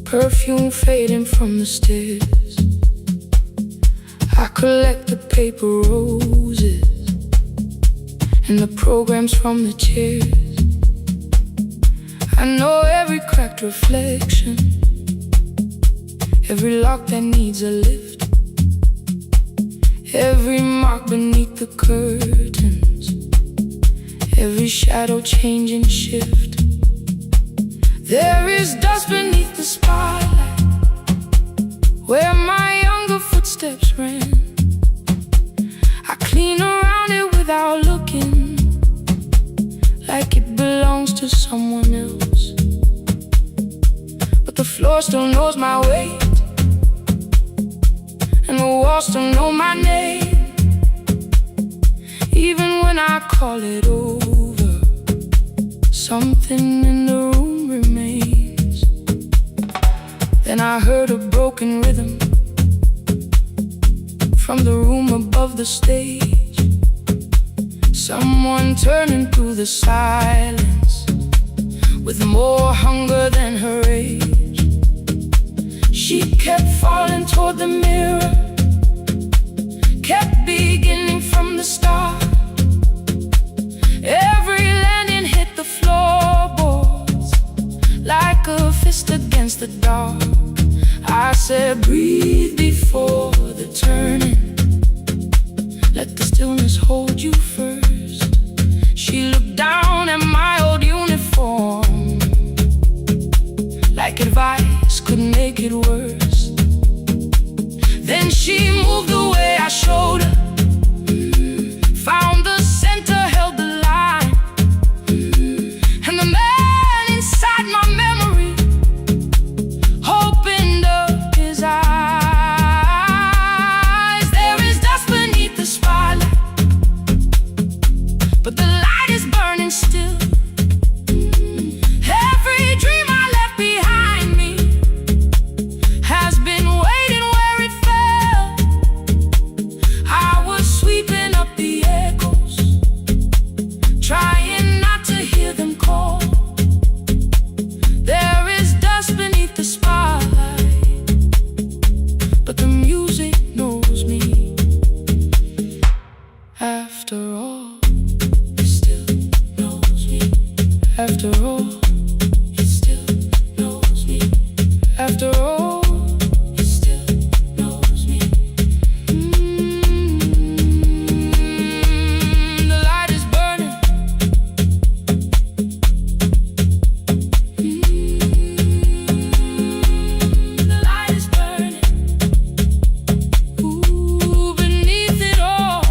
perfume fading from the stairs. I collect the paper roses and the programs from the chairs. I know every cracked reflection, every lock that needs a lift, every mark beneath the curtains, every shadow change and shift. There is dust beneath the spotlight, where my younger footsteps ran. I clean around it without looking, like it belongs to someone else. But the floor still knows my weight, and the walls still know my name. Even when I call it over, something in the room remains. Then I heard a broken rhythm from the room above the stage. Someone turning through the silence with more hunger than her age. She kept falling toward the mirror, kept beginning from the start. Every landing hit the floorboards like a fist against the dark. I said, breathe before the turning, let the stillness hold you first. She looked down at like advice couldn't make it worse. Then she moved the way I showed her, found the center, held the line, and the man inside my memory opened up his eyes. There is dust beneath the spotlight, but the light is burning still. Every dream I left behind me has been waiting where it fell. I was sweeping up the echoes, trying not to hear them call. There is dust beneath the spotlight, but the music knows me. After all, it still knows me. After all, it still knows me. After all, it still knows me. The light is burning. The light is burning. Ooh, beneath it all.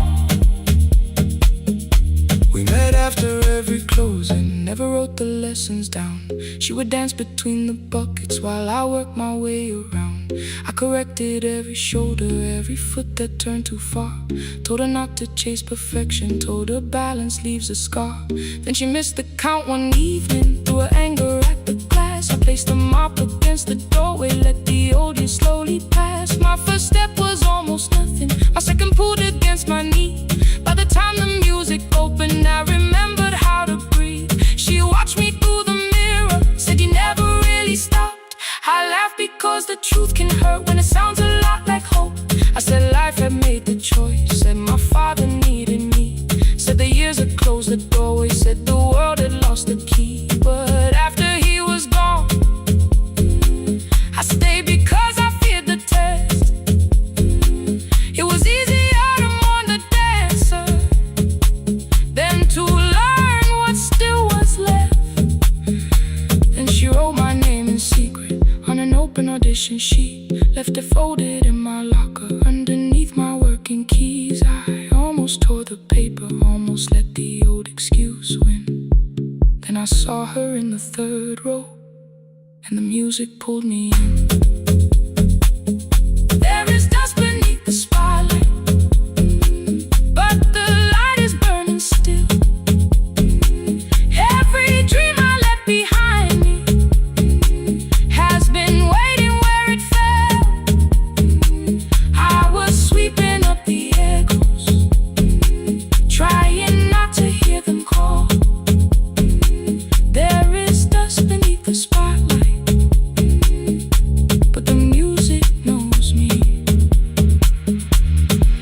We met after every closing, never wrote the lessons down. She would dance between the buckets while I worked my way around. I corrected every shoulder, every foot that turned too far. Told her not to chase perfection, told her balance leaves a scar. Then she missed the count one evening, threw her anger at the glass. I placed the mop against the doorway, let the old years slowly pass. My first step was almost nothing, my second pulled against my knee. By the time the music opened, I remembered how to breathe. She watched me through the mirror, said you never really stopped. I laughed because the truth can hurt when it sounds a lot like hope. I said life had made the choice, said my father needed me, said the years had closed the doorway, said the world had lost the key. But after he was gone, I stayed because I feared the test. It was easier to mourn the dancer than to learn what still was left. Then she wrote my name in secret on an open audition sheet, left it folded in my locker underneath my working keys. I almost tore the paper, almost let the old excuse win. Then I saw her in the third row, and the music pulled me in. There is dust beneath the spotlight, but the light is burning still. Every dream I left behind me has been waiting where it fell. I was sweeping up the echoes, trying not to hear them call. There is dust beneath the spotlight, but the music knows me.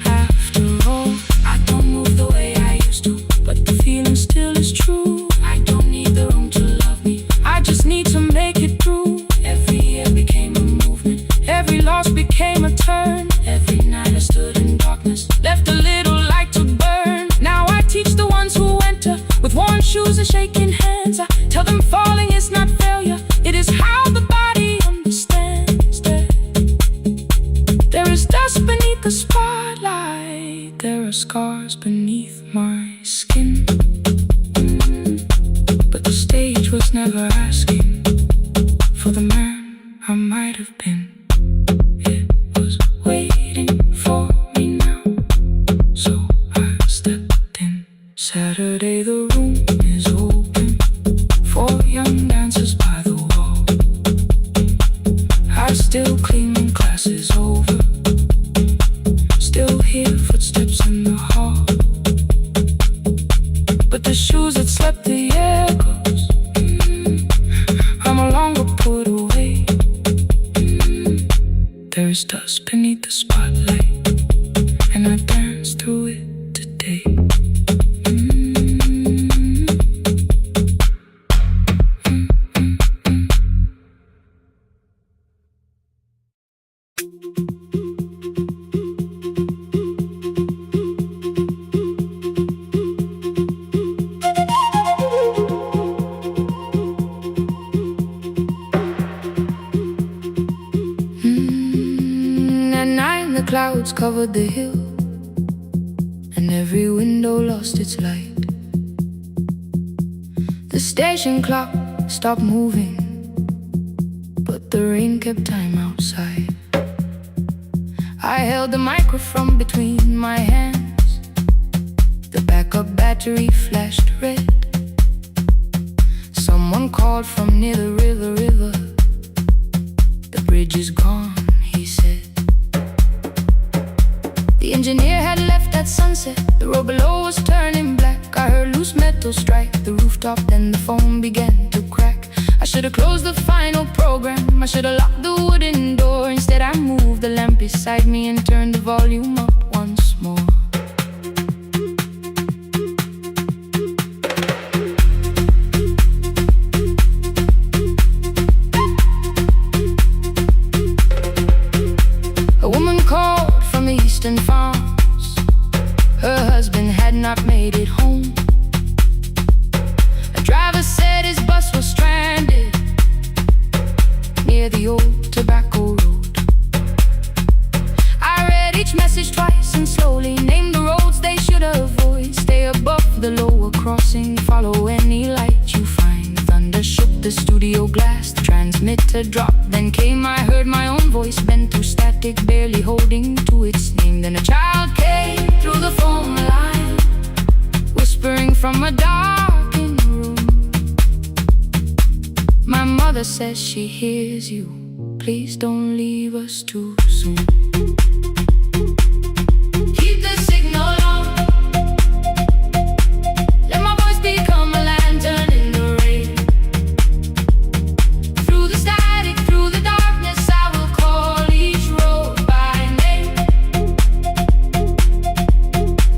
After all, I don't move the way I used to, but the feeling still is true. I don't need the room to love me, I just need to make it through. Every year became a movement, every loss became a turn. Every night I stood in darkness, left a little light to burn. Now I teach the ones who enter with worn shoes and shaking hands. I tell them falling is not failure, it is how the body understands. There is dust beneath the spotlight, there are scars beneath my skin, but the stage was never asking for the man I might have been. It was waiting for me now, so I stepped in. Saturday the room is open for young dancers by the wall. I still clean when class is over, still hear footsteps in the hall, but the shoes that slept the echoes, are no longer put away. There is dust beneath the spotlight, and I dance through it today. time the clouds covered the hill, and every window lost its light. The station clock stopped moving, but the rain kept time outside. I held the microphone between my hands. The backup battery flashed red. Someone called from near the river. The bridge is gone, he said. The engineer had left at sunset. The road below was turning black. I heard loose metal strike the rooftop, then the phone began to crack. I should have closed the final program. I should have locked the wooden door. Instead I moved the lamp beside me and turned the volume up once more. A woman called from the eastern farms. Her husband had not made it home. A driver said his bus was stranded near the old tobacco road. I read each message twice and slowly named the roads they should avoid. Stay above the lower crossing, follow any light you find. Thunder shook the studio glass, the transmitter dropped. Then came, I heard my own voice bent through static, barely holding to its name. Then a child came through the phone line, whispering from a darkened room. My mother says she hears you. Please don't leave us too soon. Keep the signal on. Let my voice become a lantern in the rain. Through the static, through the darkness, I will call each road by name.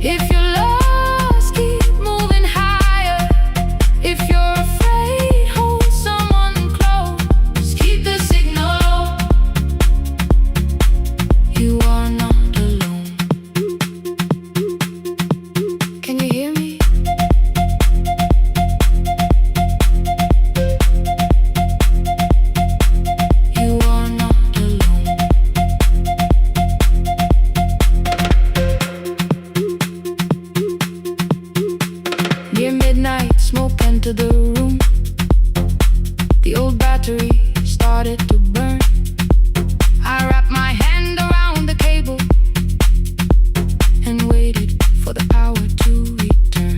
If you're lost, keep moving higher. If you're afraid, hold someone close. Keep the signal low. You are not alone. Can you hear me? You are not alone. Near midnight, smoke entered the room. The old battery started to burn. I wrapped my hand around the cable and waited for the power to return.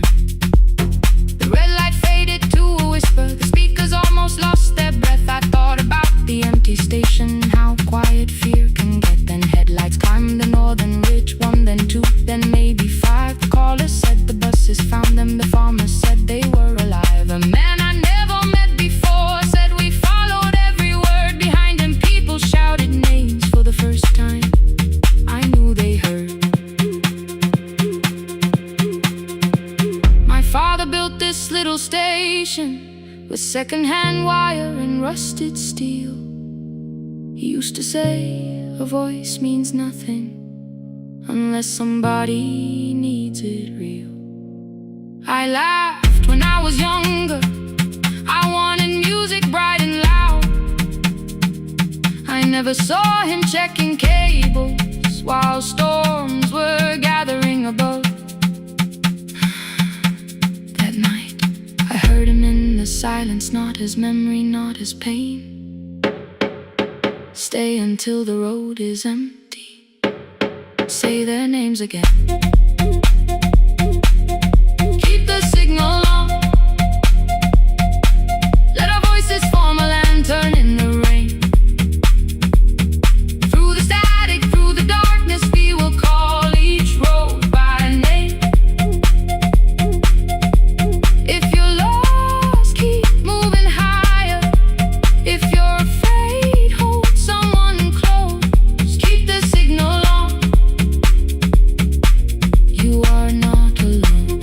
The red light faded to a whisper. The speakers almost lost their breath. I thought about the empty station, how quiet fear can get. Then headlights climbed the northern ridge. One, then two, then maybe five. The caller said the buses found them. The farmer said they were alive. A man I never met before said we followed every word behind him. People shouted names for the first time. I knew they heard. My father built this little station with second-hand wire and rusted steel. He used to say a voice means nothing unless somebody needs it real. I laughed when I was younger. I wanted music bright and loud. I never saw him checking cables while storms were gathering above. That night, I heard him in the silence, not his memory, not his pain. Stay until the road is empty. Say their names again. Keep the signal on. Let our voices form a lantern in the rain. Through the static, through the darkness, we will call each road by name. If you're lost, keep moving higher. If you're afraid, hold someone close. Keep the signal on. You are not alone.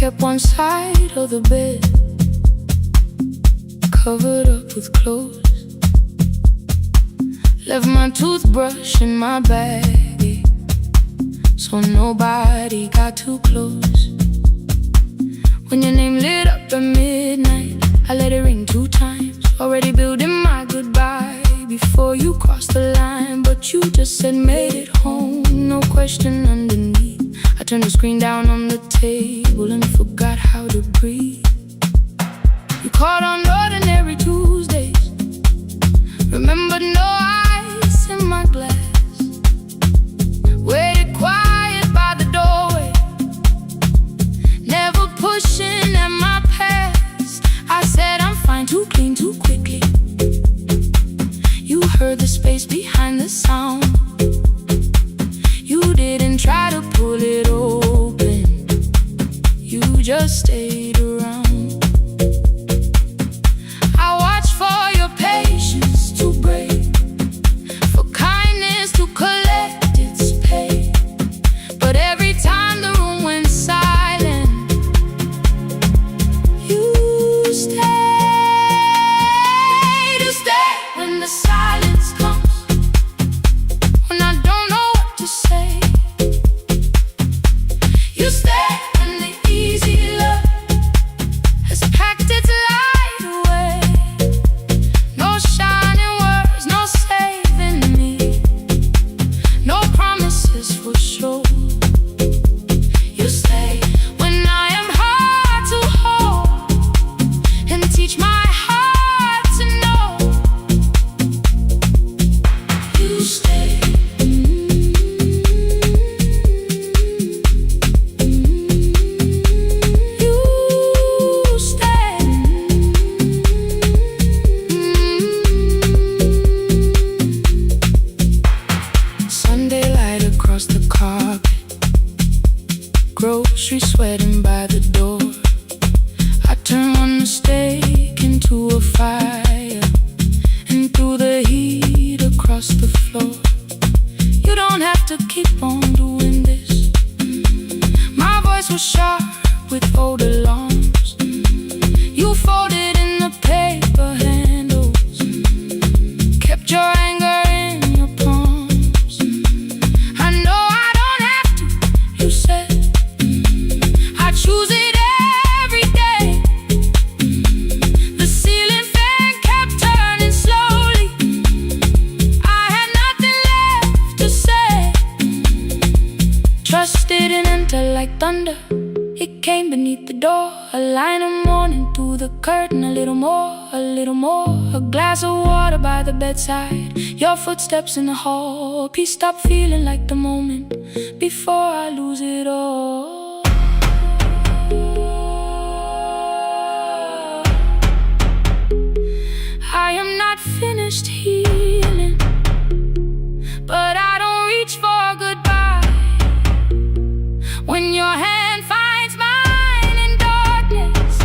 kept one side of the bed covered up with clothes. Left my toothbrush in my bag so nobody got too close. When your name lit up at midnight, I let it ring 2 times. Already building my goodbye before you crossed the line, but you just said made it home, no question underneath. I turned the screen down on the table and forgot how to breathe. You called on ordinary Tuesdays, remembered no ice in my glass. Waited quiet by the doorway, never pushing at my past. I said I'm fine, too clean, too quickly. You heard the space behind the sound. You didn't try to pull it open, you just stayed around. I watched for your patience to break, for kindness to collect its pay. But every time the room went silent, you stayed. You stayed when the silence comes, when I don't know what to say. You stay when the easy love has packed its light away. No shining words, no saving me, no promises for sure. You stay when I am hard to hold and teach my heart to know. You stay. Sunday light across the carpet, grocery sweating by the door. I turn one mistake into a fire, and through the heat across the floor. You don't have to keep on doing this. My voice was sharp with old alarms. You folded in the paper handles, kept your anger in your palms. I know I don't have to, you said. I choose it every day. The ceiling fan kept turning slowly. I had nothing left to say. Trust didn't enter like thunder, it came beneath the door. A line of morning through the curtain, a little more, a little more. A glass of water by the bedside, your footsteps in the hall. Peace stopped feeling like the moment before I lose it all. I am not finished healing, but I don't reach for goodbye. When your hand finds mine in darkness,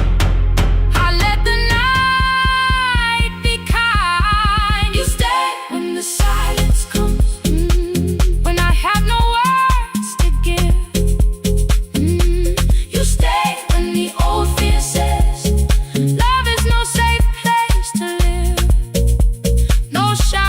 I let the night be kind. You stay when the silence comes, when I have no words to give. You stay when the old fear says love is no safe place to live. No shout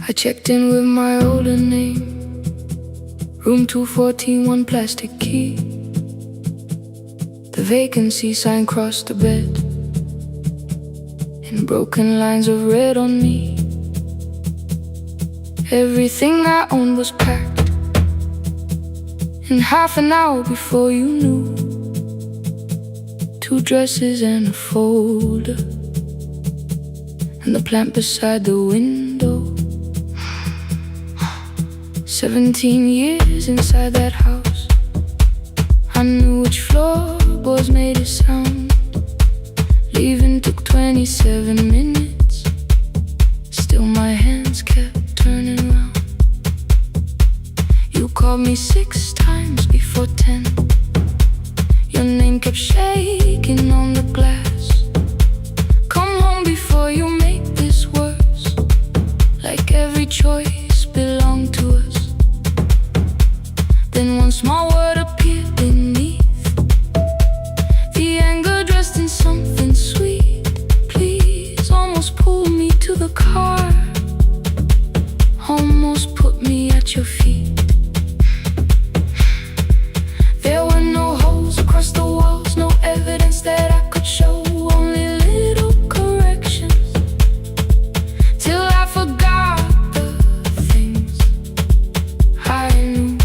I checked in with my older name, room 214, one plastic key. The vacancy sign crossed the bed in broken lines of red on me. Everything I owned was packed in half an hour before you knew. 2 dresses and a folder, and the plant beside the window. 17 years inside that house, I knew which floorboards made a sound. Leaving took 27 minutes, still my hands kept turning round. You called me 6 times before 10. Your name kept shaking on the glass. Come home before you make this worse, like every choice belonged to us. Then one small word appeared beneath, the anger dressed in something sweet. Please, almost pulled me to the car, almost put me at your feet. There were no holes across the walls, no evidence that I could show, only little corrections, till I forgot the things I knew.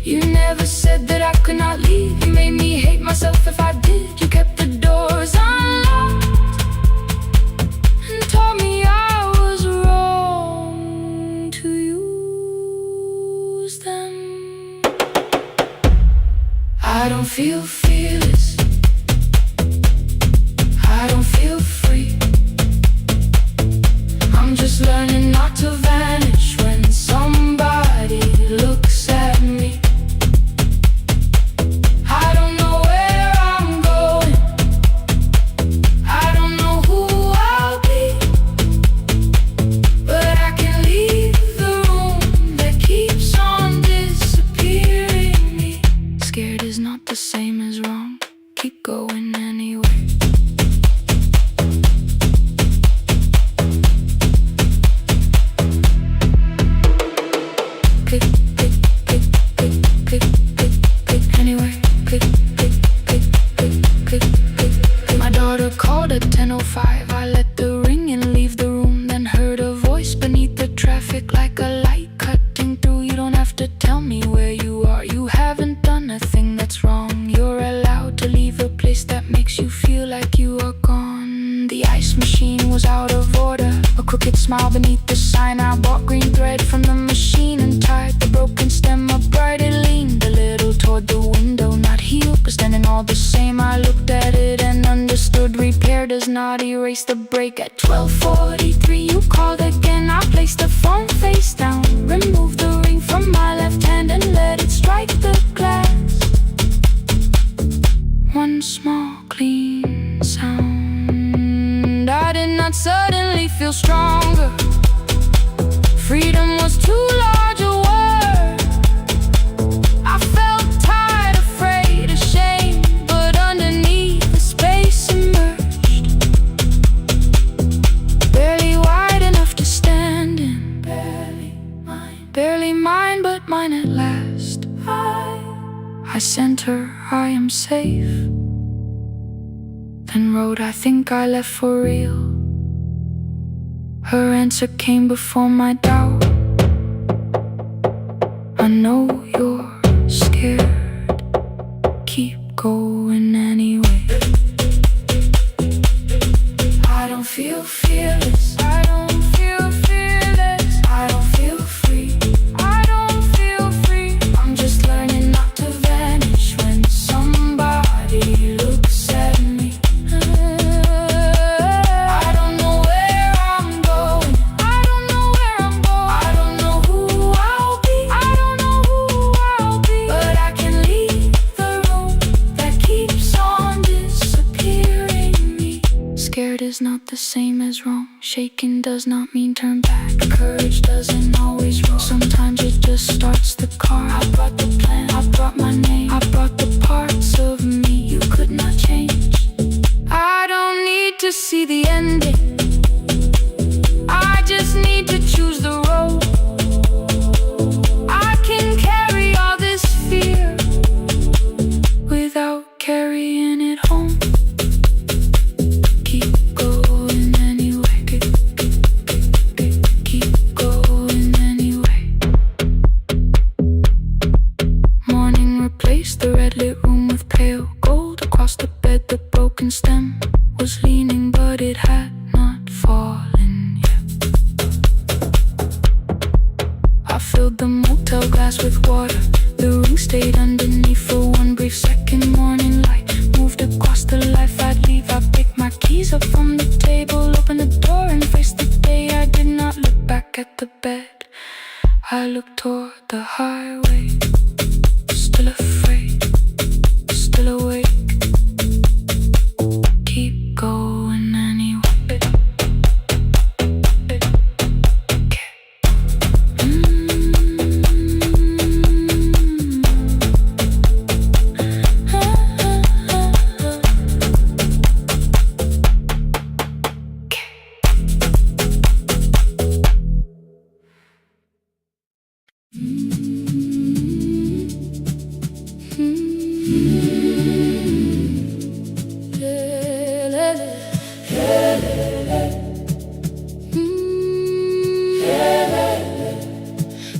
You never said that I could not leave. You made me hate myself if I did. You kept the doors unlocked and taught me I was wrong to use them. I don't feel fearless, I don't feel free. I'm just learning not to vanish when somebody looks at me. I don't know where I'm going, I don't know who I'll be, but I can leave the room that keeps on disappearing me. Scared is not the same as wrong, keep going anyway. Pick, pick, pick, pick, pick, pick, pick, anyway. Pick, pick, pick, pick, pick, pick, pick. My daughter called at 10:05. I let the ring and leave the room, then heard a voice beneath the traffic like a light cutting through. You don't have to tell me where you are, you haven't done a thing that's wrong. You're allowed to leave a place that makes you feel like you are gone. The ice machine was out of order, a crooked smile beneath the sign. I bought green thread from the machine and tied the broken stem upright. It leaned a little toward the window, not healed but standing all the same. I looked at it and understood, repair does not erase the break. At 12:43 you called again. I placed the phone face down, removed the ring from my left hand and let it strike the glass. One small clean sound. I did not suddenly feel stronger. Freedom was too large a word. I felt tired, afraid, ashamed, but underneath the space emerged, barely wide enough to stand in. Barely mine, but mine at last. I sent her, I am safe, then wrote, I think I left for real. Her answer came before my doubt. I know you're scared, keep going anyway. I don't feel fearless, I don't feel fearless, I don't feel free, I don't feel free. I'm just learning not to vanish when somebody looks at me. I don't know where I'm going, I don't know where I'm going, I don't know who I'll be, I don't know who I'll be, but I can leave the room that keeps on disappearing me. Scared is not the same as wrong, shaking does not mean turn back. Courage doesn't always roll, sometimes it just starts the car. I brought the plan, I brought my name, I brought the parts of me you could not change. I don't need to see the ending, I just was leaning, but it had not fallen yet. I filled the motel glass with water. The ring stayed underneath for one brief second. Morning light moved across the life I'd leave. I picked my keys up from the table, opened the door and faced the day. I did not look back at the bed. I looked toward the highway, still afraid, still awake. Keep going anyway.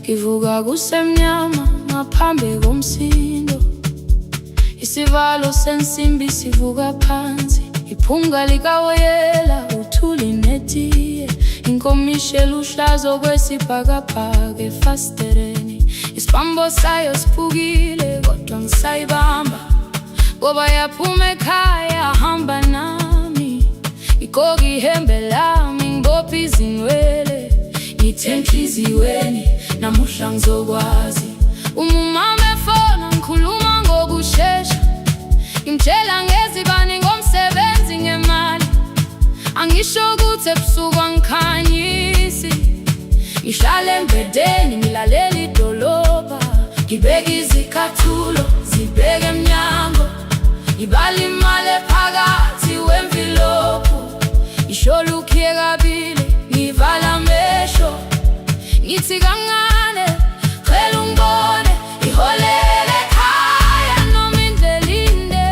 Ngivuka kusemnyama ngaphambi komsindo, isivalo sensimbi sivuka phansi, iphunga likawoyela uthuli netiye, inkomishi eluhlaza okwesibhakabhaka efasitereni, isibambo sayo siphukile kodwa ngisayibamba, ngoba yaphuma ekhaya hamba nami, igqoka ihembe lami ngibopha izinwele, ngithe enhliziyweni namuhla ngizokwazi. Umama efona ngikhuluma ngokushesha, ngimtshela ngezibani ngomsebenzi ngemali, angisho ukuthi ebusuku angikhanyisi, ngihlala embedeni ngilalela idolobha, ngibeka izicathulo zibheke emnyango, ngibala imali ephakathi wemvilophu, ngisho lukhiye kabili ngivala amehlo, ngithi kancane cela ungibone, iholele ekhaya noma indlela inde,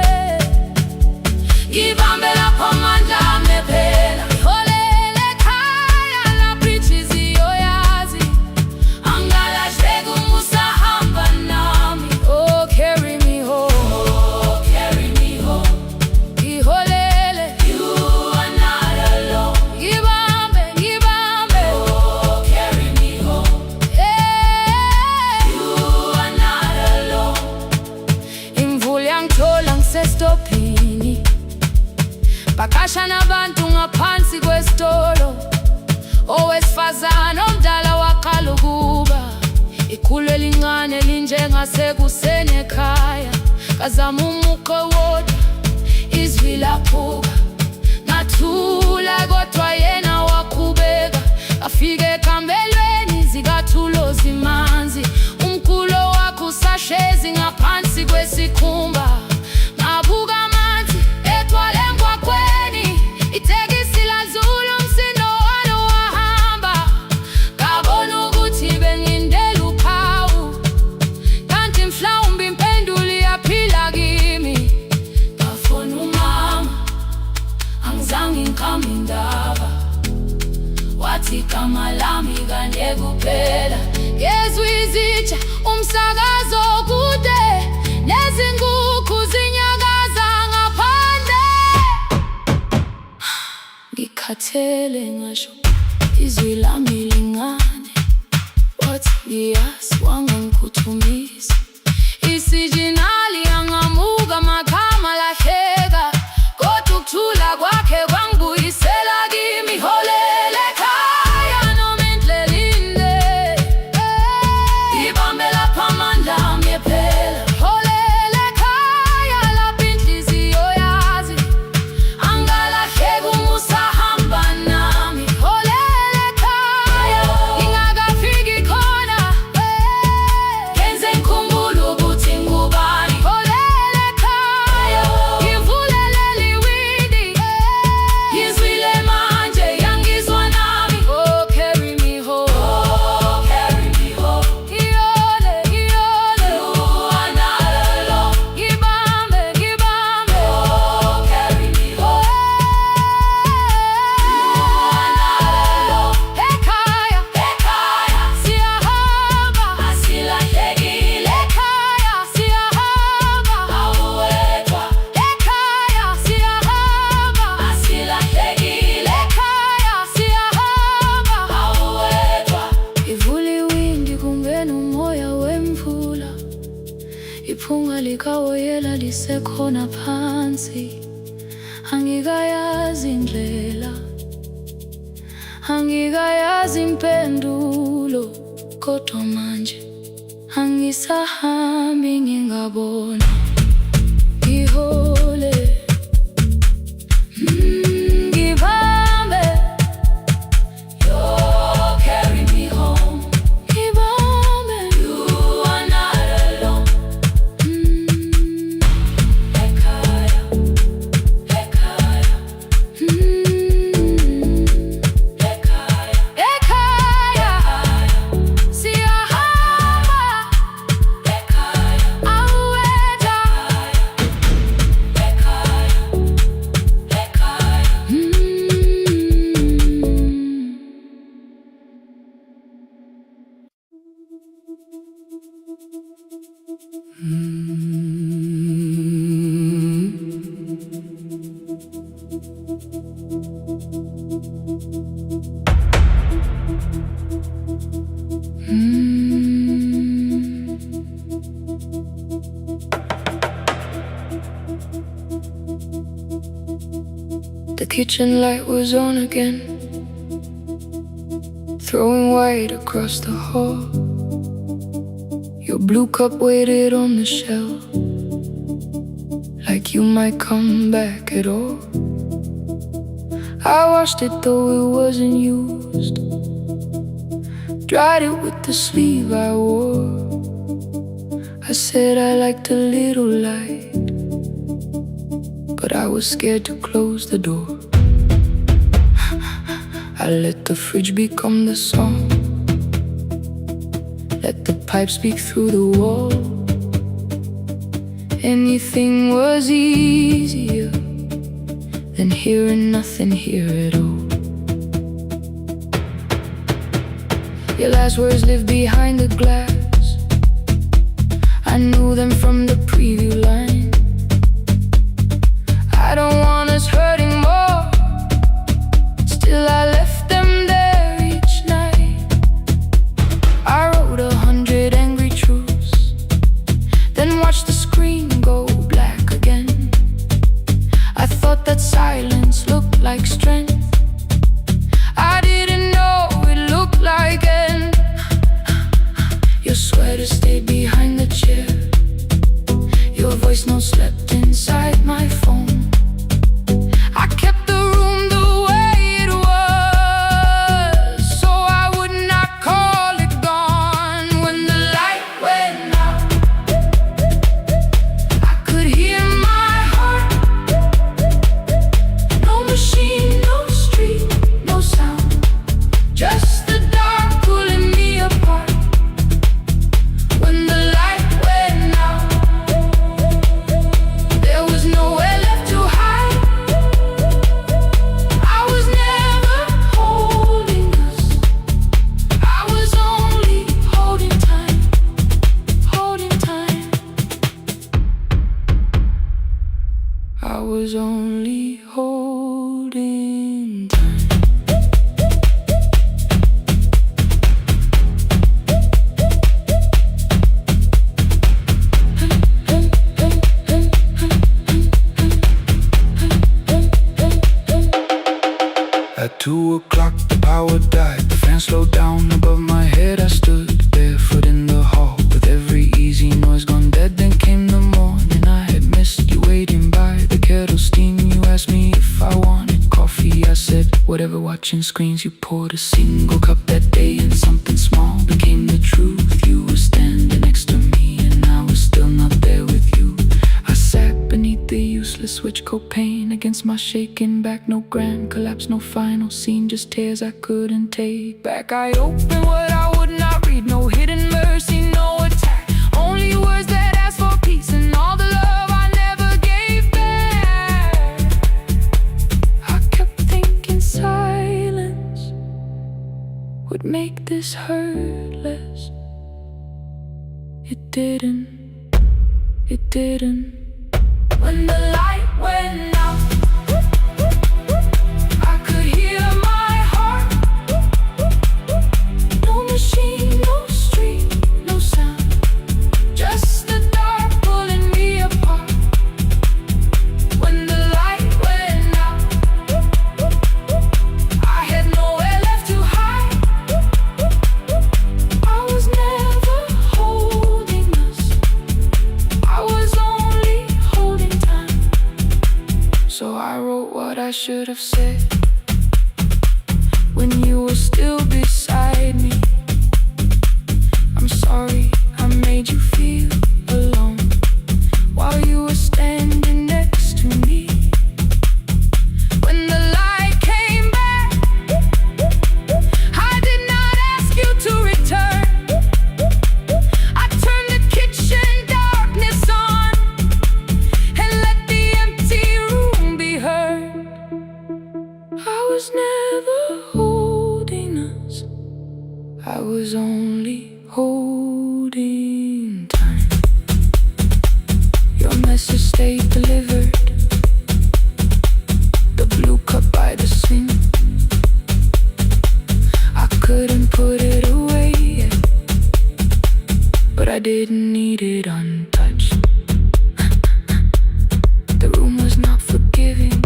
ngibambe lapho amandla ami ephela, iholele ekhaya lapho inhliziyo yazi, angalahleki uma usahamba nami. Oh carry me home, oh carry me home, iholele, you are not alone, ngibambe ngibambe, oh carry me home, yeah, you are not alone. Imvula yangithola ngisestopini, bakasha nabantu ngaphansi kwesitolo, owesifazane omdala waqala ukuba, ikhulu elincane linjengasekuseni ekhaya, kazama umuqo wodwa izwi laphuka, ngathula kodwa yena waqhubeka, afike ekambelweni zikathulo zimanzi, umkhulo wakhe usahlezi ngaphansi kwesikhumba, ngabuka amanzi egcwale emgwaqweni, itekisi ladlula umsindo walo wahamba, ngabona ukuthi bengindela uphawu, kanti mhlawumbe impendulo iyaphila kimi. Ngafona umama, angizange ngikhame indaba, wathi igama lami kanye kuphela, ngezwi izitsha umsakazo kude, nezinkukhu zinyakaza ngaphandle, ngikhathele ngasho izwi lami lingane, wathi ngiyazi wangangiphuthumisa, isijinali angamuka amakhama lahleka, kodwa ukuthula kwakhe kwangibuyisela kimi, iholele ekhaya noma indlela inde, ngibambe lapho amandla ami ephela, iholele ekhaya lapho inhliziyo yazi, angalahleki uma usahamba nami, iholele ekhaya ngingakafiki khona, ngenze ngikhumbule ukuthi ngubani. ngibona phansi, angikayazi indlela, angikayazi impendulo, kodwa manje angisahambi ngingabona, ngihole, ngibambe, you carry me home, ngibambe, you are not alone, ekhaya, ekhaya, ekhaya, ekhaya, siyahamba, ekhaya, aweta, ekhaya, ekhaya, The kitchen light was on again, throwing white across the hall. Your blue cup waited on the shelf, like you might come back at all. I washed it though it wasn't used, dried it with the sleeve I wore. I said I liked a little light, but I was scared to close the door. I let the fridge become the song, let the pipe speak through the wall. Anything was easier than hearing nothing here at all. Your last words live behind the glass, I knew them from the preview line. I don't want us hurting more, still I left them there each night. I wrote 100 angry truths, then watched the screen go black again. I thought that silence looked like strength, I didn't know it looked like end. Your sweater stayed behind the chair, your voice no slept inside my phone. I kept the room the way it was, so I would not call it gone. When the light went out, I could hear my heart. No machine, no street, no sound, just the dark pulling me apart. When the light went out, there was nowhere left to hide. I was never holding us, I was only holding time, holding time. I was only holding time. At 2 o'clock the power died, the fan slowed down above my head. I stood barefoot in the hall with every easy noise gone dead. Then came the morning, I had missed you waiting by the kettle steam. You asked me if I wanted coffee, I said whatever. Watching screens, you poured a single cup that day, and something small became the truth. You were standing next to me and I was still not there with you. I sat beneath the useless switch coat pane against my shaking back. No grand collapse, no final scene, just tears I couldn't take back. I opened what I would not read, no hidden mercy, no attack, only words that ask for peace and all the love I never gave back. I kept thinking silence would make this hurt less. It didn't, it didn't. When the light went out, I could hear my heart. No machine, no street, no sound, just the dark pulling me apart. said when you were still beside me. I'm sorry I made you feel alone while you were standing next to me. When the light came back, I did not ask you to return. I turned the kitchen darkness on and let the empty room be heard. I was never holding us, I was only holding time. Your message stayed delivered, the blue cup by the sink. I couldn't put it away yet, but I didn't need it untouched. The room was not forgiving,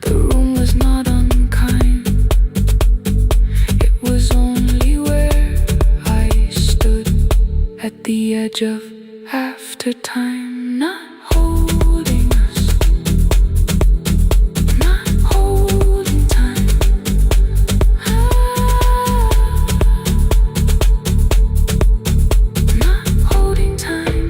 the room was not unkind. It was only where I stood at the edge of after time, not holding us, not holding time. Not holding time.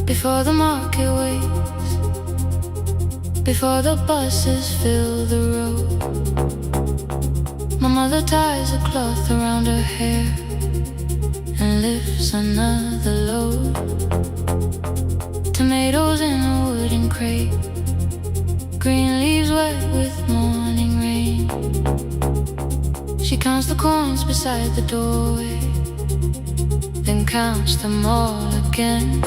Before the market waits, before the buses fill the road, my mother ties a cloth around her hair and lifts another load. Tomatoes in a wooden crate, green leaves wet with morning rain. She counts the coins beside the doorway, then counts them all again.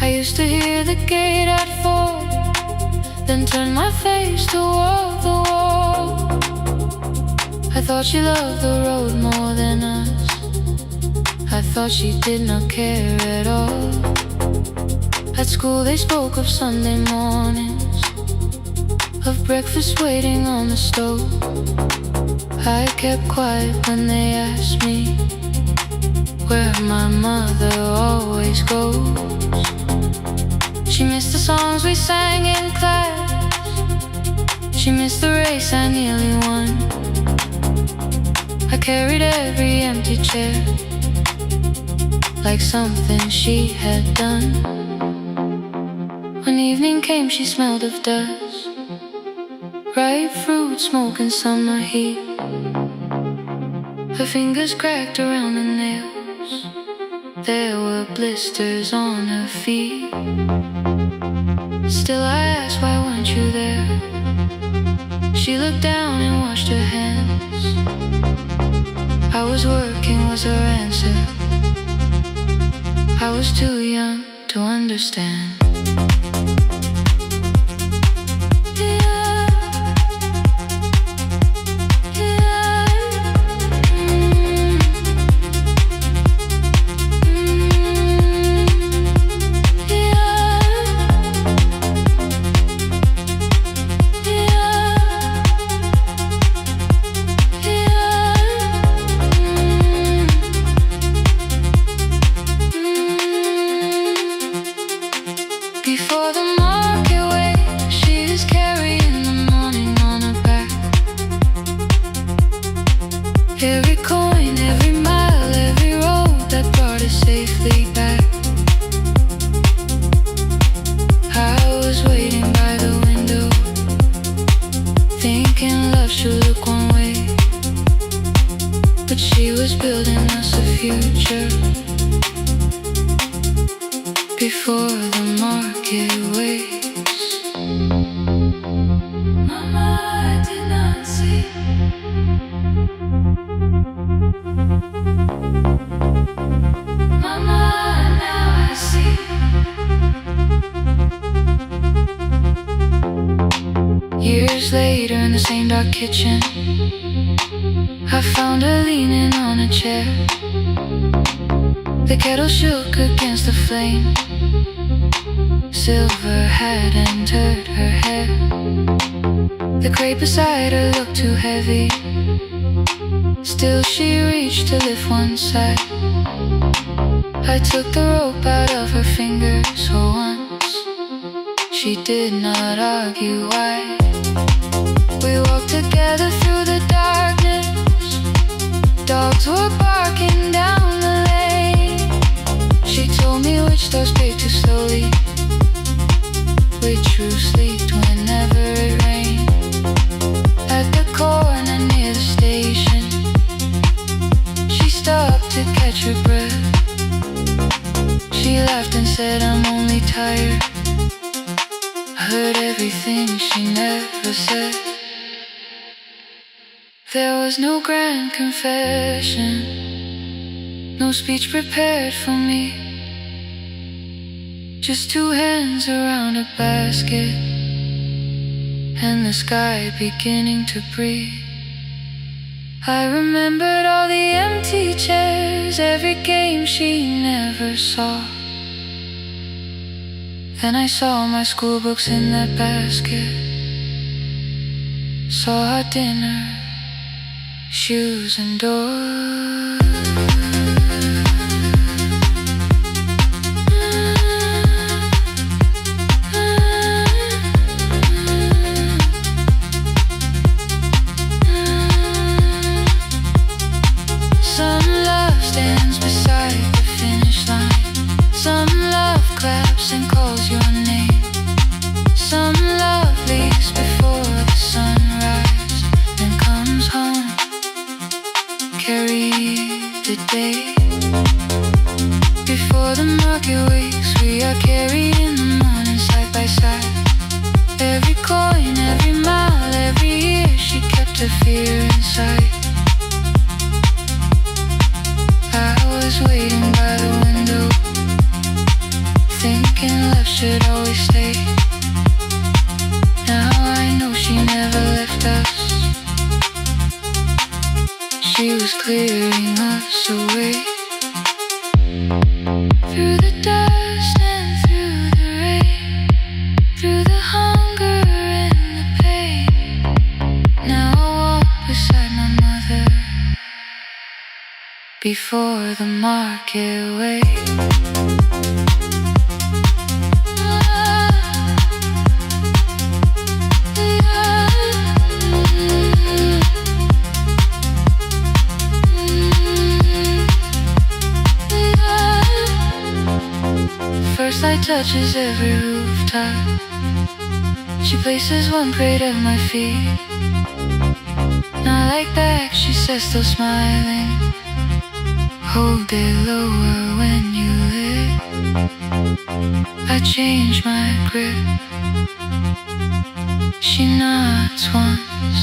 I used to hear the gate at 4, then turn my face toward the wall. I thought she loved the road more than us, I thought she did not care at all. At school they spoke of Sunday mornings, of breakfast waiting on the stove. I kept quiet when they asked me where my mother always goes. She missed the songs we sang in class, she missed the race I nearly won. I carried every empty chair like something she had done. When evening came she smelled of dust, ripe fruit, smoke and summer heat. Her fingers cracked around the nails, there were blisters on her feet. Still I asked, why weren't you there? She looked down and washed her hands. I was working was her answer, I was too young to understand. Before the market waits, she is carrying the morning on her back. Every coin, every mile, every road that brought us safely back. I was waiting by the window, thinking love should look one way, but she was building us a future. Before the market waits, Mama, I did not see. stained our kitchen. I found her leaning on a chair. The kettle shook against the flame. Silver had entered her hair. The crate beside her looked too heavy. Still she reached to lift one side. I took the rope out of her fingers for once. She did not argue why. We walked together through the darkness. Dogs were barking down the lane. She told me which doors paid too slowly, which roofs leaked whenever it rained. At the corner near the station, she stopped to catch her breath. She laughed and said, I'm only tired. I heard everything she never said. There was no grand confession, no speech prepared for me. Just two hands around a basket, and the sky beginning to breathe. I remembered all the empty chairs, every game she never saw. Then I saw my school books in that basket, saw our dinner, shoes and doors. Some love stands beside the finish line. Some love claps and calls your name. Some love leaves before the sunrise, then comes home. Carry the day. Before the market wakes, we are carried in the morning side by side. Every coin, every mile, every year, she kept her fear inside. I was waiting by the window, thinking love should always stay. Now I know she never left us. She was clearing us away. Through the dust and through the rain, through the hunger and the pain. Now I walk beside my mother before the market wakes. First light touches every rooftop. She places one crate at my feet. Not like back, she says, still smiling. Hold it lower when you lit. I change my grip. She nods once.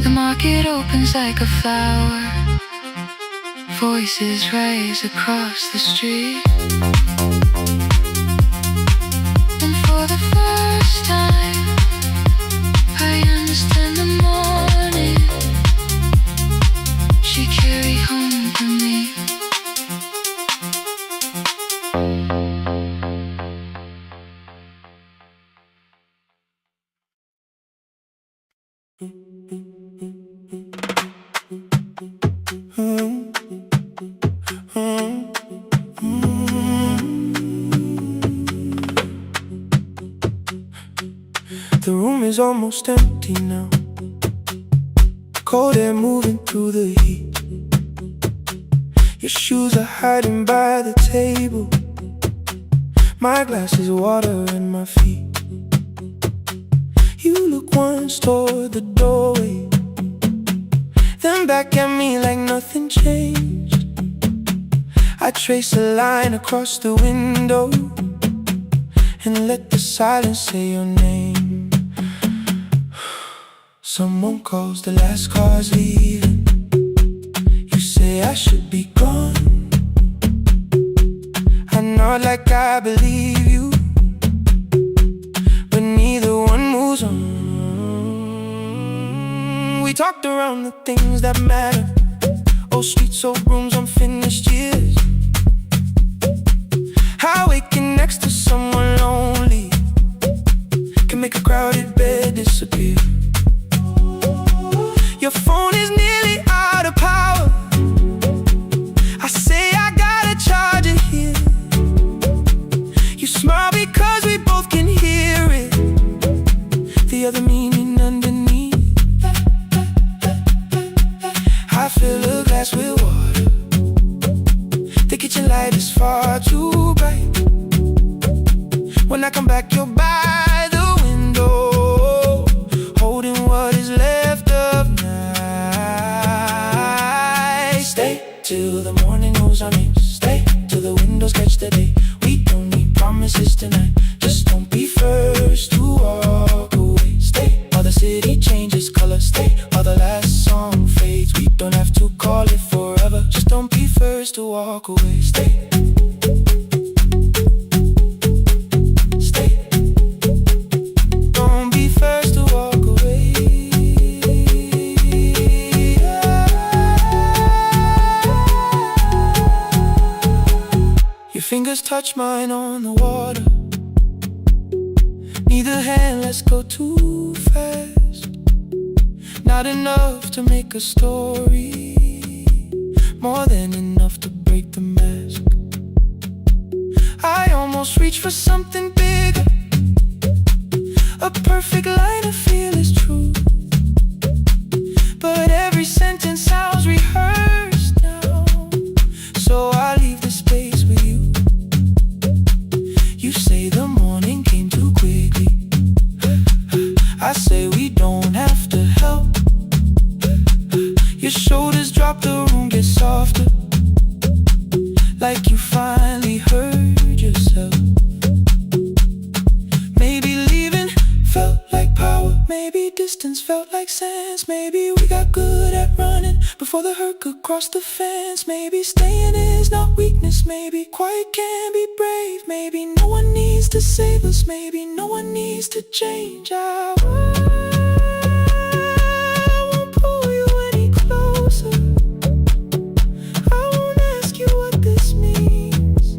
The market opens like a flower. Voices rise across the street. And for the first time, I understand the morning she carried home to me. The room is almost empty now. Cold air moving through the heat. Your shoes are hiding by the table. My glass is water in my feet. You look once toward the doorway, then back at me like nothing changed. I trace a line across the window and let the silence say your name. Someone calls, the last car's leaving. You say I should be gone. I nod like I believe you, but neither one moves on. around the things that matter. Old streets, old rooms, unfinished years. How waking next to someone lonely can make a crowded bed disappear. Your phone is nearly out of power. I say I gotta charge it here. You smile because we both can hear it, the other meaning underneath. I fill a glass with water. The kitchen light is far too bright. When I come back, you're by the window, holding what is left of night. Stay till the morning knows our names. Stay till the windows catch the day. We don't need promises tonight. Just don't be first to walk away. Stay while the city changes color. Stay while the last song fades. We don't have to call it forever. Just don't be first to walk away. Stay. Don't be first to walk away. Your fingers touch mine on the water. Neither hand lets go too fast. Not enough to make a story, more than enough to break the mask. I almost reach for something bigger, a perfect line of fearless truth. But every sentence sounds rehearsed now, so I leave the space with you. You say the morning came too quickly. I say we don't have to help. Your shoulders drop, the room gets softer, like you finally heard yourself. Maybe leaving felt like power. Maybe distance felt like sense. Maybe we got good at running before the hurt could cross the fence. Maybe staying is not weakness. Maybe quiet can be brave. Maybe no one needs to save us. Maybe no one needs to change. I won't pull you any closer. I won't ask you what this means.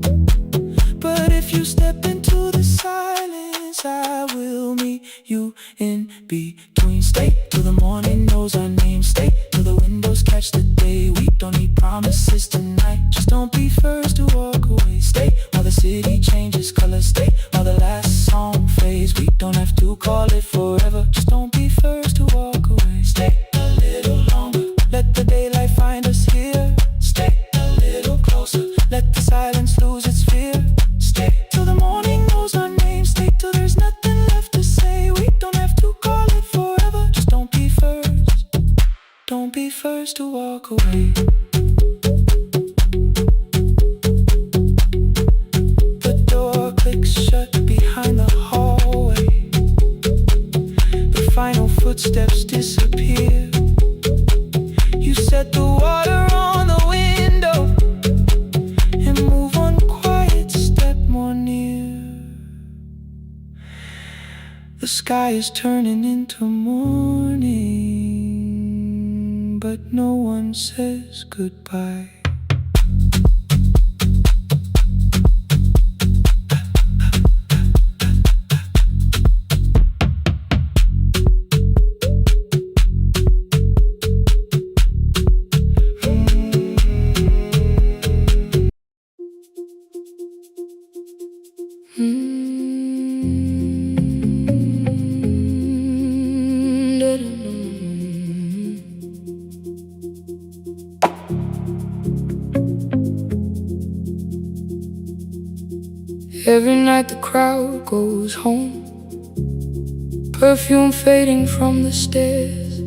But if you step into the silence, I will meet you in between. Stay till the morning knows our name. Stay till the windows catch the day. We don't need promises tonight. Just don't be first to walk away. Stay while the city changes color. Stay while the last song fades. We don't have to call it forever. Just don't be first to walk away. Stay a little longer. Let the daylight find us here. Stay a little closer. Let the silence lose its fear. Stay till the morning knows our name. Stay till there's nothing left to say. We don't have to call it forever. Just don't be first. Don't be first to walk away. The door clicks shut behind the hallway. The final footsteps disappear. You set the water on the window and move one quiet step more near. The sky is turning into morning, but no one says goodbye. Every night the crowd goes home, perfume fading from the stairs.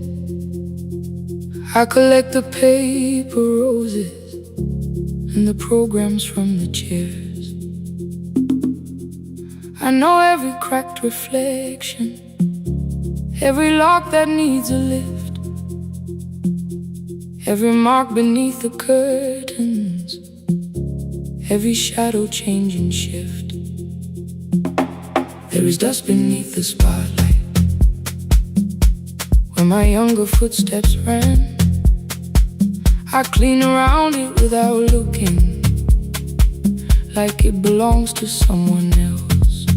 I collect the paper roses and the programs from the chairs. I know every cracked reflection, every lock that needs a lift, every mark beneath the curtains, every shadow change and shift. There is dust beneath the spotlight where my younger footsteps ran. I clean around it without looking, like it belongs to someone else.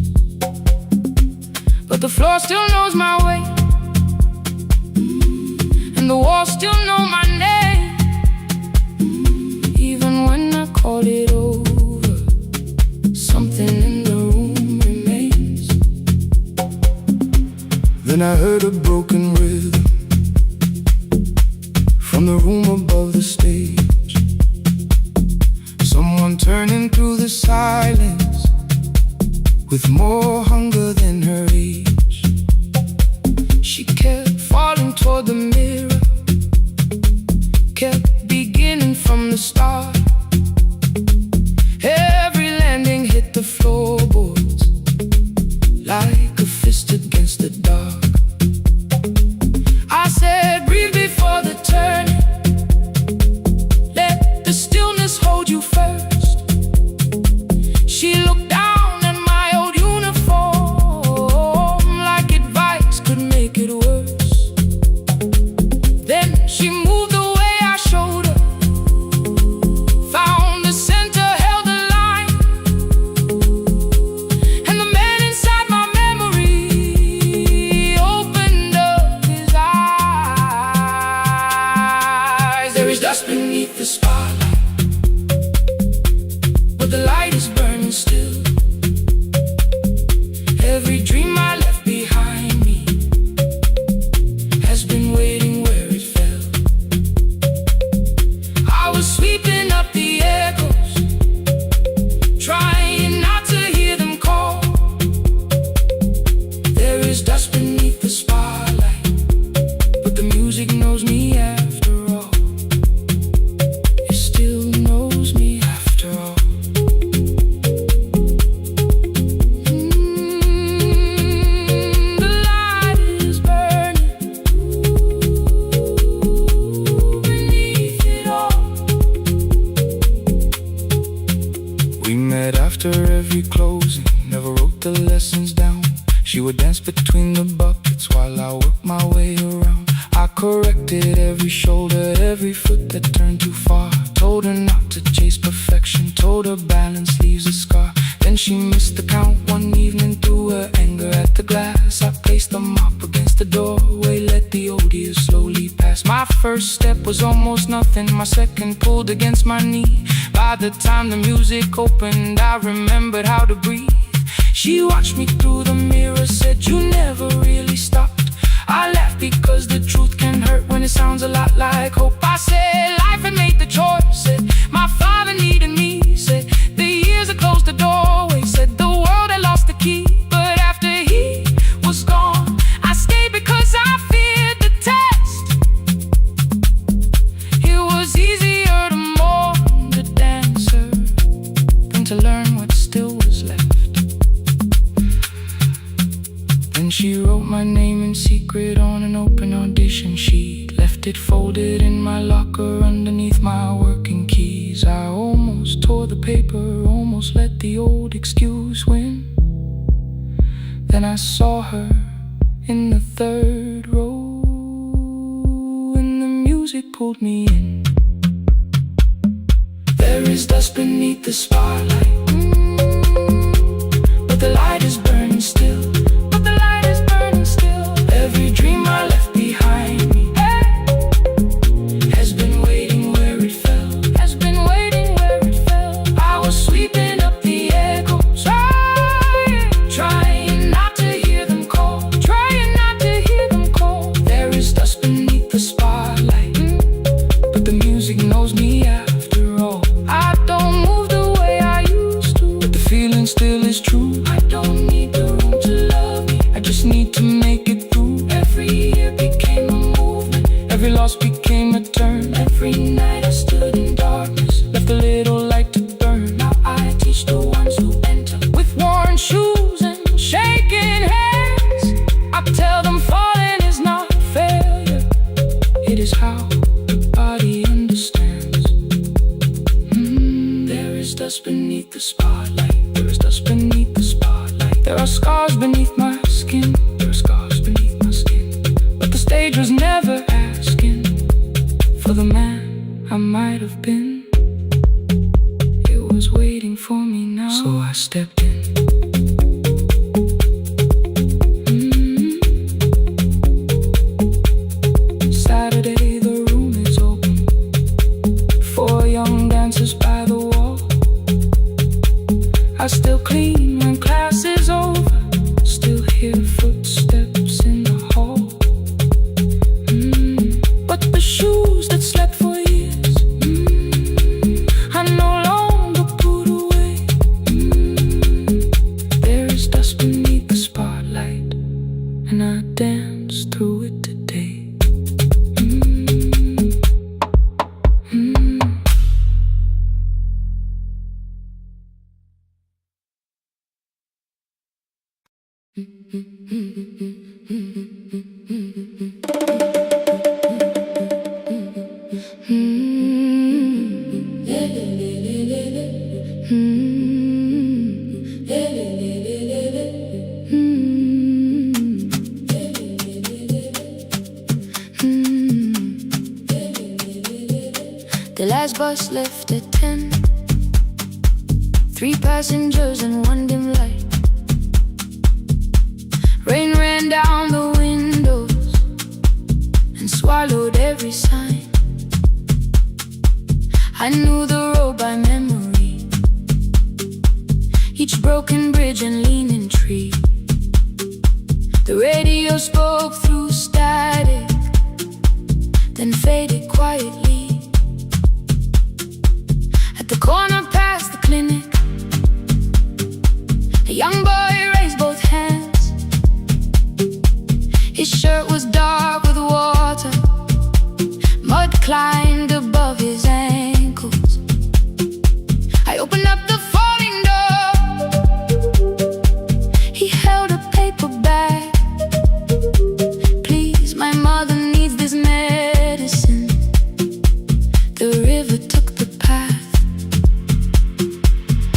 But the floor still knows my way, and the walls still know my name. Even when I call it over, something in the room remains. Then I heard a broken rhythm from the room above the stage. Someone turning through the silence with more hunger than her age. She kept falling toward the mirror, kept beginning from the start. Every landing hit the floorboards like a fist against the dark. I said, breathe before the turning. Let the stillness hold you first. She looked down at my old uniform like advice could make it worse. Then she moved the way I showed her, found the center, held the line. And the man inside my memory opened up his eyes. There is dust beneath the spotlight, but the light is burning still. Every dream I left behind me has been waiting where it fell. I was sweeping up the echoes, trying not to hear them call. There is dust beneath the spotlight, but the music knows me after all. It still knows me after all. The light is burning beneath it all. We met after every closing, never wrote the lessons down. She would dance between the buckets while I worked my way around. I corrected every shoulder, every foot that turned too far. Told her not to chase perfection, told her balance leaves a scar. Then she missed the count one evening, threw her anger at the glass. I placed the mop against the doorway, let the old years slowly pass. My first step was almost nothing, my second pulled against my knee. By the time the music opened, I remembered how to breathe. She watched me through the mirror, said, you never really stopped. I laughed because the truth can hurt when it sounds a lot like hope. I said, life had made the choice, said, my father needed me, said, the years had closed the doorway, said, the world had lost the key. But after he was gone, I stayed because I feared the test. It was easier to mourn the dancer than to learn what still was left. Then she wrote my name in secret on an open audition sheet, left it folded in my locker underneath my working keys. I almost tore the paper, almost let the old excuse win. Then I saw her in the third row, and the music pulled me in. There is dust beneath the spotlight, but the light is burning still. Every dream I left behind me has been waiting where it fell, has been waiting where it fell. I was sweeping up the echoes, trying not to hear them call, trying not to hear them call. There is dust beneath the spotlight, but the music knows me after all. I don't move the way I used to, but the feeling still is true. I don't need the room to love me, I just need to make it through. Every year became a movement, every loss became a turn. Every night I stood in darkness, left a little light to burn. Now I teach the ones who enter with worn shoes and shaking hands. I tell them falling is not failure, it is how the body understands. There is dust beneath the spotlight, there is dust beneath the spotlight. There are scars beneath my skin, there are scars beneath my skin, but the stage was was never asking for the man I might have been. It was waiting for me now, so I stepped in. Saturday, the room is open. 4 young dancers by the wall. I still clean when class is over. Still hear footsteps in the hall. But the shoes that slept for years, I no longer put away. There is dust beneath the spotlight, and I dance through it today. The last bus left at 10. 3 passengers and 1 dim light. Rain ran down the windows and swallowed every sign. I knew the road by memory, each broken bridge and leaning tree. The radio spoke through static, then faded quietly. At the corner past the clinic, a young boy raised both hands. His shirt was dark with water, mud climbed above his ankles. I opened up the folding door. He held a paper bag. Please, my mother needs this medicine. The river took the path.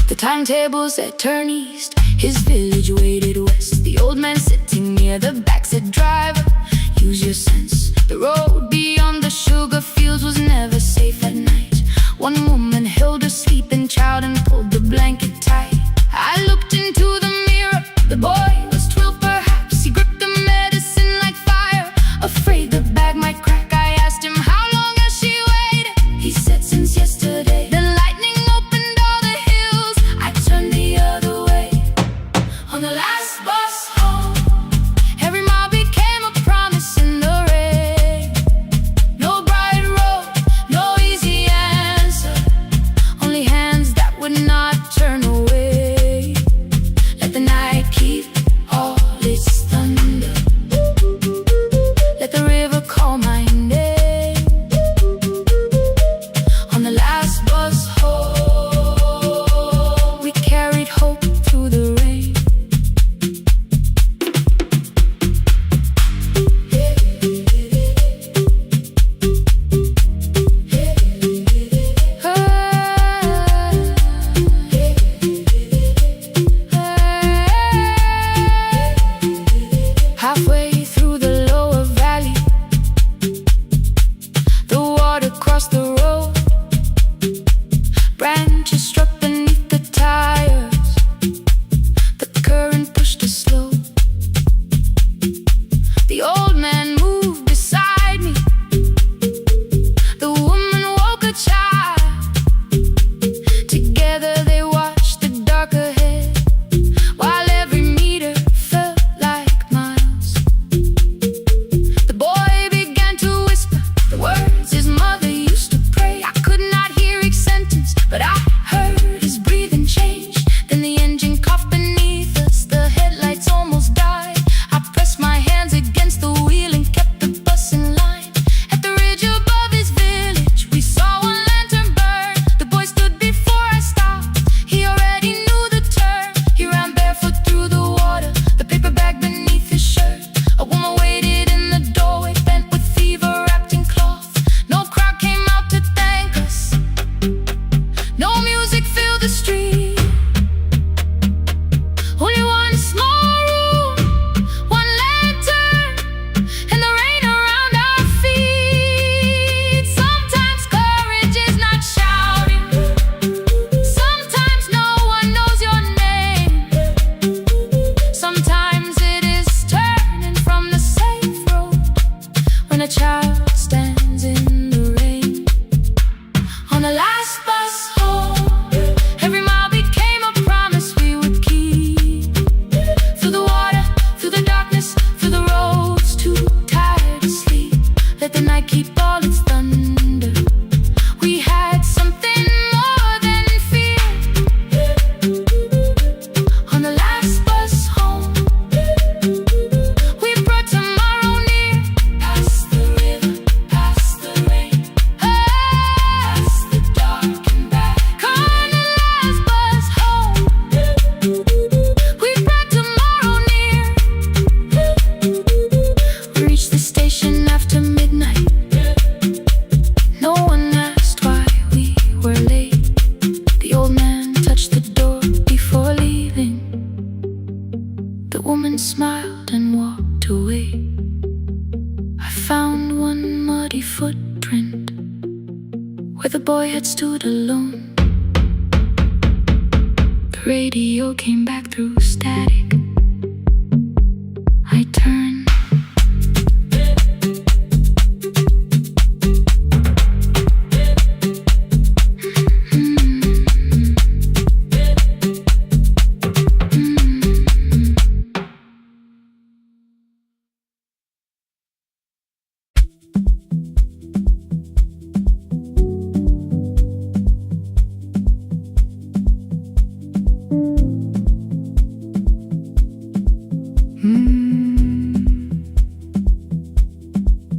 The timetable said turn east. His village waited west. The old man sitting near the back said, driver, use your sense. The road beyond the sugar fields was never safe at night. One woman held a sleeping child and pulled the blanket tight. I looked into the mirror. The boy was 12 perhaps. He gripped the medicine like fire, afraid the bag might crack. I asked him, how long has she waited? He said, since yesterday. The lightning opened all the hills. I turned the other way. On the last bus home, every mile became a promise in the rain. No bright road, no easy answer, only hands that would not turn away. Let the night keep all its thunder. Let the river call my name. On the last bus home, we carried hope through the rain. Halfway through the lower valley, the water crossed the road. Branches struck beneath the tires. The current pushed us slow. The old man moved beside me. The woman woke a child. Together they watched the dark ahead, while every meter felt like miles. The boy began to whisper the words his mother used to pray. I could not hear each sentence, but I heard his breathing change. Then the engine coughed beneath us. The headlights almost died. I pressed my hands against the wheel and kept the bus in line. At the ridge above his village, we saw one lantern burn. The boy stood before I stopped. He already knew the turn. He ran barefoot through the water, the paper bag beneath his shirt. A woman waited in the doorway, bent with fever, wrapped in cloth. No crowd came out to thank us. No music filled the street. Only one small room, one lantern, and the rain around radio came back through static. I turned.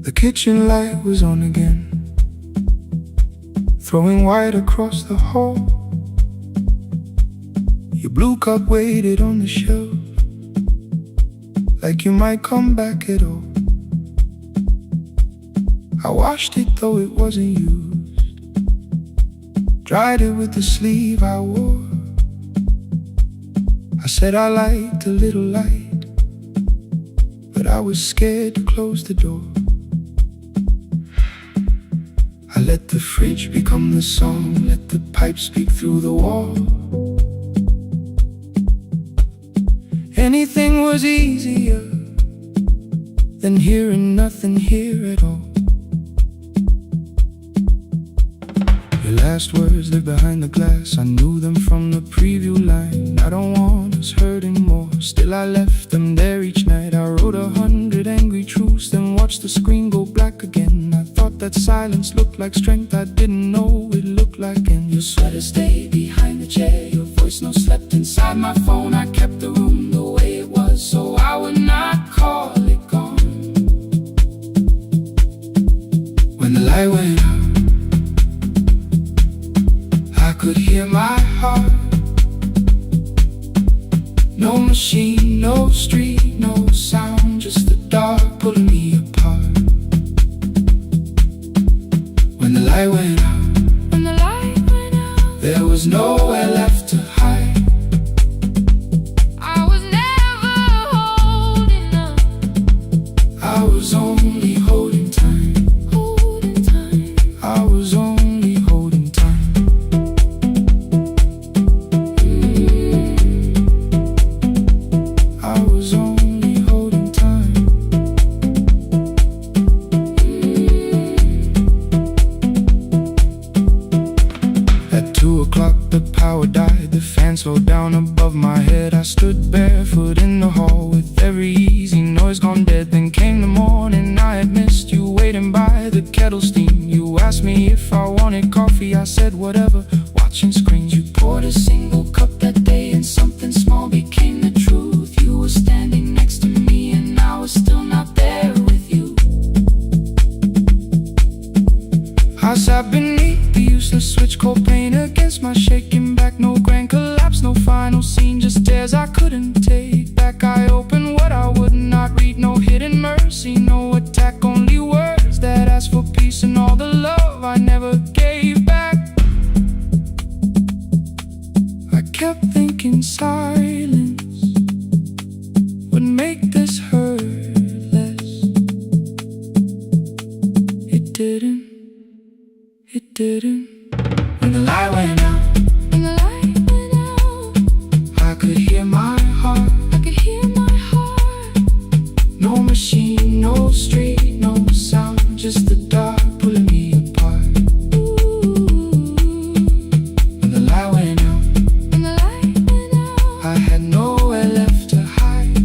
The kitchen light was on again, throwing white across the hall. Your blue cup waited on the shelf, like you might come back at all. I washed it though it wasn't used, dried it with the sleeve I wore. I said I liked a little light, but I was scared to close the door. I let the fridge become the song, let the pipe speak through the wall. Anything was easier than hearing nothing here at all. Your last words lived behind the glass, I knew them from the preview line. I don't want us hurting more, still I left them there each night. I wrote 100 angry truths, then watched the screen go black again. I thought that silence looked like strength, I didn't know it looked like end. Your sweater stayed behind the chair, your voice no slept inside my phone. I kept the room the way it was, so I would not call it gone. When the light went out, I could hear my heart. No machine, no street, no sound, just the dark pulling me apart. When the light went out, there was nowhere left to hide. I was never holding up. I was only holding time. I was only holding time. I was only holding time. At 2 o'clock the power died, the fan slowed down above my head. I stood barefoot in the hall with every easy noise gone dead. Then came the morning, I had missed you waiting by the kettle steam. You asked me if I wanted coffee, I said whatever, watching screens. You poured a single cup that day and something small became the truth. You were standing next to me and I was still not there with you. I sat beneath the useless switch, cold pain against my shaking back. No grand collapse, no final scene, just tears I couldn't take back. I opened what I would not read, no hidden mercy, no attack, only words that asked for peace and all the love I never gave back. I kept thinking silence would make this hurt less. It didn't. It didn't. When the light went out, I could hear my heart. No machine, no street, no sound, just the dark pulling me apart. When the light went out, I had nowhere left to hide.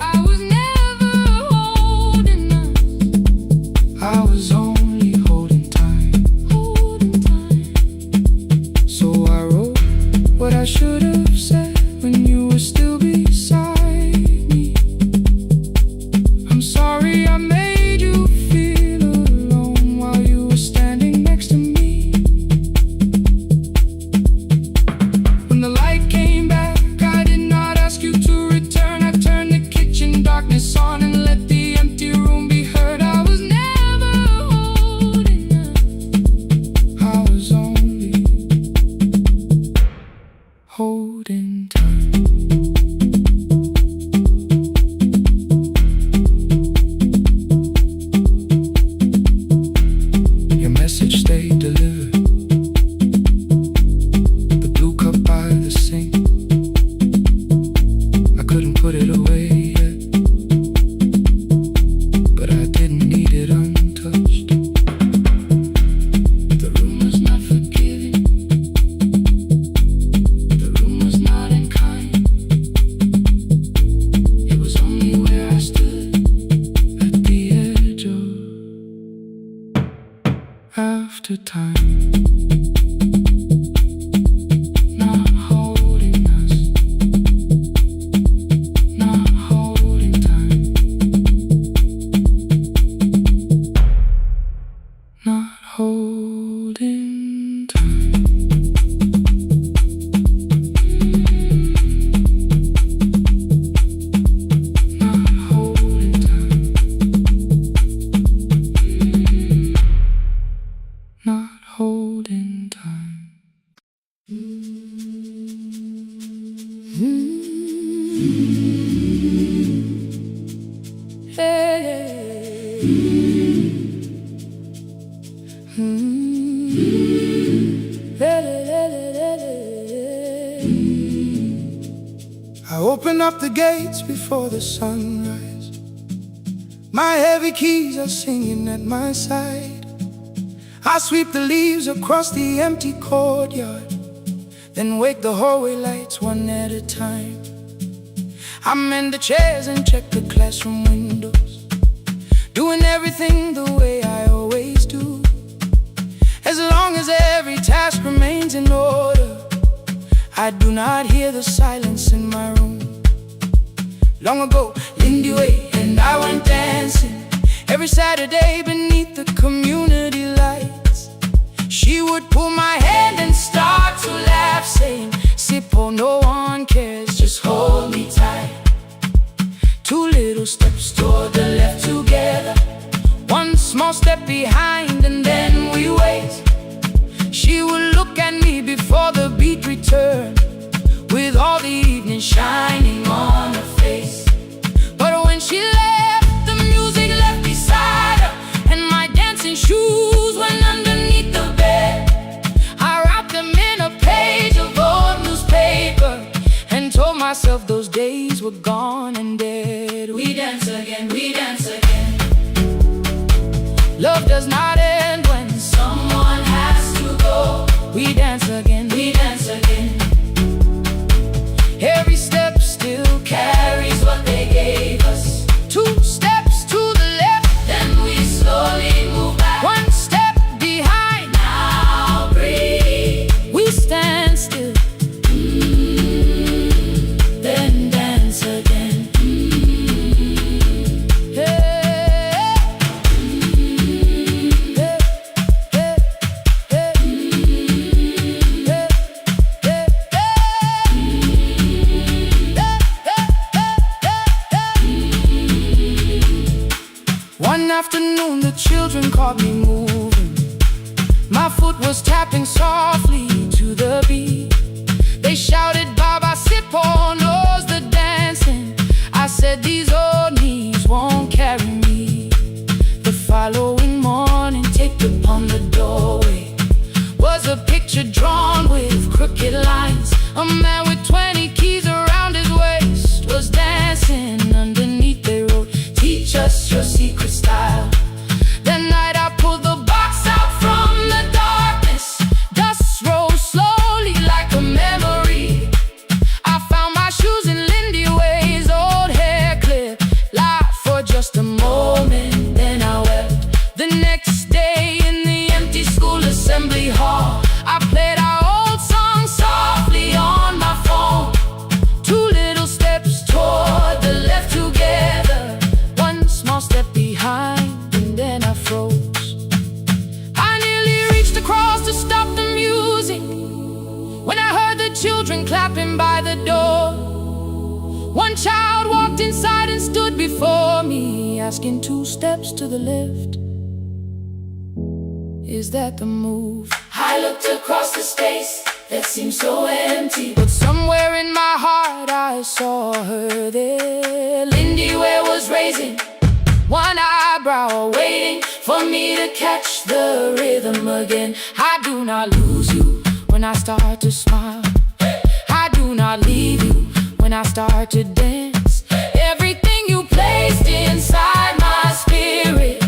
I was never holding up. I was only holding time. So I wrote what I should have said when you were still beside me. I'm sorry I made you feel alone while you were standing next to me. When the light came back, I did not ask you to return. I turned the kitchen darkness on and let the empty room be heard. I was never holding up. I was only holding I open up the gates before the sunrise. My heavy keys are singing at my side. I sweep the leaves across the empty courtyard, then wake the hallway lights one at a time. I mend the chairs and check the classroom windows, doing everything the way I always do. As long as every task remains in order, I do not hear the silence in my room. Long ago, Lindy Way and I went dancing every Saturday beneath the community lights. She would pull my hand and start to laugh, saying, "Sippo, no one cares, just hold me tight." Two little steps toward the left together, one small step behind, and then we wait. She would look at me before the beat returned, with all the evening shining on her face. But when she left, the music left beside her, and my dancing shoes went underneath the bed. I wrapped them in a page of old newspaper and told myself those days were gone and dead. We dance again, we dance again. Love does not end when someone has to go. We dance again, we dance again. Every step still carries what they gave us. Two steps to the left, then we slowly move back. One step behind, now breathe. We stand still, then dance again. One afternoon the children caught me moving. My foot was tapping softly to the beat. They shouted, "Baba Sippo knows the dancing." I said, "These old knees won't carry me." The following morning, taped upon the doorway was a picture drawn with crooked lines. A man with 20 keys around his waist was dancing. Underneath they wrote, "Teach us your secret style." That night I pulled the box out from the darkness. Dust rose slowly like a memory. I found my shoes in Lindy Way's old hair clip. Laughed for just a moment, then I wept. The next day in the empty school assembly hall, I played our old song softly on my phone. Two little steps toward the left together, one small step behind, and then I froze. I nearly reached across to stop the music when I heard the children clapping by the door. One child walked inside and stood before me, asking, "Two steps to the left, is that the move?" I looked across the space that seemed so empty, but somewhere in my heart I saw her there. Lindy Ware was raising one eyebrow, waiting for me to catch the rhythm again. I do not lose you when I start to smile. I do not leave you when I start to dance. Everything you placed inside my spirit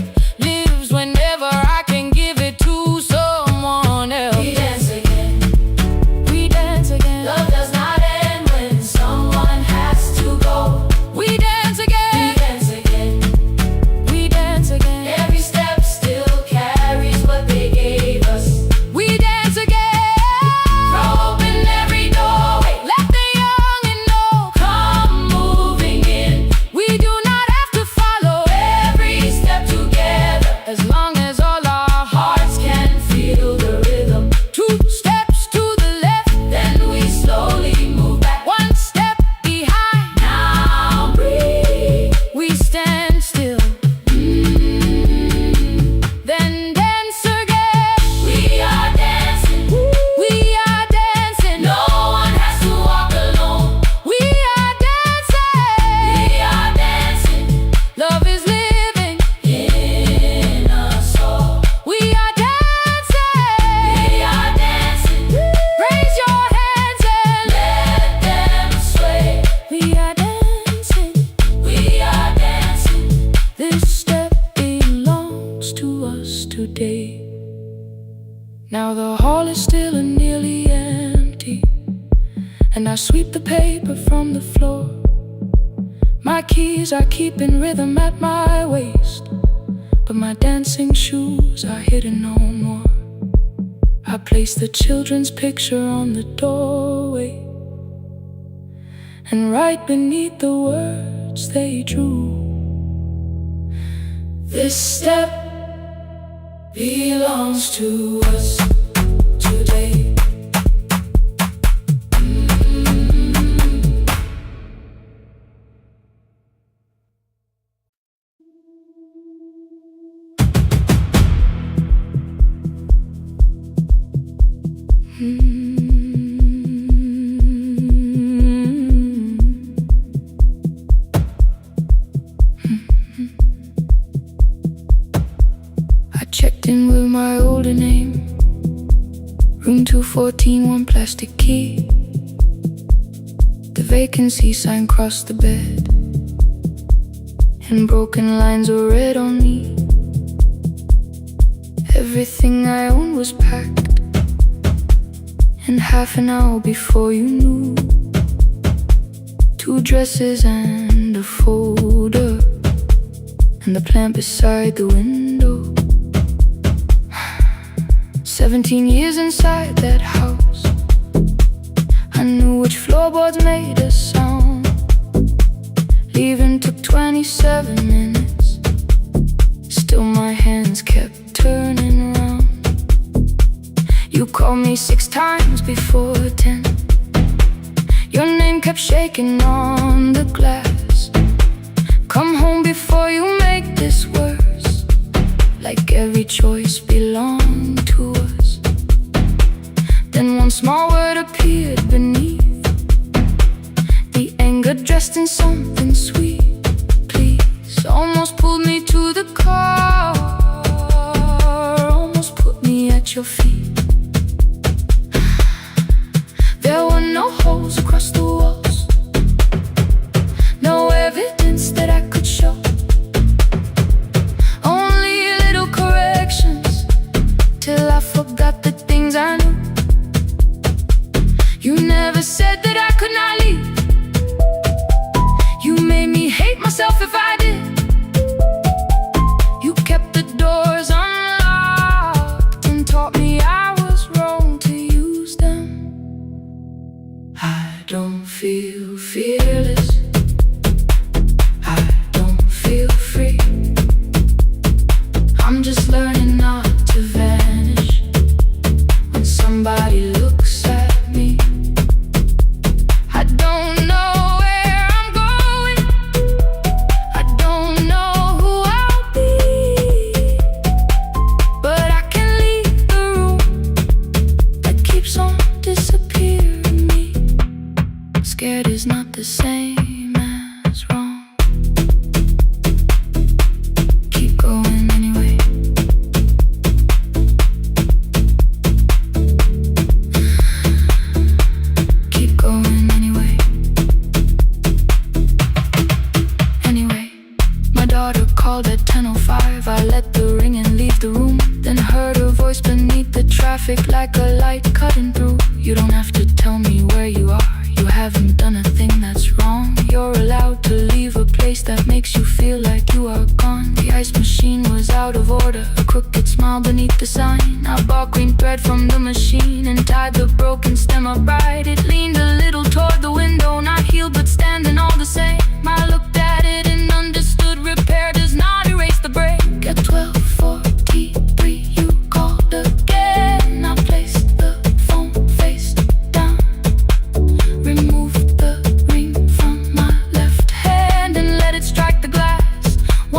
lives whenever I can give it to someone else. We dance again, we dance again. Love does not end when someone has to go. We dance again, we dance again. We dance again. Every step still carries what they gave us. We dance again. Throw open every doorway, let the young and old come move. and I sweep the paper from the floor. My keys I keep in rhythm at my waist, but my dancing shoes are hidden no more. I place the children's picture on the doorway, and right beneath the words they drew, this step belongs to us today. I checked in with my older name, room 214, one plastic key. The vacancy sign crossed the bed, and broken lines were read on me. Everything I owned was packed, and half an hour before you knew, 2 dresses and a folder, and the plant beside the window. 17 years inside that house, I knew which floorboards made a sound. Leaving took 27 minutes, still my hands kept turning around. You called me 6 times before 10. Your name kept shaking on the glass. Come home before you make this worse, like every choice belonged to us. Then one small word appeared beneath the anger, dressed in something sweet. Please, almost pulled me to the car, almost put me at your feet. There were no holes across the walls, no evidence that I could show, only little corrections, till I forgot the things I knew. You never said that I could not leave. You made me hate myself if I did. You kept the doors unlocked and taught me I was wrong to use them. I don't feel fearless, I don't feel free. I'm just learning not to vanish when somebody looks at me. I don't know where I'm going, I don't know who I'll be, but I can leave the room that keeps on disappearing me. Scared is not the same as wrong. Keep going anyway. Keep going anyway. Anyway, my daughter called at 10:05. I let the ring and leave the room, then heard her voice beneath the traffic like a light cutting through. You don't have to tell me where you are, you haven't done a thing that's wrong. You're allowed to leave a place that makes you feel like you are gone. The ice machine was out of order, a crooked smile beneath the sign. I bought green thread from the machine and tied the broken stem upright. It leaned a little toward the window, not healed but standing all the same. I looked at it and understood repair does not erase the break. At 12:43 you called again. I placed the phone face down, removed the ring from my left hand and let it strike the glass.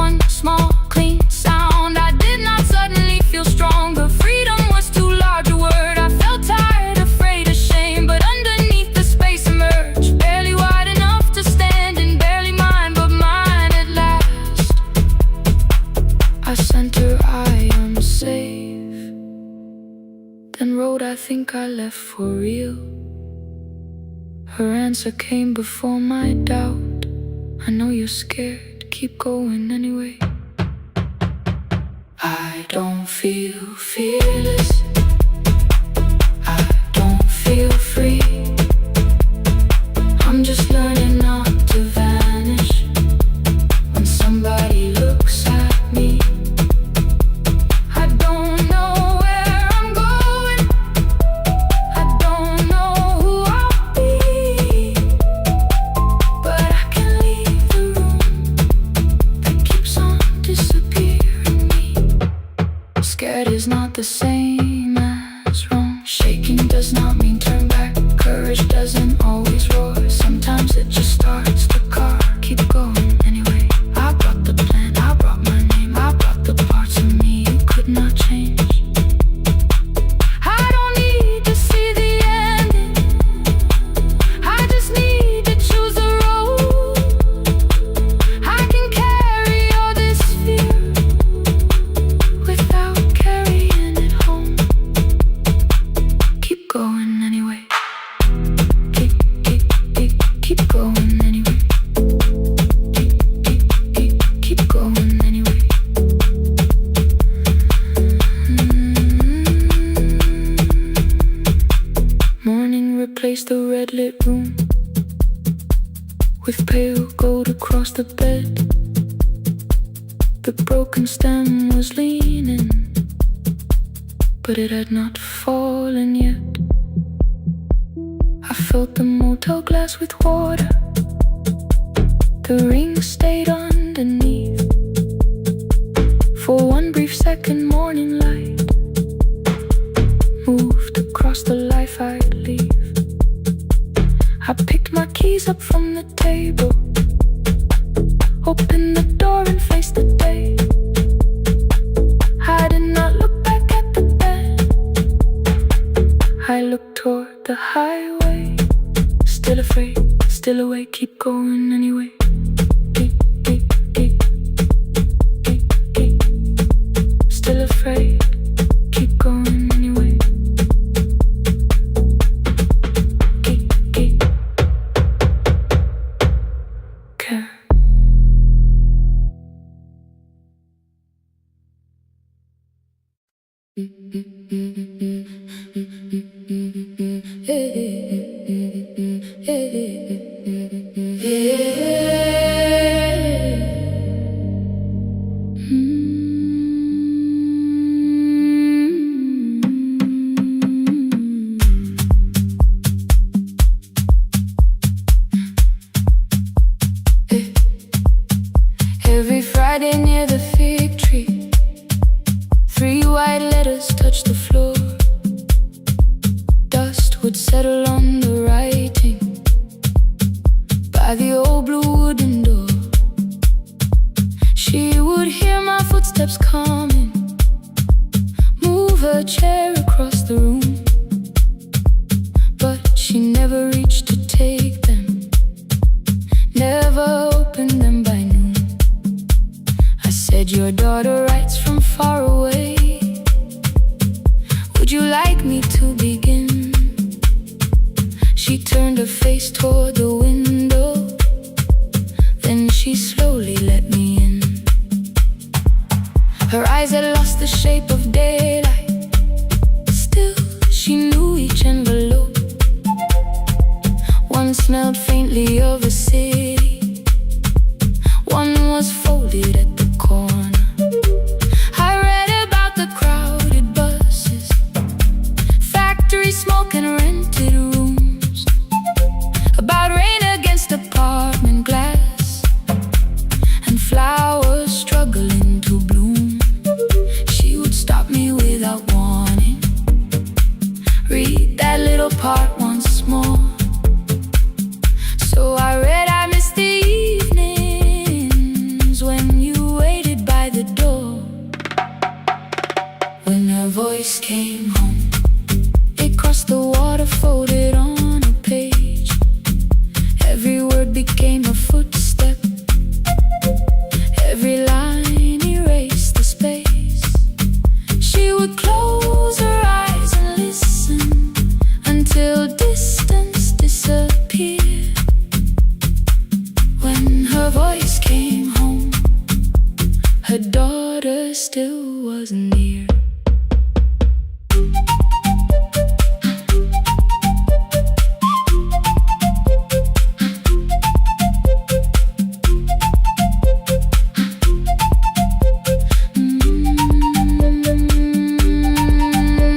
One small clean sound. I did not suddenly feel stronger. Freedom was too large a word. I felt tired, afraid, ashamed, but underneath the space emerged, barely wide enough to stand and barely mine, but mine at last. I sent her, I am safe, then wrote, I think I left for real. Her answer came before my doubt. I know you're scared, keep going anyway. I don't feel fearless, I don't feel free. the same as wrong. Shaking does not mean turn back. Courage doesn't always roar. Sometimes it just starts the car. Keep going anyway. I brought the plan, I brought my name, I brought the parts of me you could not change. I don't need to see the ending, I just need to choose the road. I can carry all this fear without carrying it home. Keep going anyway. Keep going anyway. Keep going anyway. Morning replaced the red lit room with pale gold across the bed. The broken stem was leaning, but it had not fallen yet. I filled the motel glass with water. The ring stayed underneath. For one brief second, morning light moved across the life I'd leave. I picked my keys up from the table, opened the door and faced the day. I did not look back at the bed, I looked toward the highway. Still afraid, still awake, keep going anyway. Still afraid, keep going anyway. Care. Every Friday near the fig tree, 3 white letters touched the floor. Dust would settle on the writing by the old blue wooden door. She would hear my footsteps coming, move her chair across the room, but she never reached to take them, never opened them by noon. I said, your daughter writes from far away, would you like me to begin? She turned her face toward the window, then she slowly let me in. Her eyes had lost the shape of daylight, still she knew each envelope. One smelled faintly of a city, one was folded at the corner. I read about the crowded buses, factory smoke and rented rooms, about rain against apartment glass and flowers struggling to bloom. She would stop me without warning, read that little part once more. So I read, I missed the evenings when you waited by the door. When her voice came home, it crossed the water, folded on a page. Every word became a footstep, every line erased the space. She would close her eyes and listen until distance disappeared. When her voice came home, her daughter still wasn't near.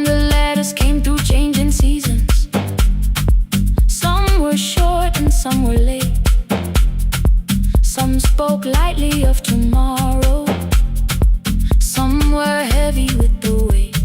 The letters came through changing seasons. Some were short and some were late. Some spoke lightly of tomorrow, some were heavy with the weight.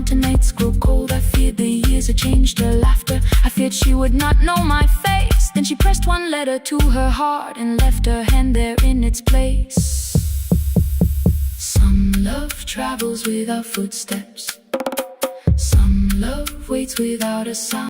winter nights grow cold. I feared the years had changed her laughter. I feared she would not know my face. Then she pressed one letter to her heart and left her hand there in its place. Some love travels without footsteps. Some love waits without a sound.